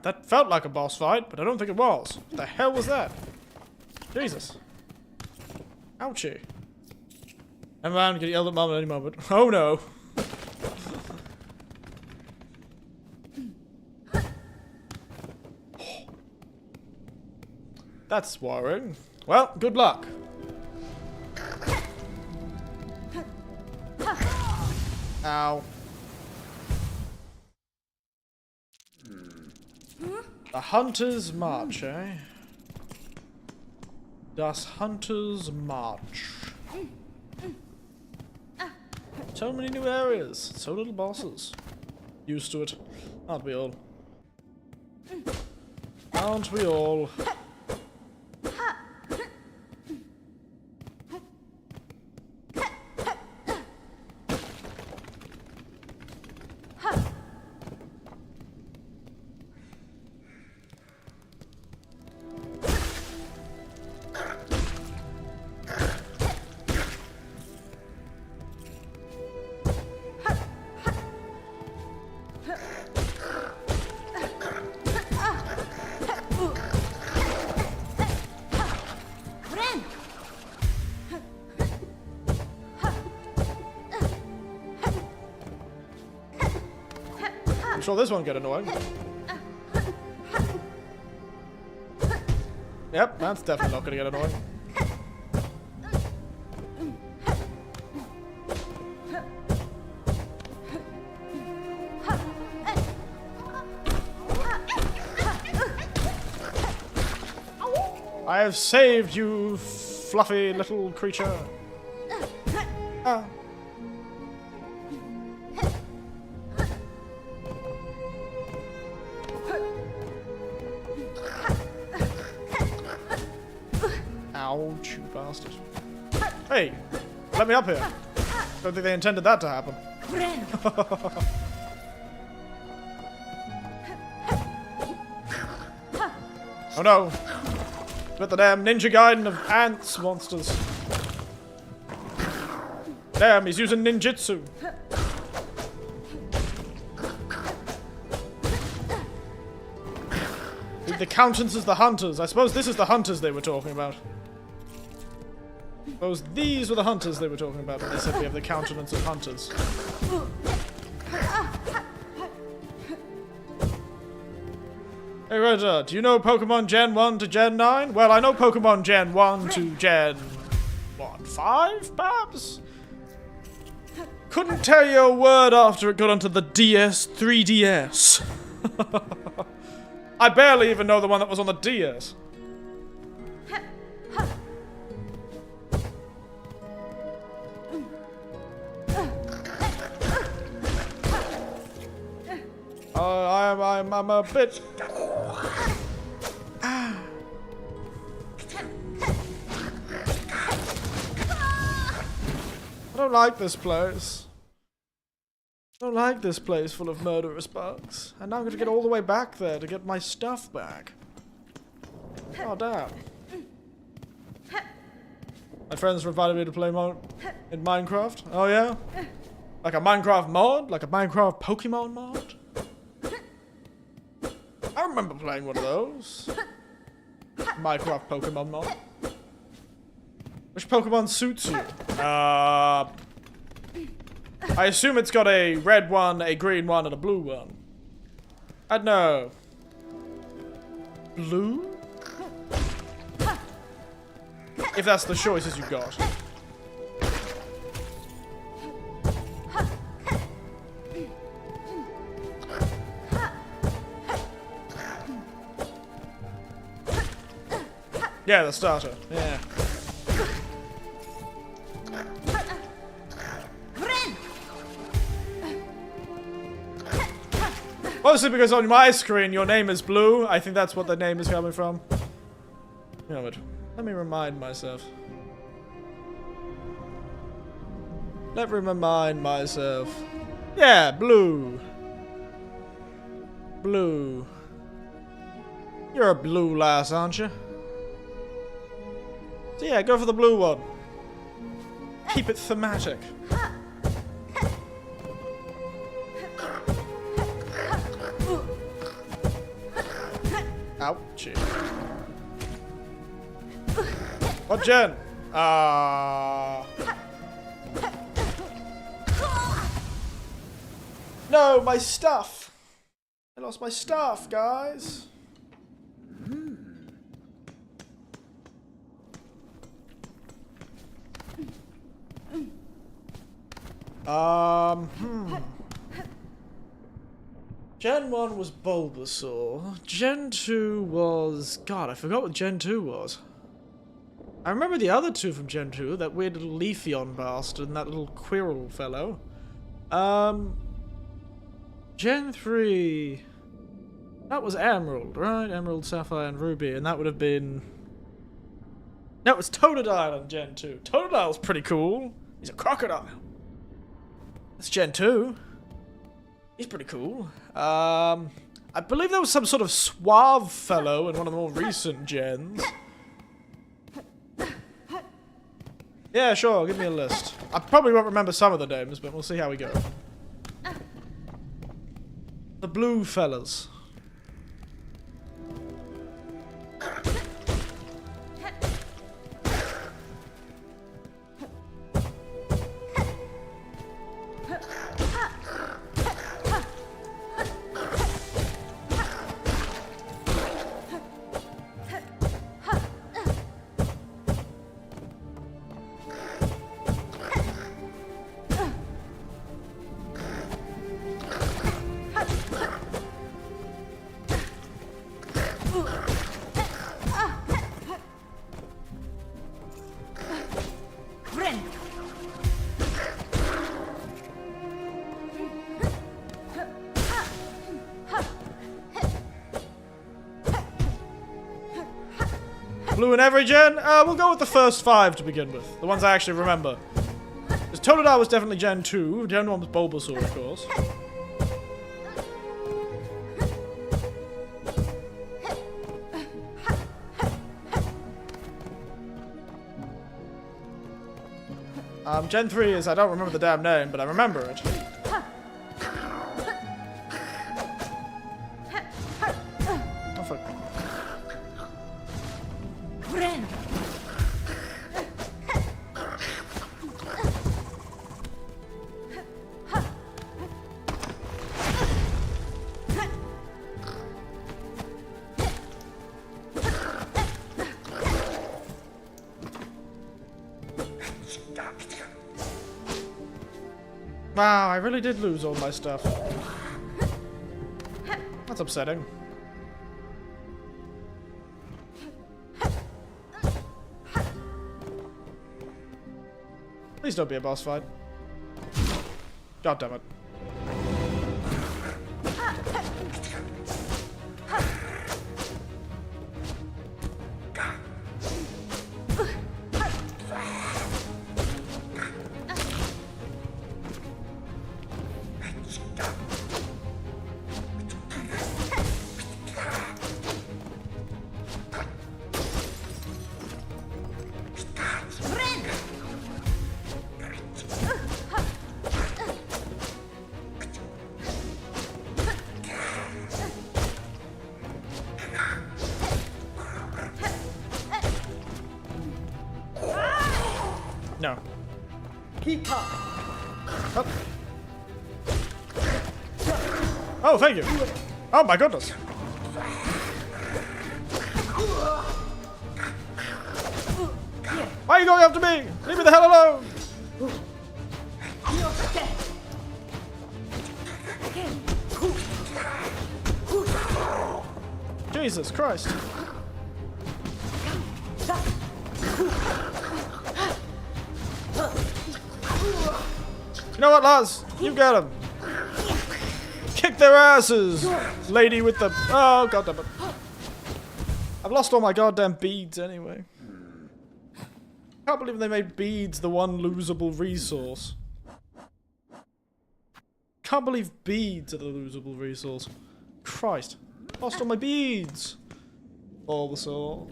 That felt like a boss fight, but I don't think it was. What the hell was that? Jesus. Ouchie. I'm around to get yelled at mom at any moment. Oh no. That's worrying. Well, good luck. Ow. The Hunter's March, eh? Das Hunter's March. So many new areas, so little bosses. Used to it. Aren't we all? Aren't we all? I'm sure this won't get annoying. Yep, that's definitely not gonna get annoying. I have saved you, fluffy little creature. Ah. Ouch, you bastard. Hey, let me up here. Don't think they intended that to happen. Oh no. With the damn Ninja Gaiden of ants monsters. Damn, he's using ninjutsu. The accountants is the hunters. I suppose this is the hunters they were talking about. I suppose these were the hunters they were talking about when they said we have the countenance of hunters. Hey Roger, do you know Pokemon Gen 1 to Gen 9? Well, I know Pokemon Gen 1 to Gen... what, 5, perhaps? Couldn't tell you a word after it got onto the DS 3DS. I barely even know the one that was on the DS. I'm a bit... I don't like this place. I don't like this place full of murderous bugs. And now I'm gonna get all the way back there to get my stuff back. Oh, damn. My friends invited me to play in Minecraft. Oh, yeah? Like a Minecraft mod? Like a Minecraft Pokemon mod? I remember playing one of those. Minecraft Pokemon mod. Which Pokemon suits you? I assume it's got a red one, a green one, and a blue one. I don't know. Blue? If that's the choices you got. Yeah, the starter. Yeah. Mostly because on my screen your name is Blue. I think that's what the name is coming from. You know what? Let me remind myself. Let me remind myself. Yeah, Blue. Blue. You're a blue lass, aren't you? So yeah, go for the blue one. Keep it thematic. Ouchie. What gen? No, my stuff! I lost my stuff, guys. Gen 1 was Bulbasaur. Gen 2 was... God, I forgot what Gen 2 was. I remember the other two from Gen 2, that weird little Leafeon bastard and that little Quirrell fellow. Gen 3... That was Emerald, right? Emerald, Sapphire, and Ruby, and that would have been... No, it was Totodile on Gen 2. Totodile's pretty cool. He's a crocodile. That's Gen 2. He's pretty cool. I believe there was some sort of suave fellow in one of the more recent gens. Yeah, sure, give me a list. I probably won't remember some of the names, but we'll see how we go. The blue fellas. Blue in every gen? We'll go with the first 5 to begin with. The ones I actually remember. Because Totodile was definitely Gen 2. Gen 1 was Bulbasaur, of course. Gen 3 is, I don't remember the damn name, but I remember it. Oh, fuck. Wow, I really did lose all my stuff. That's upsetting. Please don't be a boss fight. God damn it. No. Oh, thank you. Oh my goodness. Why are you going after me? Leave me the hell alone. Jesus Christ. You know what, Lars? You get them. Kick their asses, lady with the... Oh, goddammit. I've lost all my goddamn beads anyway. Can't believe they made beads the one losable resource. Can't believe beads are the losable resource. Christ. Lost all my beads. Bulbasaur.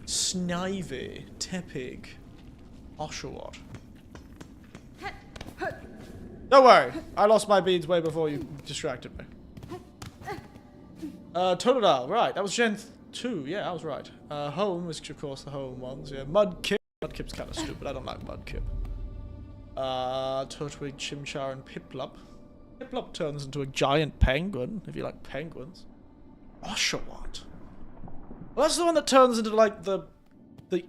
Snivy. Tepig. Oshawott. Don't worry, I lost my beads way before you distracted me. Totodile, right. That was Gen 2. Yeah, I was right. Home is, of course, the home ones. Yeah, Mudkip. Mudkip's kind of stupid. I don't like Mudkip. Turtwig, Chimchar, and Piplup. Piplup turns into a giant penguin, if you like penguins. Oshawott. Well, that's the one that turns into, like, the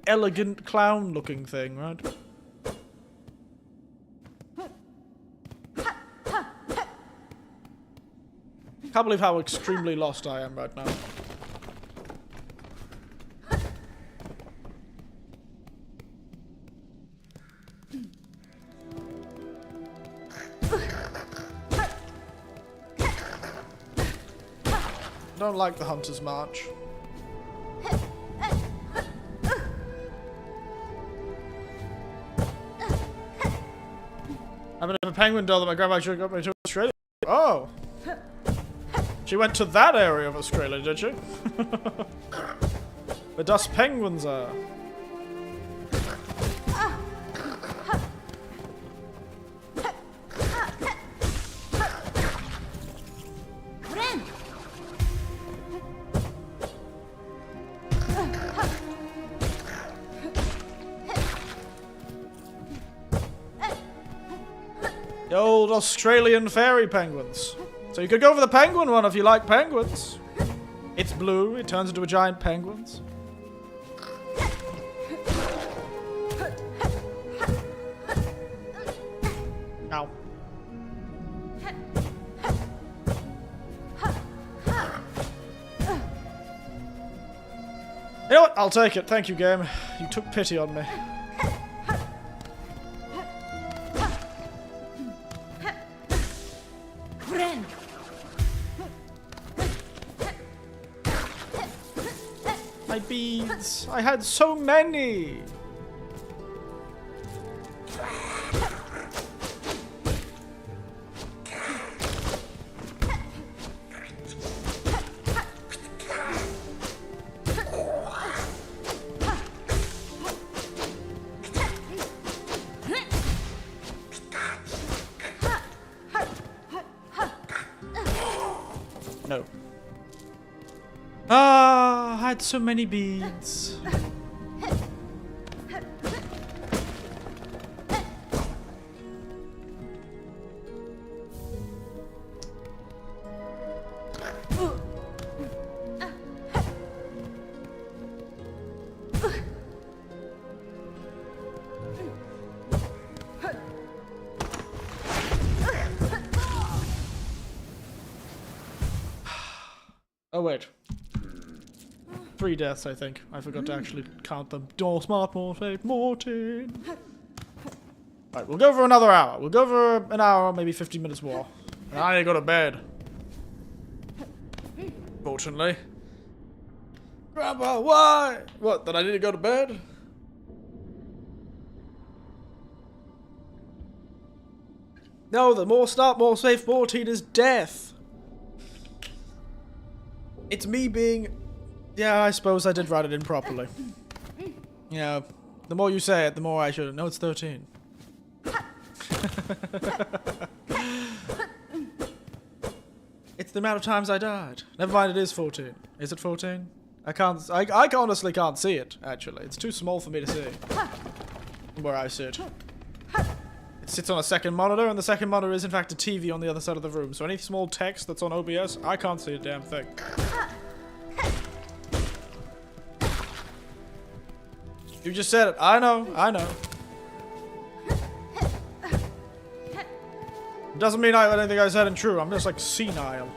elegant clown-looking thing, right? Can't believe how extremely lost I am right now. Don't like the Hunter's March. I have a penguin doll that my grandma actually got me to Australia. Oh! She went to that area of Australia, did she? Where dust penguins are. The old Australian fairy penguins. So you could go for the penguin one if you like penguins. It's blue, it turns into a giant penguins. Ow. You know what? I'll take it. Thank you, game. You took pity on me. My beads! I had so many! No. Ah, I had so many beads. Oh wait. 3 deaths, I think. I forgot to actually count them. Door smart, more fate, Mortin. Alright, we'll go for another hour. We'll go for an hour, maybe 15 minutes more. And I need to go to bed. Fortunately. Grandpa, why? What, that I need to go to bed? No, the more start, more safe, Mortin is death. It's me being... Yeah, I suppose I did write it in properly. Yeah, the more you say it, the more I should. No, it's 13. It's the amount of times I died. Never mind, it is 14. Is it 14? I honestly can't see it, actually. It's too small for me to see. Where I sit. It sits on a second monitor, and the second monitor is in fact a TV on the other side of the room. So any small text that's on OBS, I can't see a damn thing. You just said it. I know. I know. Doesn't mean anything I said isn't true. I'm just like senile.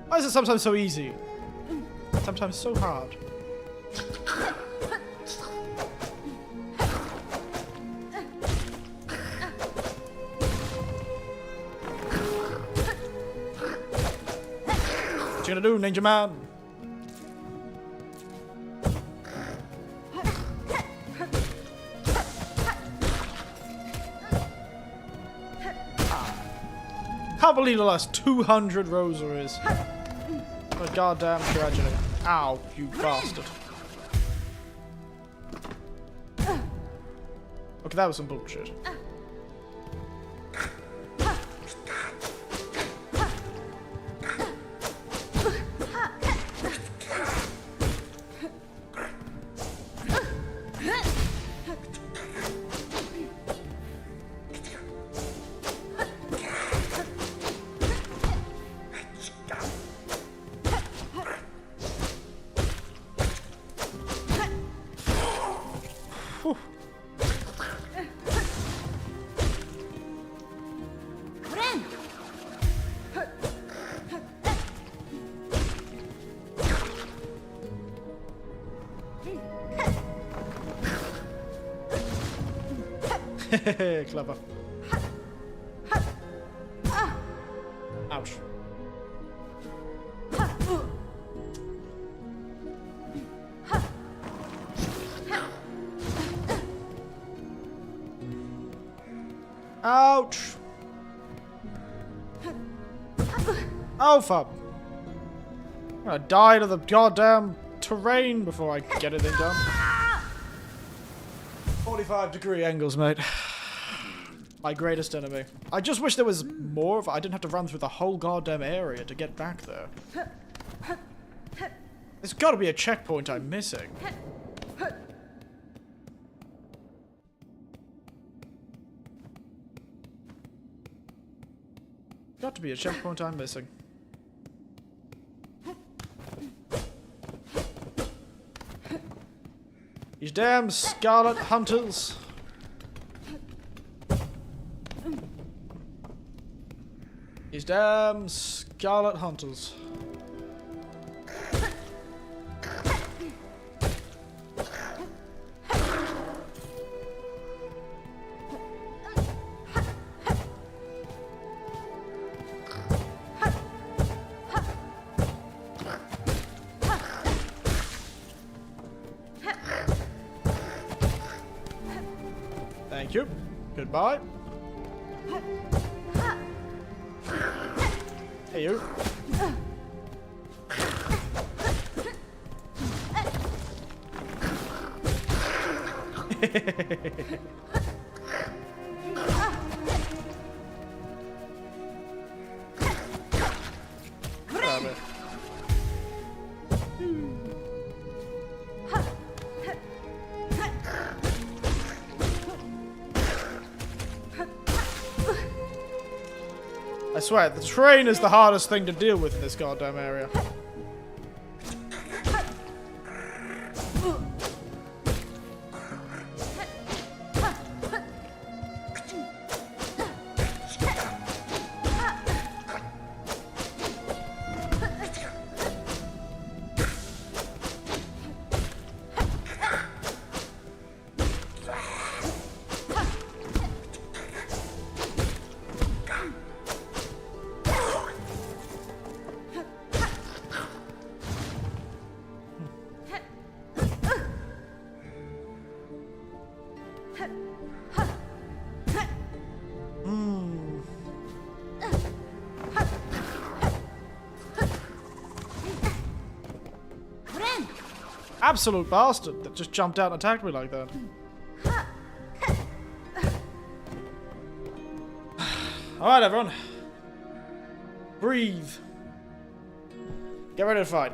Why is it sometimes so easy? Sometimes so hard. What you gonna do, Ninja Man? Can't believe the last 200 rosaries. What a goddamn tragedy. Ow, you bastard. Okay, that was some bullshit. Clever. Ouch. Ouch. Oh, fuck. I'm gonna die to the goddamn terrain before I get anything done. 45-degree angles, mate. My greatest enemy. I just wish there was more of it. I didn't have to run through the whole goddamn area to get back there. There's gotta be a checkpoint I'm missing. Got to be a checkpoint I'm missing. These damn scarlet hunters. These damn scarlet hunters. Thank you. Goodbye. Hey, you. I swear, the train is the hardest thing to deal with in this goddamn area. Absolute bastard that just jumped out and attacked me like that. Alright, everyone. Breathe. Get ready to fight.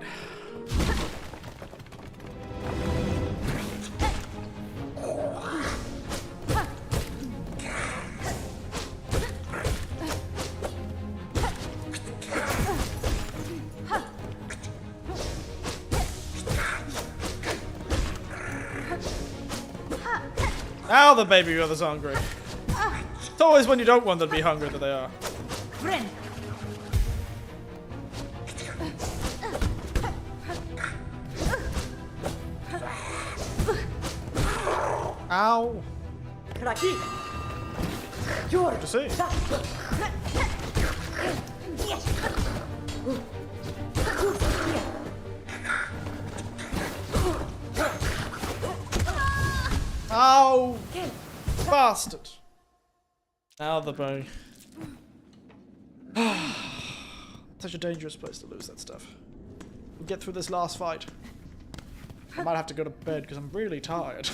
Now the baby brother's hungry. It's always when you don't want them to be hungry that they are. Ow. Good to see. Ow! Bastard! Now the bow. Such a dangerous place to lose that stuff. We'll get through this last fight. I might have to go to bed because I'm really tired.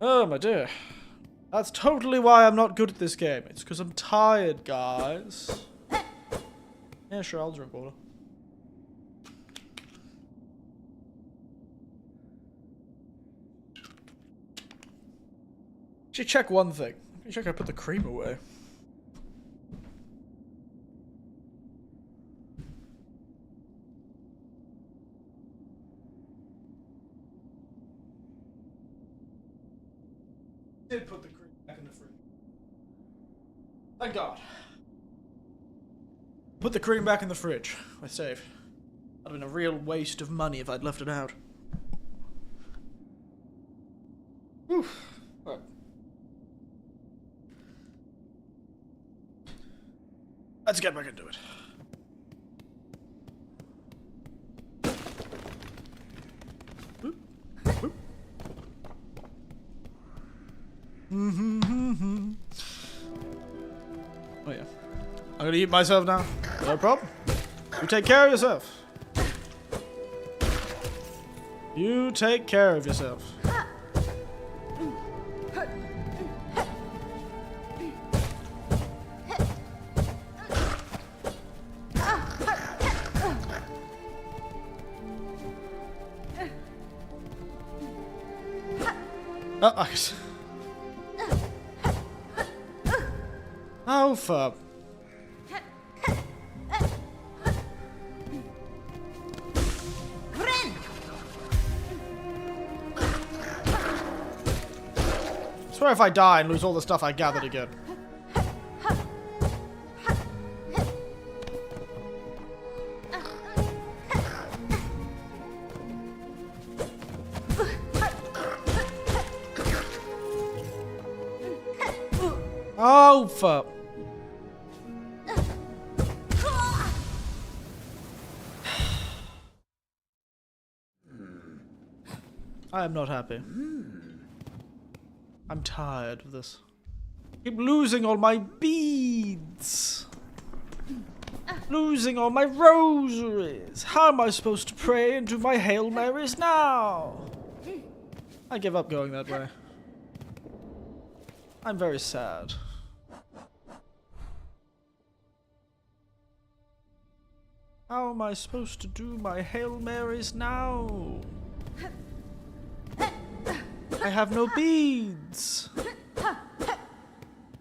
Oh my dear. That's totally why I'm not good at this game. It's because I'm tired, guys. Yeah, sure, I'll drink water. Should check one thing. Check I put the cream away. Did put the cream back in the fridge. Thank God. Put the cream back in the fridge. We're safe. That'd have been a real waste of money if I'd left it out. Whew. Right. Let's get back into it. Whoop. Whoop. Oh yeah. I'm gonna eat myself now. No problem. You take care of yourself. You take care of yourself. Alpha. I swear if I die and lose all the stuff I gathered again. Oh, fuck. I am not happy. I'm tired of this. Keep losing all my beads. Losing all my rosaries. How am I supposed to pray and do my Hail Marys now? I give up going that way. I'm very sad. How am I supposed to do my Hail Marys now? I have no beads.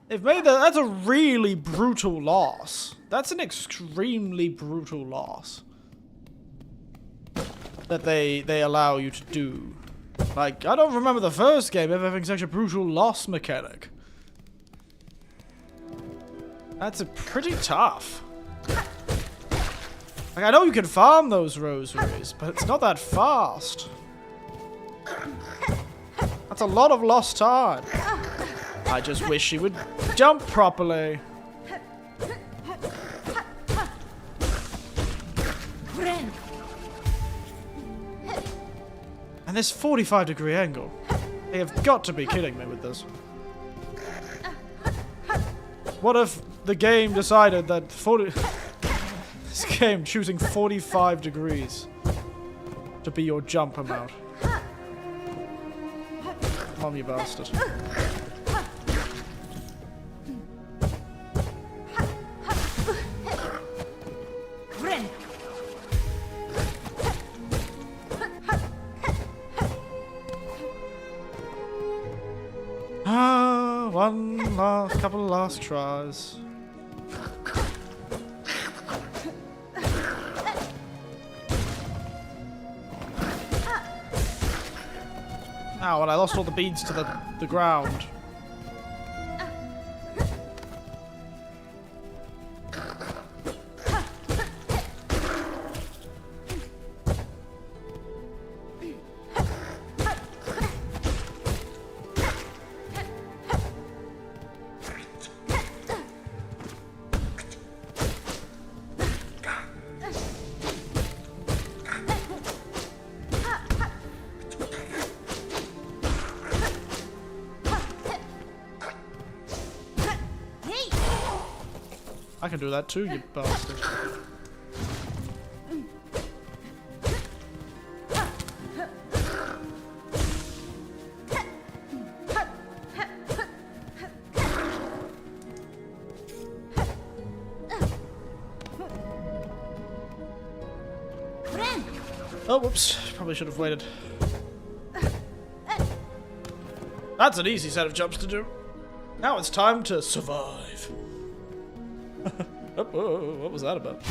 They've made that. That's a really brutal loss. That's an extremely brutal loss that they allow you to do. Like, I don't remember the first game ever having such a brutal loss mechanic. That's a pretty tough. Like, I know you can farm those rosaries, but it's not that fast. That's a lot of lost time. I just wish she would jump properly. And this 45-degree angle. They have got to be kidding me with this. What if the game decided that this game choosing 45 degrees to be your jump amount? Come on, you bastard. Couple of last tries. Ow, and I lost all the beads to the ground. can do that too, you bastard. Oh, whoops. Probably should have waited. That's an easy set of jumps to do. Now it's time to survive. Oh, what was that about?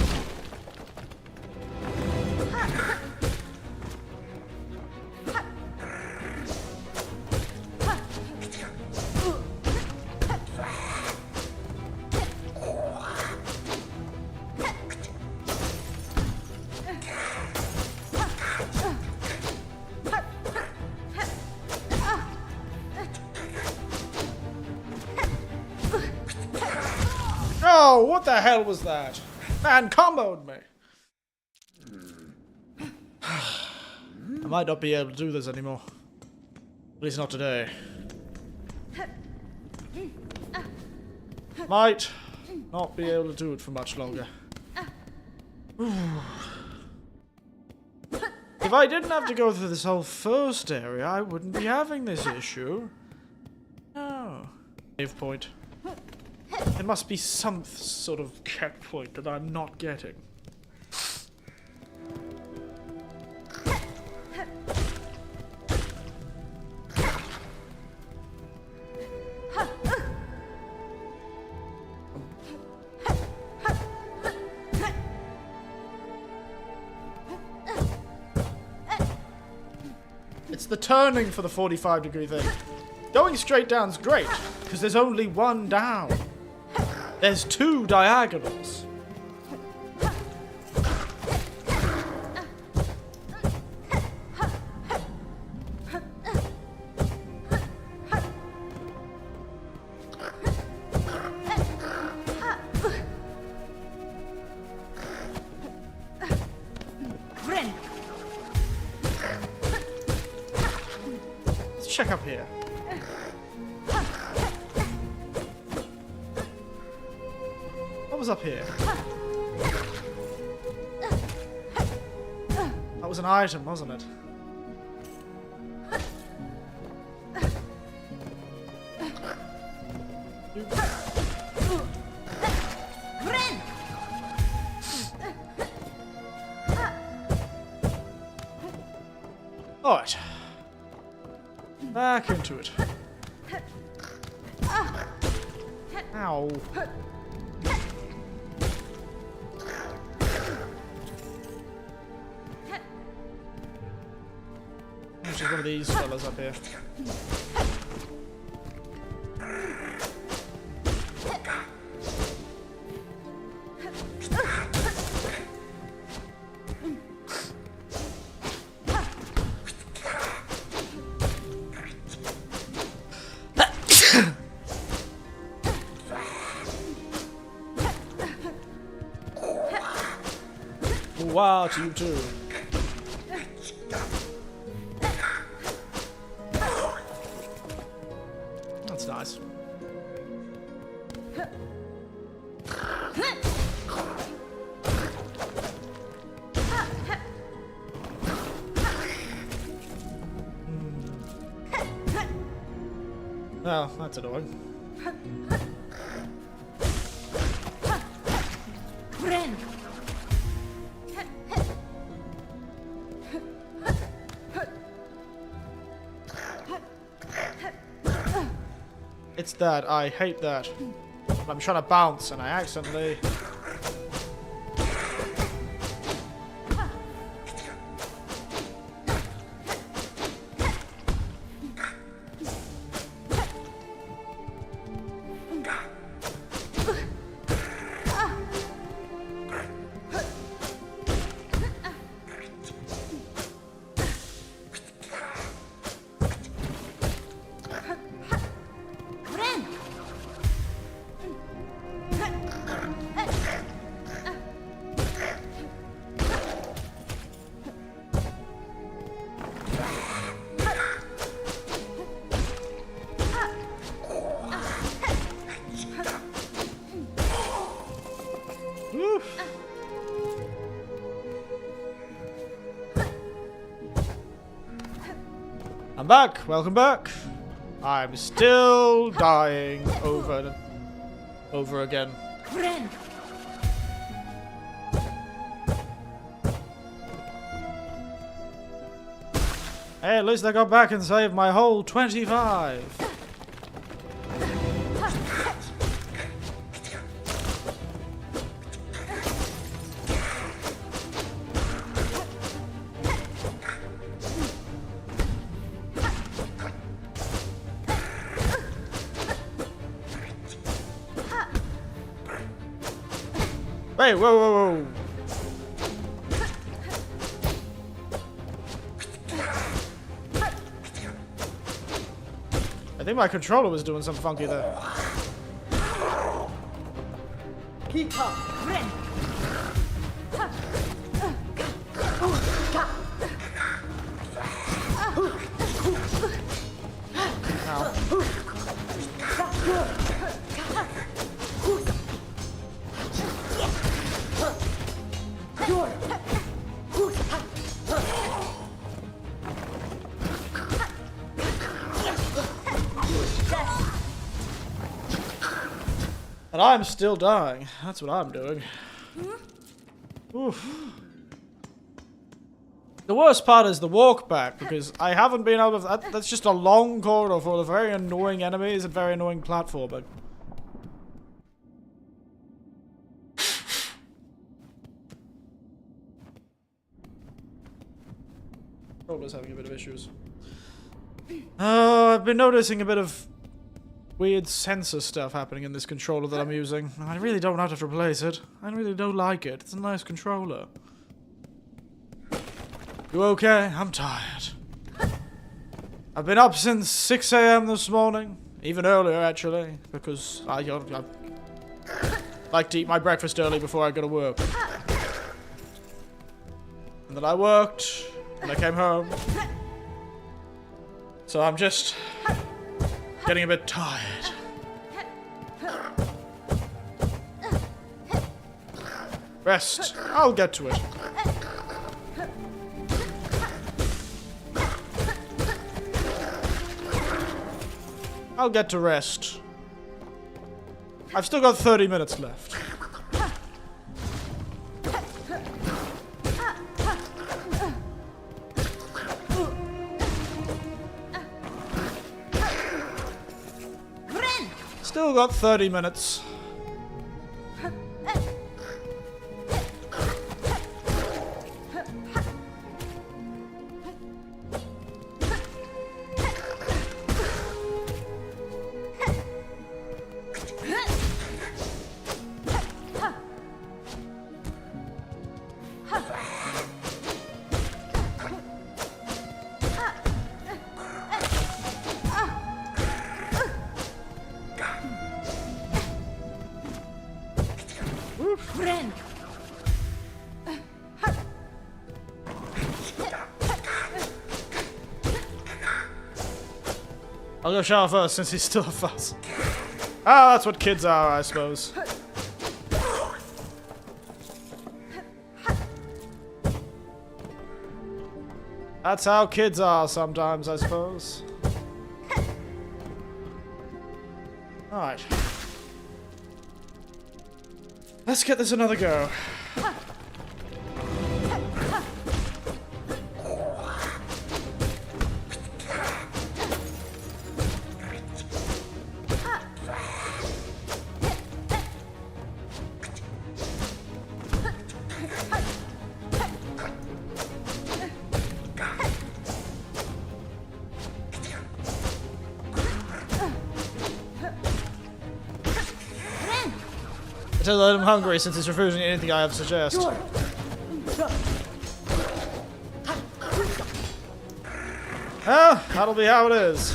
Oh, what the hell was that? Man comboed me. I might not be able to do this anymore. At least not today. Might not be able to do it for much longer. If I didn't have to go through this whole first area, I wouldn't be having this issue. Oh. Save point. There must be some sort of checkpoint that I'm not getting. It's the turning for the 45-degree thing. Going straight down's great, because there's only one down. There's two diagonals. Let's check up here. What was up here? That was an item, wasn't it? Alright. Back into it. Ow. There's one of these fellas up here. Wow, to you too. That's nice. Well, that's annoying. It's that. I hate that. I'm trying to bounce and I accidentally... I'm back. Welcome back. I'm still dying over again. Friend. Hey, at least I got back and saved my whole 25. Hey, whoa, whoa, whoa. I think my controller was doing something funky there. And I'm still dying. That's what I'm doing. Oof. The worst part is the walk back, because I haven't been able to... That's just a long corridor full of very annoying enemies and very annoying platforming. Controller's having a bit of issues. I've been noticing a bit of weird sensor stuff happening in this controller that I'm using. I really don't know how to replace it. I really don't like it. It's a nice controller. You okay? I'm tired. I've been up since 6 AM this morning. Even earlier, actually. Because I like to eat my breakfast early before I go to work. And then I worked. And I came home. So I'm just getting a bit tired. Rest. I'll get to it. I'll get to rest. I've still got 30 minutes left. Still got 30 minutes. Friend. I'll go shower first since he's still a fuss. Ah, that's what kids are, I suppose. That's how kids are sometimes, I suppose. Alright. Let's get this another go. I tell that I'm hungry since he's refusing anything I have to suggest. Well, that'll be how it is.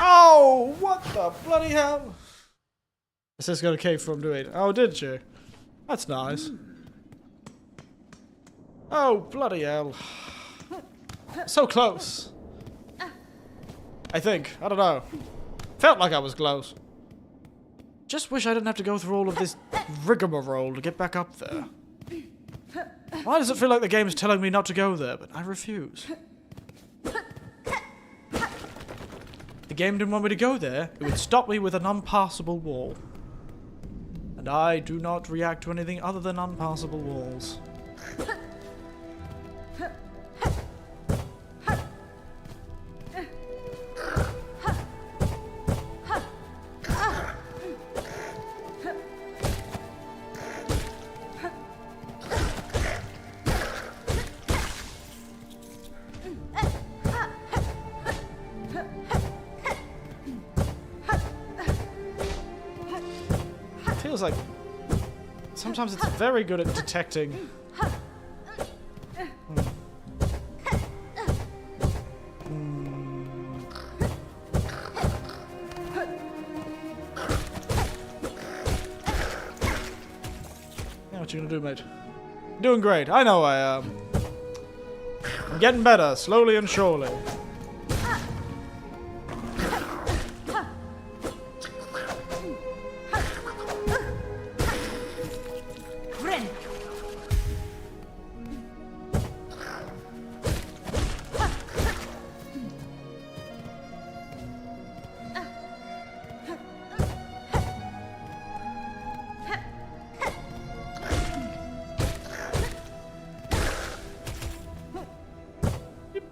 Oh, what the bloody hell? This is gonna cave from doing. Oh, did you? That's nice. Oh, bloody hell. So close. I think. I don't know. Felt like I was close. Just wish I didn't have to go through all of this rigmarole to get back up there. Why does it feel like the game's telling me not to go there, but I refuse? If the game didn't want me to go there, it would stop me with an unpassable wall. And I do not react to anything other than unpassable walls. Feels like sometimes it's very good at detecting. Yeah, what you gonna do, mate? Doing great. I know I am. I'm getting better, slowly and surely.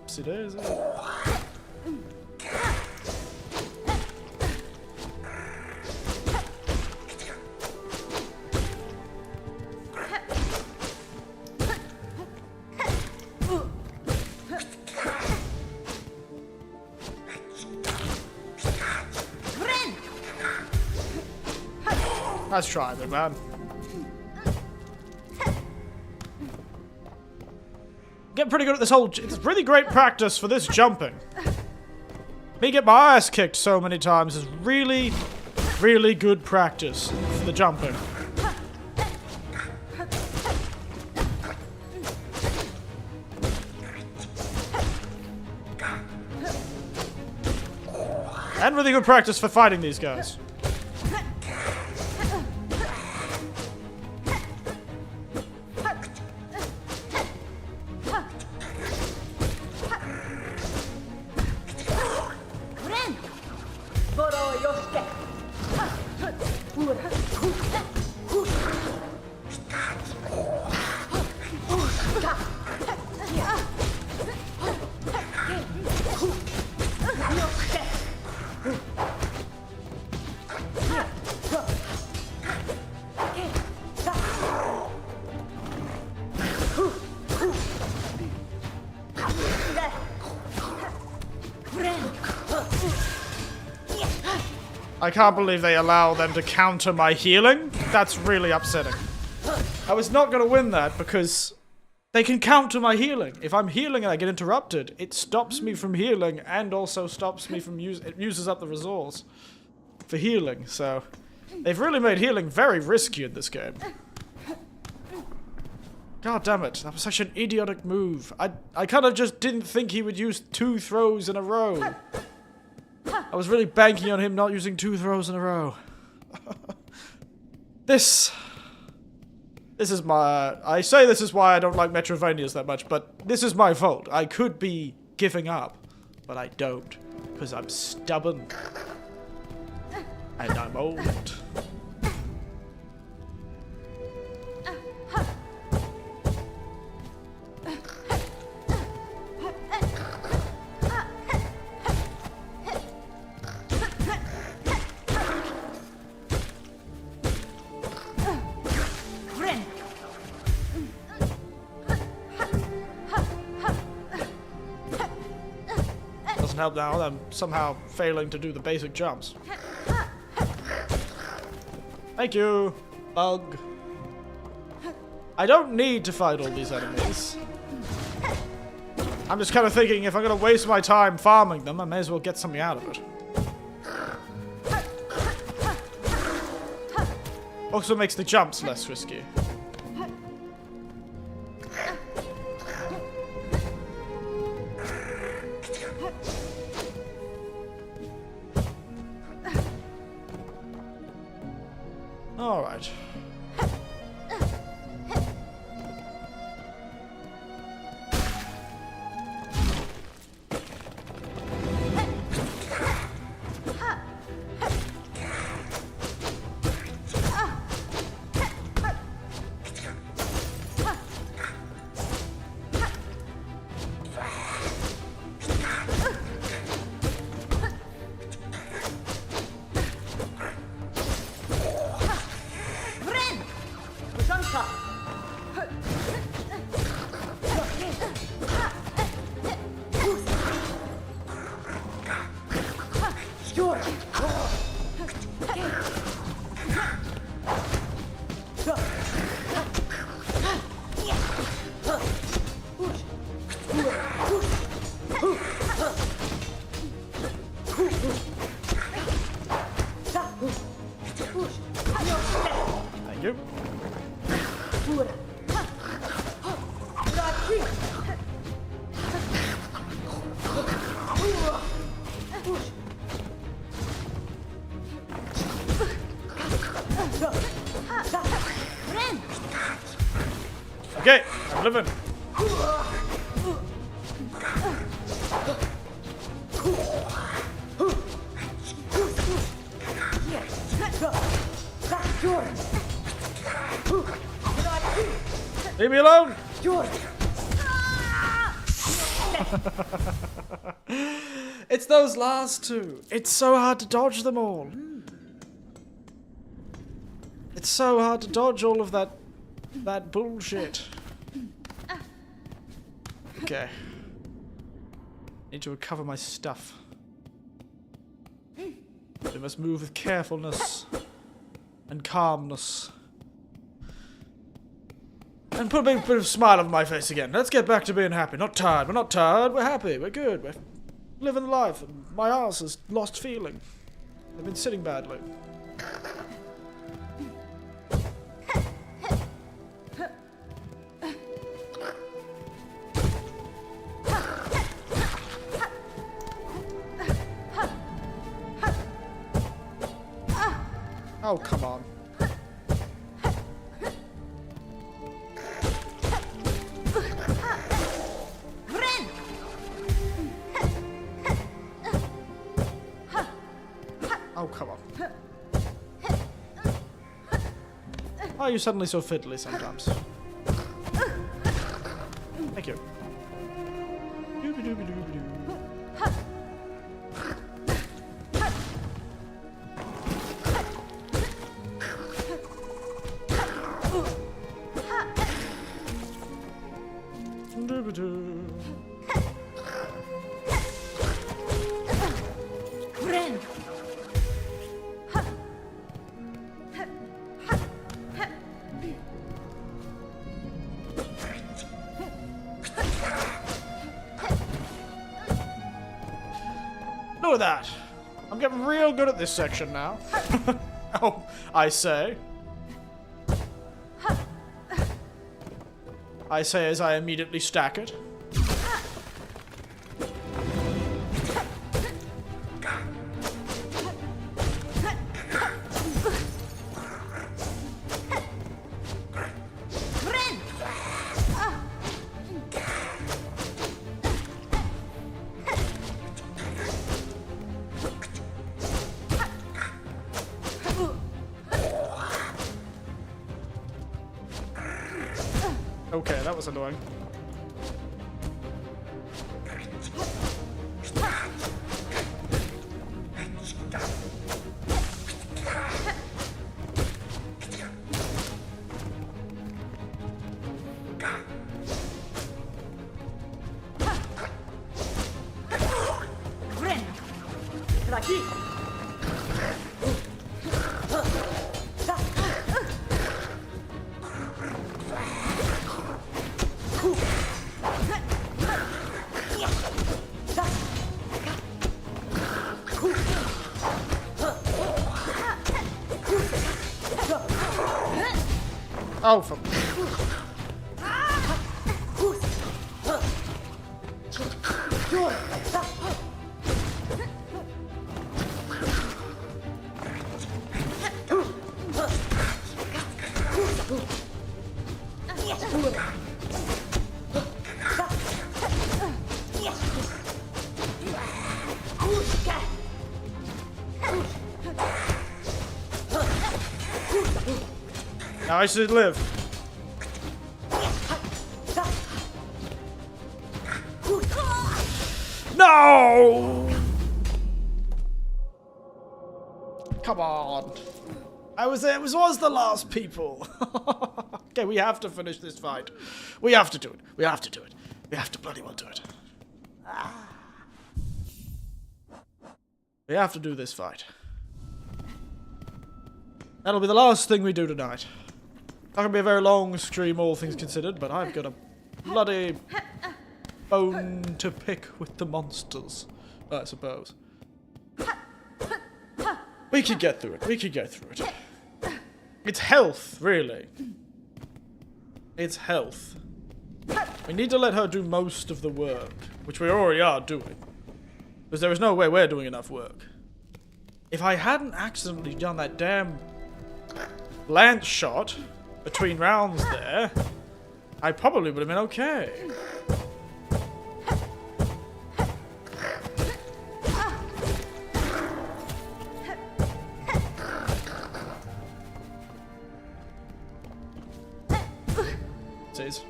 Oopsie daisy. Let's try it, man. Get pretty good at this whole. It's really great practice for this jumping. Me get my ass kicked so many times is really, really good practice for the jumping. And really good practice for fighting these guys. I can't believe they allow them to counter my healing. That's really upsetting. I was not going to win that because they can counter my healing. If I'm healing and I get interrupted, it stops me from healing and also stops me from it uses up the resource for healing. So they've really made healing very risky in this game. God damn it, that was such an idiotic move. I kind of just didn't think he would use 2 throws in a row. I was really banking on him not using 2 throws in a row. This is my... I say this is why I don't like Metroidvanias that much, but this is my fault. I could be giving up, but I don't, because I'm stubborn. And I'm old. Help now, I'm somehow failing to do the basic jumps. Thank you, bug. I don't need to fight all these enemies. I'm just kind of thinking if I'm going to waste my time farming them, I may as well get something out of it. Also makes the jumps less risky. All right. Thank you. Okay, I'm living. Leave me alone! It's those last two. It's so hard to dodge them all. It's so hard to dodge all of that bullshit. Okay. Need to recover my stuff. We must move with carefulness and calmness. And put a big bit of smile on my face again. Let's get back to being happy. Not tired. We're not tired. We're happy. We're good. We're living the life. And my arse has lost feeling. I've been sitting badly. Oh, come on. Oh, come on. Why are you suddenly so fiddly sometimes? Thank you. Dooby-dooby-dooby-doo. Dooby-doo. Look at that. I'm getting real good at this section now. Oh, I say. I say as I immediately stack it. Okay, that was annoying. Oh, for... Now I should live. No! Come on. It was the last people. Okay, we have to finish this fight. We have to do it. We have to do it. We have to bloody well do it. We have to do this fight. That'll be the last thing we do tonight. Not gonna be a very long stream, all things considered, but I've got a bloody bone to pick with the monsters, I suppose. We can get through it. We can get through it. It's health, really. It's health. We need to let her do most of the work, which we already are doing. Because there is no way we're doing enough work. If I hadn't accidentally done that damn lance shot between rounds there, I probably would have been okay. Says.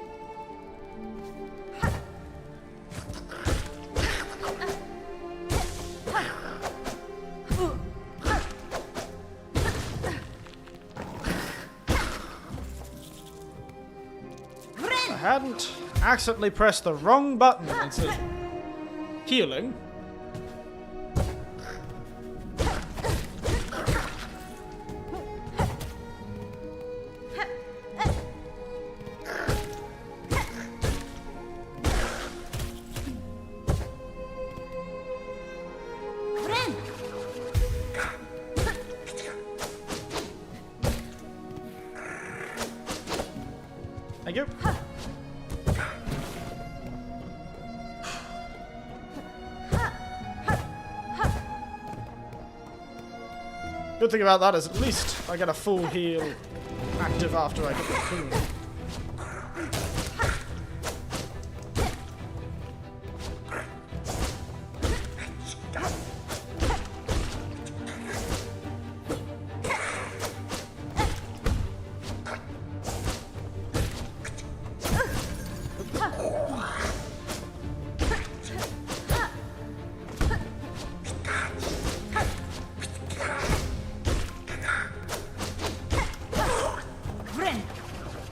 I hadn't accidentally pressed the wrong button instead of healing. Thank you. Good thing about that is at least I get a full heal active after I get the food.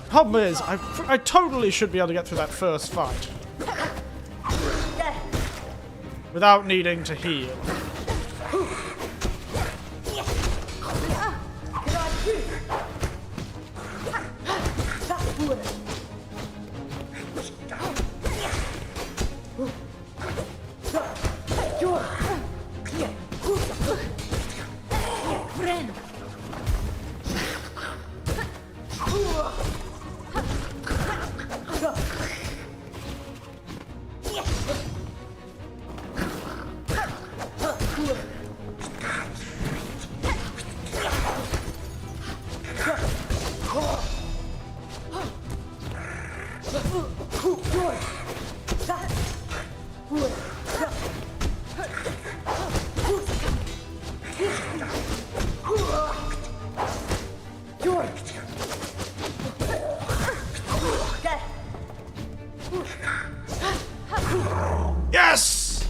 Problem is, I totally should be able to get through that first fight without needing to heal. Yes!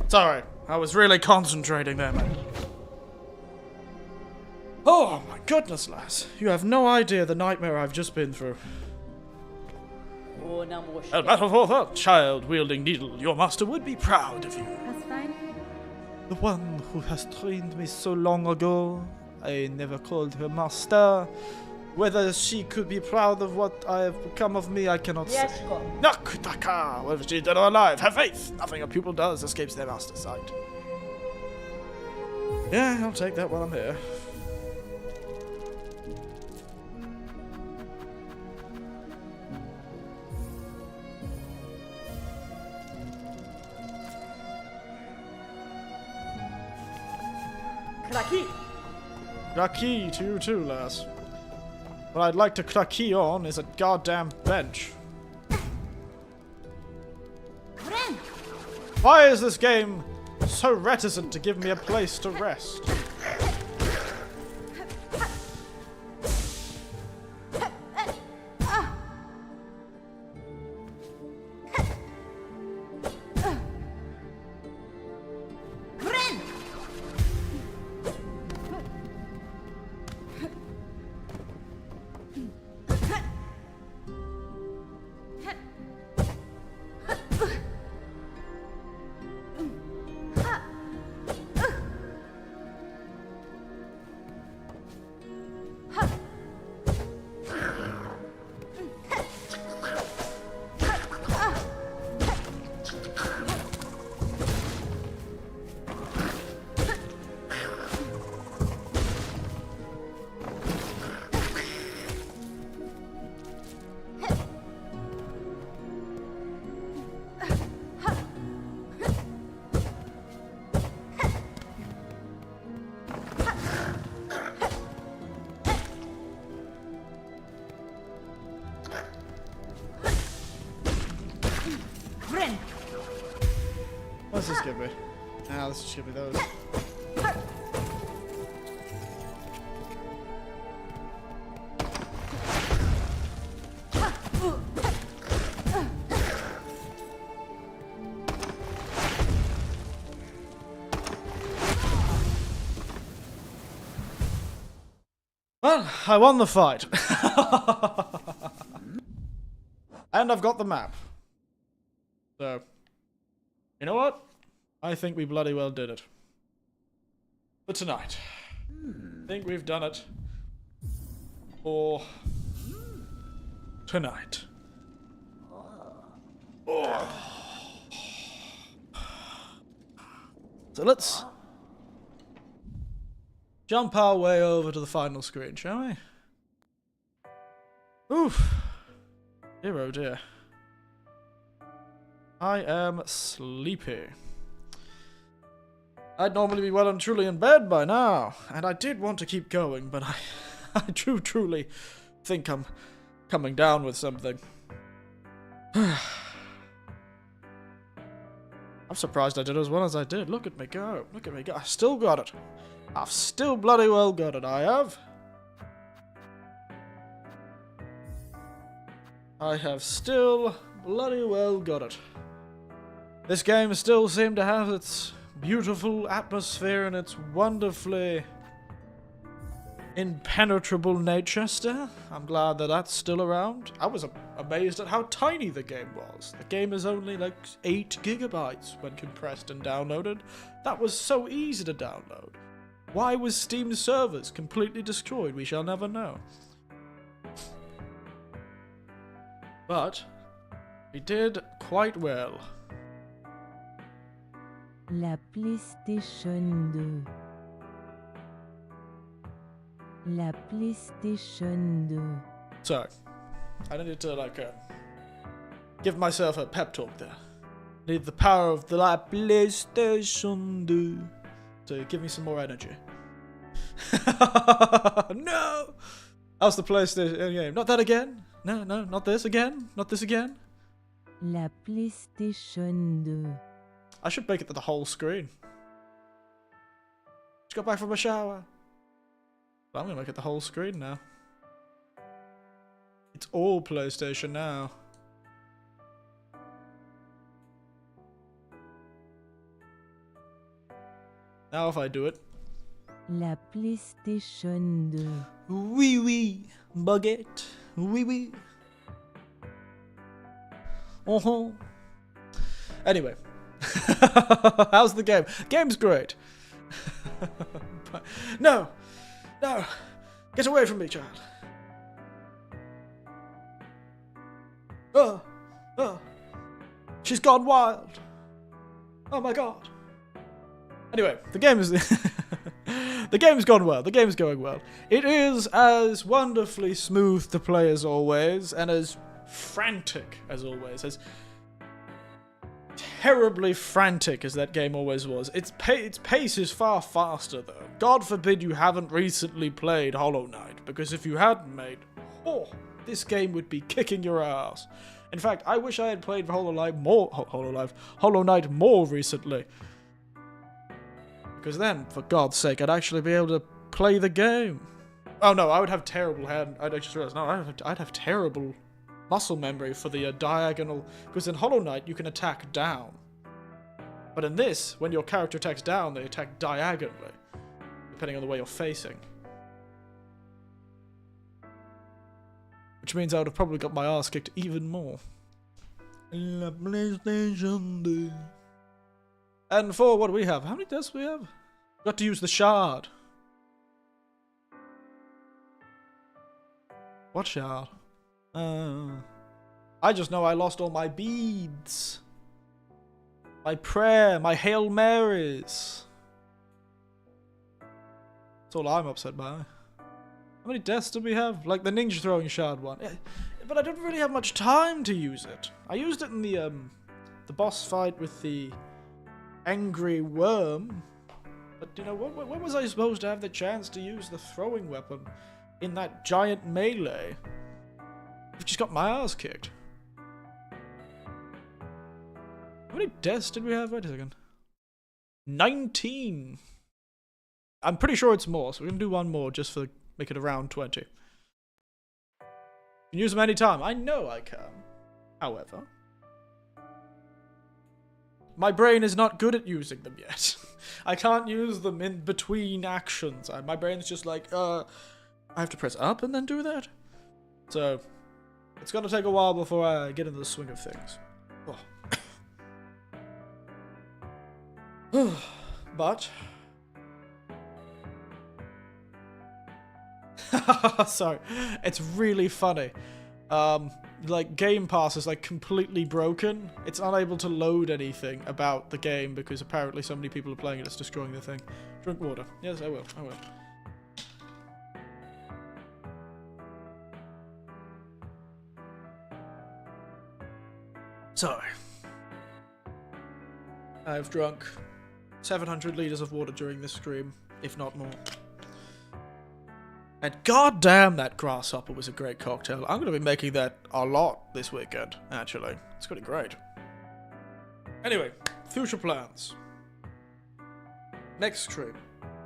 Sorry, I was really concentrating there, man. Oh my goodness, lass. You have no idea the nightmare I've just been through. A battle for the child-wielding needle. Your master would be proud of you. That's fine. The one who has trained me so long ago. I never called her master. Whether she could be proud of what I have become of me, I cannot say. Nakutaka! Whether she's dead or alive, have faith! Nothing a pupil does escapes their master's sight. Yeah, I'll take that while I'm here. Clacky. Cracky to you too, lass. What I'd like to cracky on is a goddamn bench. Bren. Why is this game so reticent to give me a place to rest? Bren. Bren. What's this give me? Ah, this should be those. Well, I won the fight. And I've got the map. So, you know what? I think we bloody well did it. For tonight. I think we've done it. For tonight. So let's jump our way over to the final screen, shall we? Oof. Dear oh dear. I am sleepy. I'd normally be well and truly in bed by now, and I did want to keep going, but I do truly think I'm coming down with something. I'm surprised I did as well as I did. Look at me go. Look at me go. I still got it. I've still bloody well got it, I have. I have still bloody well got it. This game still seemed to have its beautiful atmosphere and its wonderfully impenetrable nature still. I'm glad that that's still around. I was amazed at how tiny the game was. The game is only like 8 gigabytes when compressed and downloaded. That was so easy to download. Why was Steam's servers completely destroyed? We shall never know. But we did quite well. La PlayStation 2. La PlayStation 2. So, I needed to give myself a pep talk there. Need the power of the La PlayStation 2 to give me some more energy. No! How's the PlayStation game? Not that again? No, not this again? Not this again? La PlayStation 2. I should make it the whole screen. Just got back from a shower. But I'm gonna make it the whole screen now. It's all PlayStation now. Now if I do it. La PlayStation 2. Oui, oui, baguette. Oui, oui. Uh-huh. Anyway. How's the game? Game's great. No! No! Get away from me, child. Oh! Oh! She's gone wild! Oh my god. Anyway, the game is... the game's gone well. The game's going well. It is as wonderfully smooth to play as always, and as frantic as always. As terribly frantic as that game always was. Its pace is far faster, though. God forbid you haven't recently played Hollow Knight, because if you hadn't, mate, this game would be kicking your ass. In fact, I wish I had played Hollow Knight more recently. Because then, for God's sake, I'd actually be able to play the game. Oh no, I would have terrible I just realized, no, I'd have terrible muscle memory for the diagonal, because in Hollow Knight you can attack down. But in this, when your character attacks down, they attack diagonally, depending on the way you're facing. Which means I would have probably got my ass kicked even more. La PlayStation. And for what do we have? How many deaths do we have? Got to use the shard. What shard? I just know I lost all my beads. My prayer, my Hail Marys. That's all I'm upset by. How many deaths did we have? Like the ninja throwing shard one. Yeah, but I didn't really have much time to use it. I used it in the boss fight with the angry worm. But you know, when was I supposed to have the chance to use the throwing weapon in that giant melee? I've just got my ass kicked. How many deaths did we have? Wait a second. 19. I'm pretty sure it's more, so we're gonna do one more just for make it around 20. You can use them anytime. I know I can. However, my brain is not good at using them yet. I can't use them in between actions. My brain's just like, I have to press up and then do that. So, it's gonna take a while before I get into the swing of things. Oh. But... sorry. It's really funny. Like, Game Pass is, like, completely broken. It's unable to load anything about the game because apparently so many people are playing it, it's destroying the thing. Drink water. Yes, I will. I will. So, I've drunk 700 litres of water during this stream, if not more. And goddamn, that grasshopper was a great cocktail. I'm going to be making that a lot this weekend, actually. It's going to be great. Anyway, future plans. Next stream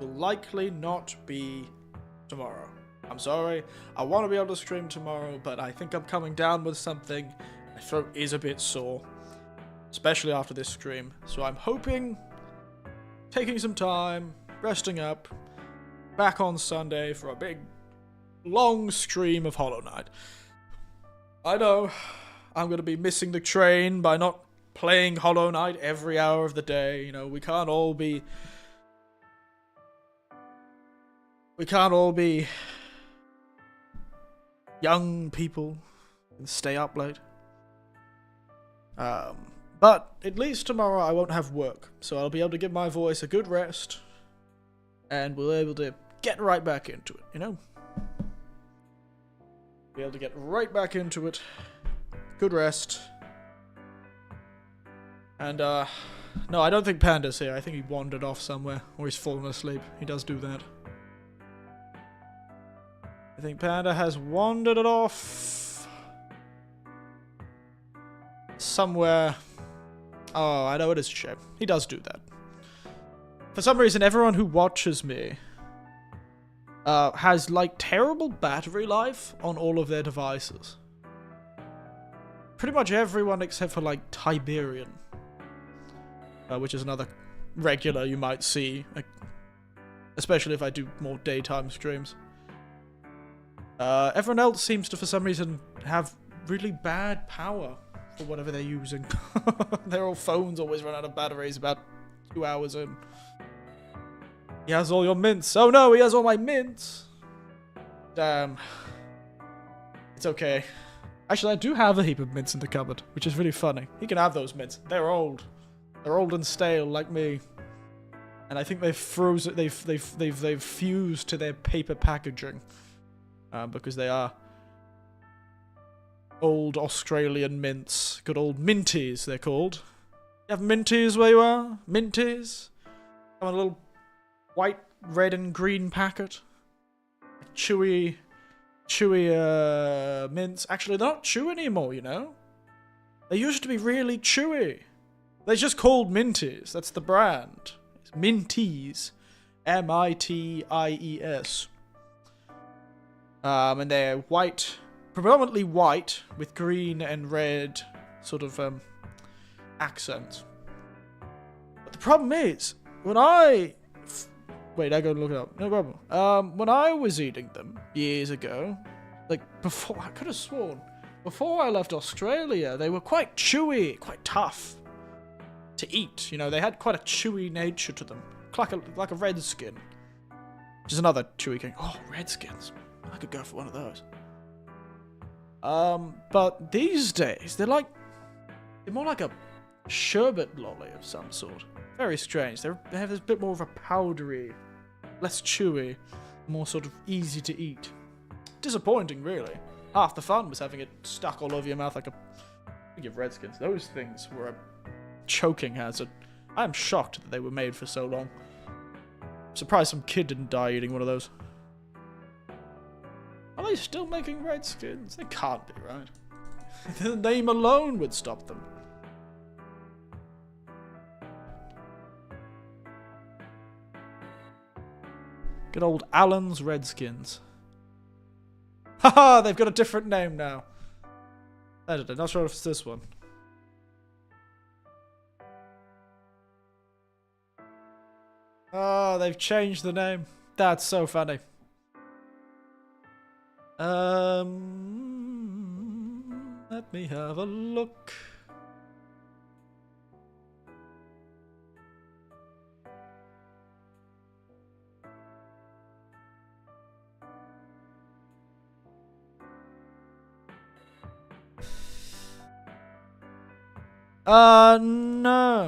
will likely not be tomorrow. I'm sorry. I want to be able to stream tomorrow, but I think I'm coming down with something. My throat is a bit sore, especially after this stream. So I'm hoping, taking some time, resting up, back on Sunday for a big, long stream of Hollow Knight. I know, I'm going to be missing the train by not playing Hollow Knight every hour of the day. You know, we can't all be young people and stay up late. But at least tomorrow I won't have work, so I'll be able to give my voice a good rest, and we'll be able to get right back into it, you know? Be able to get right back into it, good rest, and, no, I don't think Panda's here. I think he wandered off somewhere, or he's fallen asleep. He does do that. I think Panda has wandered off somewhere. Oh, I know, it is a shame. He does do that. For some reason, everyone who watches me has, like, terrible battery life on all of their devices. Pretty much everyone except for, like, Tiberian. Which is another regular you might see. Like, especially if I do more daytime streams. Everyone else seems to, for some reason, have really bad power for whatever they're using. Their old phones always run out of batteries about 2 hours in. He has all your mints. Oh no, he has all my mints. Damn. It's okay. Actually, I do have a heap of mints in the cupboard, which is really funny. He can have those mints. They're old. They're old and stale, like me. And I think they've frozen. They've fused to their paper packaging, because they are old Australian mints. Good old minties, they're called. You have minties where you are? Minties? Come in a little white, red, and green packet. Chewy mints. Actually, they're not chewy anymore, you know? They used to be really chewy. They're just called Minties. That's the brand. It's Minties. Mitties. And they're white, predominantly white, with green and red sort of accents. But the problem is, when I... Wait, I gotta look it up. No problem. When I was eating them years ago, like before, I could have sworn, before I left Australia, they were quite chewy, quite tough to eat. You know, they had quite a chewy nature to them, like a redskin, which is another chewy king. Oh, redskins! I could go for one of those. But these days they're more like a sherbet lolly of some sort. Very strange. They have this bit more of a powdery, less chewy, more sort of easy to eat. Disappointing, really. Half the fun was having it stuck all over your mouth like a... Speaking of redskins, those things were a choking hazard. I am shocked that they were made for so long. I'm surprised some kid didn't die eating one of those. Are they still making redskins? They can't be, right? The name alone would stop them. Good old Allen's Redskins. Haha, they've got a different name now. Editor, not sure if it's this one. Oh, they've changed the name. That's so funny. Let me have a look.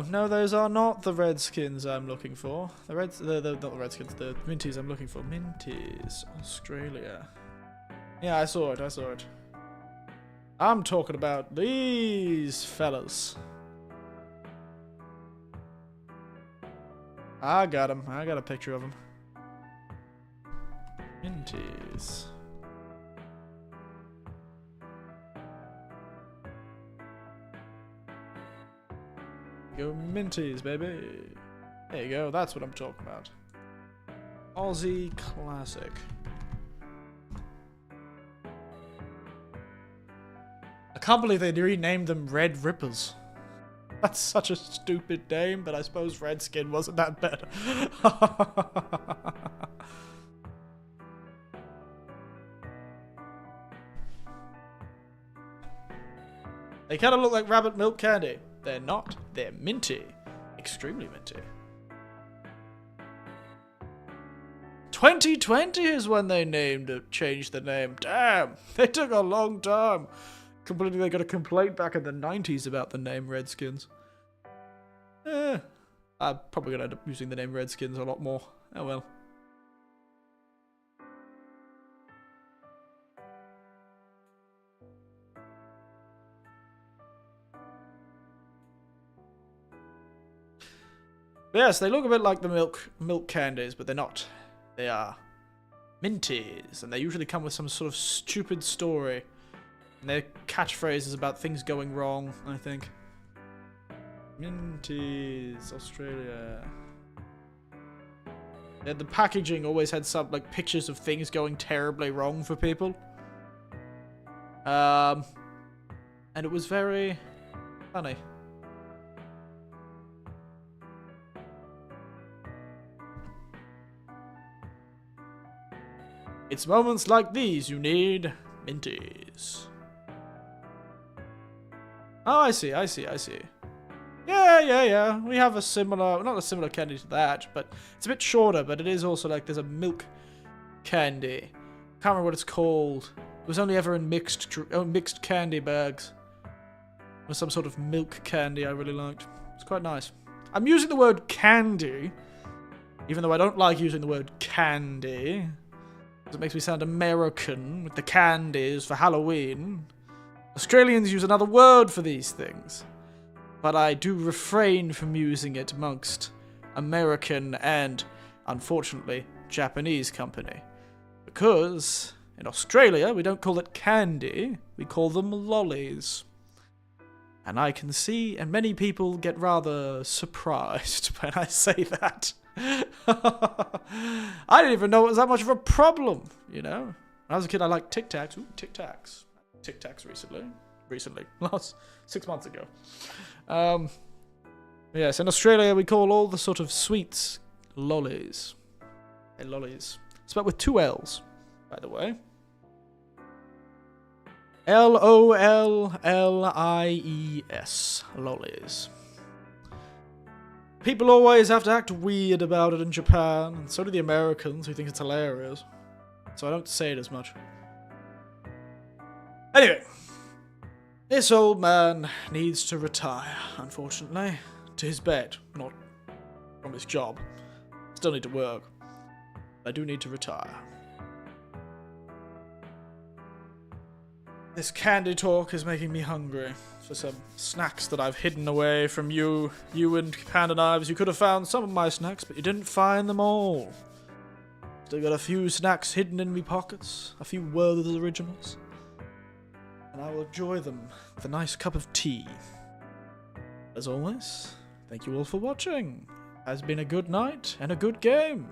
No, those are not the Redskins I'm looking for. The not the Redskins, the Minties I'm looking for. Minties, Australia. Yeah, I saw it. I'm talking about these fellas. I got him. I got a picture of him. Minties. Go Minties, baby. There you go. That's what I'm talking about. Aussie classic. I can't believe they renamed them Red Rippers. That's such a stupid name, but I suppose Redskin wasn't that better. They kind of look like rabbit milk candy. They're not. They're minty. Extremely minty. 2020 is when they changed the name. Damn, they took a long time. Completely, they got a complaint back in the 90s about the name Redskins. I'm probably gonna end up using the name Redskins a lot more. Oh well. Yes, they look a bit like the milk candies, but they're not. They are minties, and they usually come with some sort of stupid story. And their catchphrase is about things going wrong, I think. Minties, Australia. Yeah, the packaging always had some like pictures of things going terribly wrong for people. And it was very funny. It's moments like these you need minties. Oh, I see. Yeah. We have a similar, not a similar candy to that, but it's a bit shorter, but it is also like there's a milk candy. Can't remember what it's called. It was only ever in mixed candy bags. It was some sort of milk candy I really liked. It's quite nice. I'm using the word candy, even though I don't like using the word candy. It makes me sound American with the candies for Halloween. Australians use another word for these things. but I do refrain from using it amongst American and, unfortunately, Japanese company. Because in Australia, we don't call it candy, we call them lollies. And I can see, and many people get rather surprised when I say that. I didn't even know it was that much of a problem, you know? When I was a kid, I liked Tic Tacs. Ooh, Tic Tacs. Tic Tacs recently. Last 6 months ago. Yes, in Australia, we call all the sort of sweets lollies. Hey, lollies. Spelled with 2 L's, by the way. Lollies. Lollies. People always have to act weird about it in Japan, and so do the Americans, who think it's hilarious. So I don't say it as much. Anyway, this old man needs to retire, unfortunately, to his bed, not from his job. Still need to work. I do need to retire. This candy talk is making me hungry for some snacks that I've hidden away from you. You and Panda Knives, you could have found some of my snacks, but you didn't find them all. Still got a few snacks hidden in me pockets, a few Werther's Originals. And I will enjoy them with a nice cup of tea. As always, thank you all for watching. It has been a good night and a good game.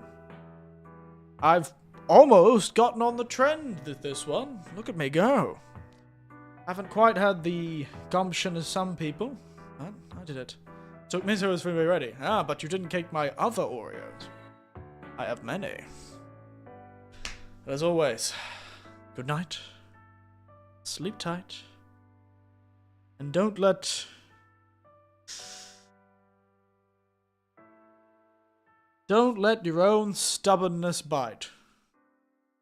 I've almost gotten on the trend with this one. Look at me go. Haven't quite had the gumption as some people, but I did it. Took me so as to be ready. Ah, but you didn't take my other Oreos. I have many. As always, good night. Sleep tight. And don't let your own stubbornness bite.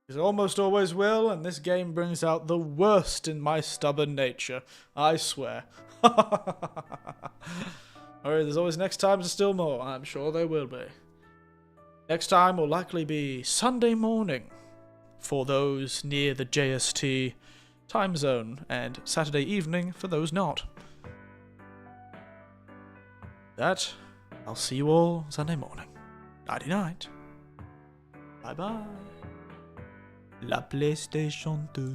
It almost always will, and this game brings out the worst in my stubborn nature. I swear. Alright, there's always next time to still more. I'm sure there will be. Next time will likely be Sunday morning for those near the JST time zone, and Saturday evening for those not. That, I'll see you all Sunday morning. Nighty night. Bye bye. La PlayStation 2.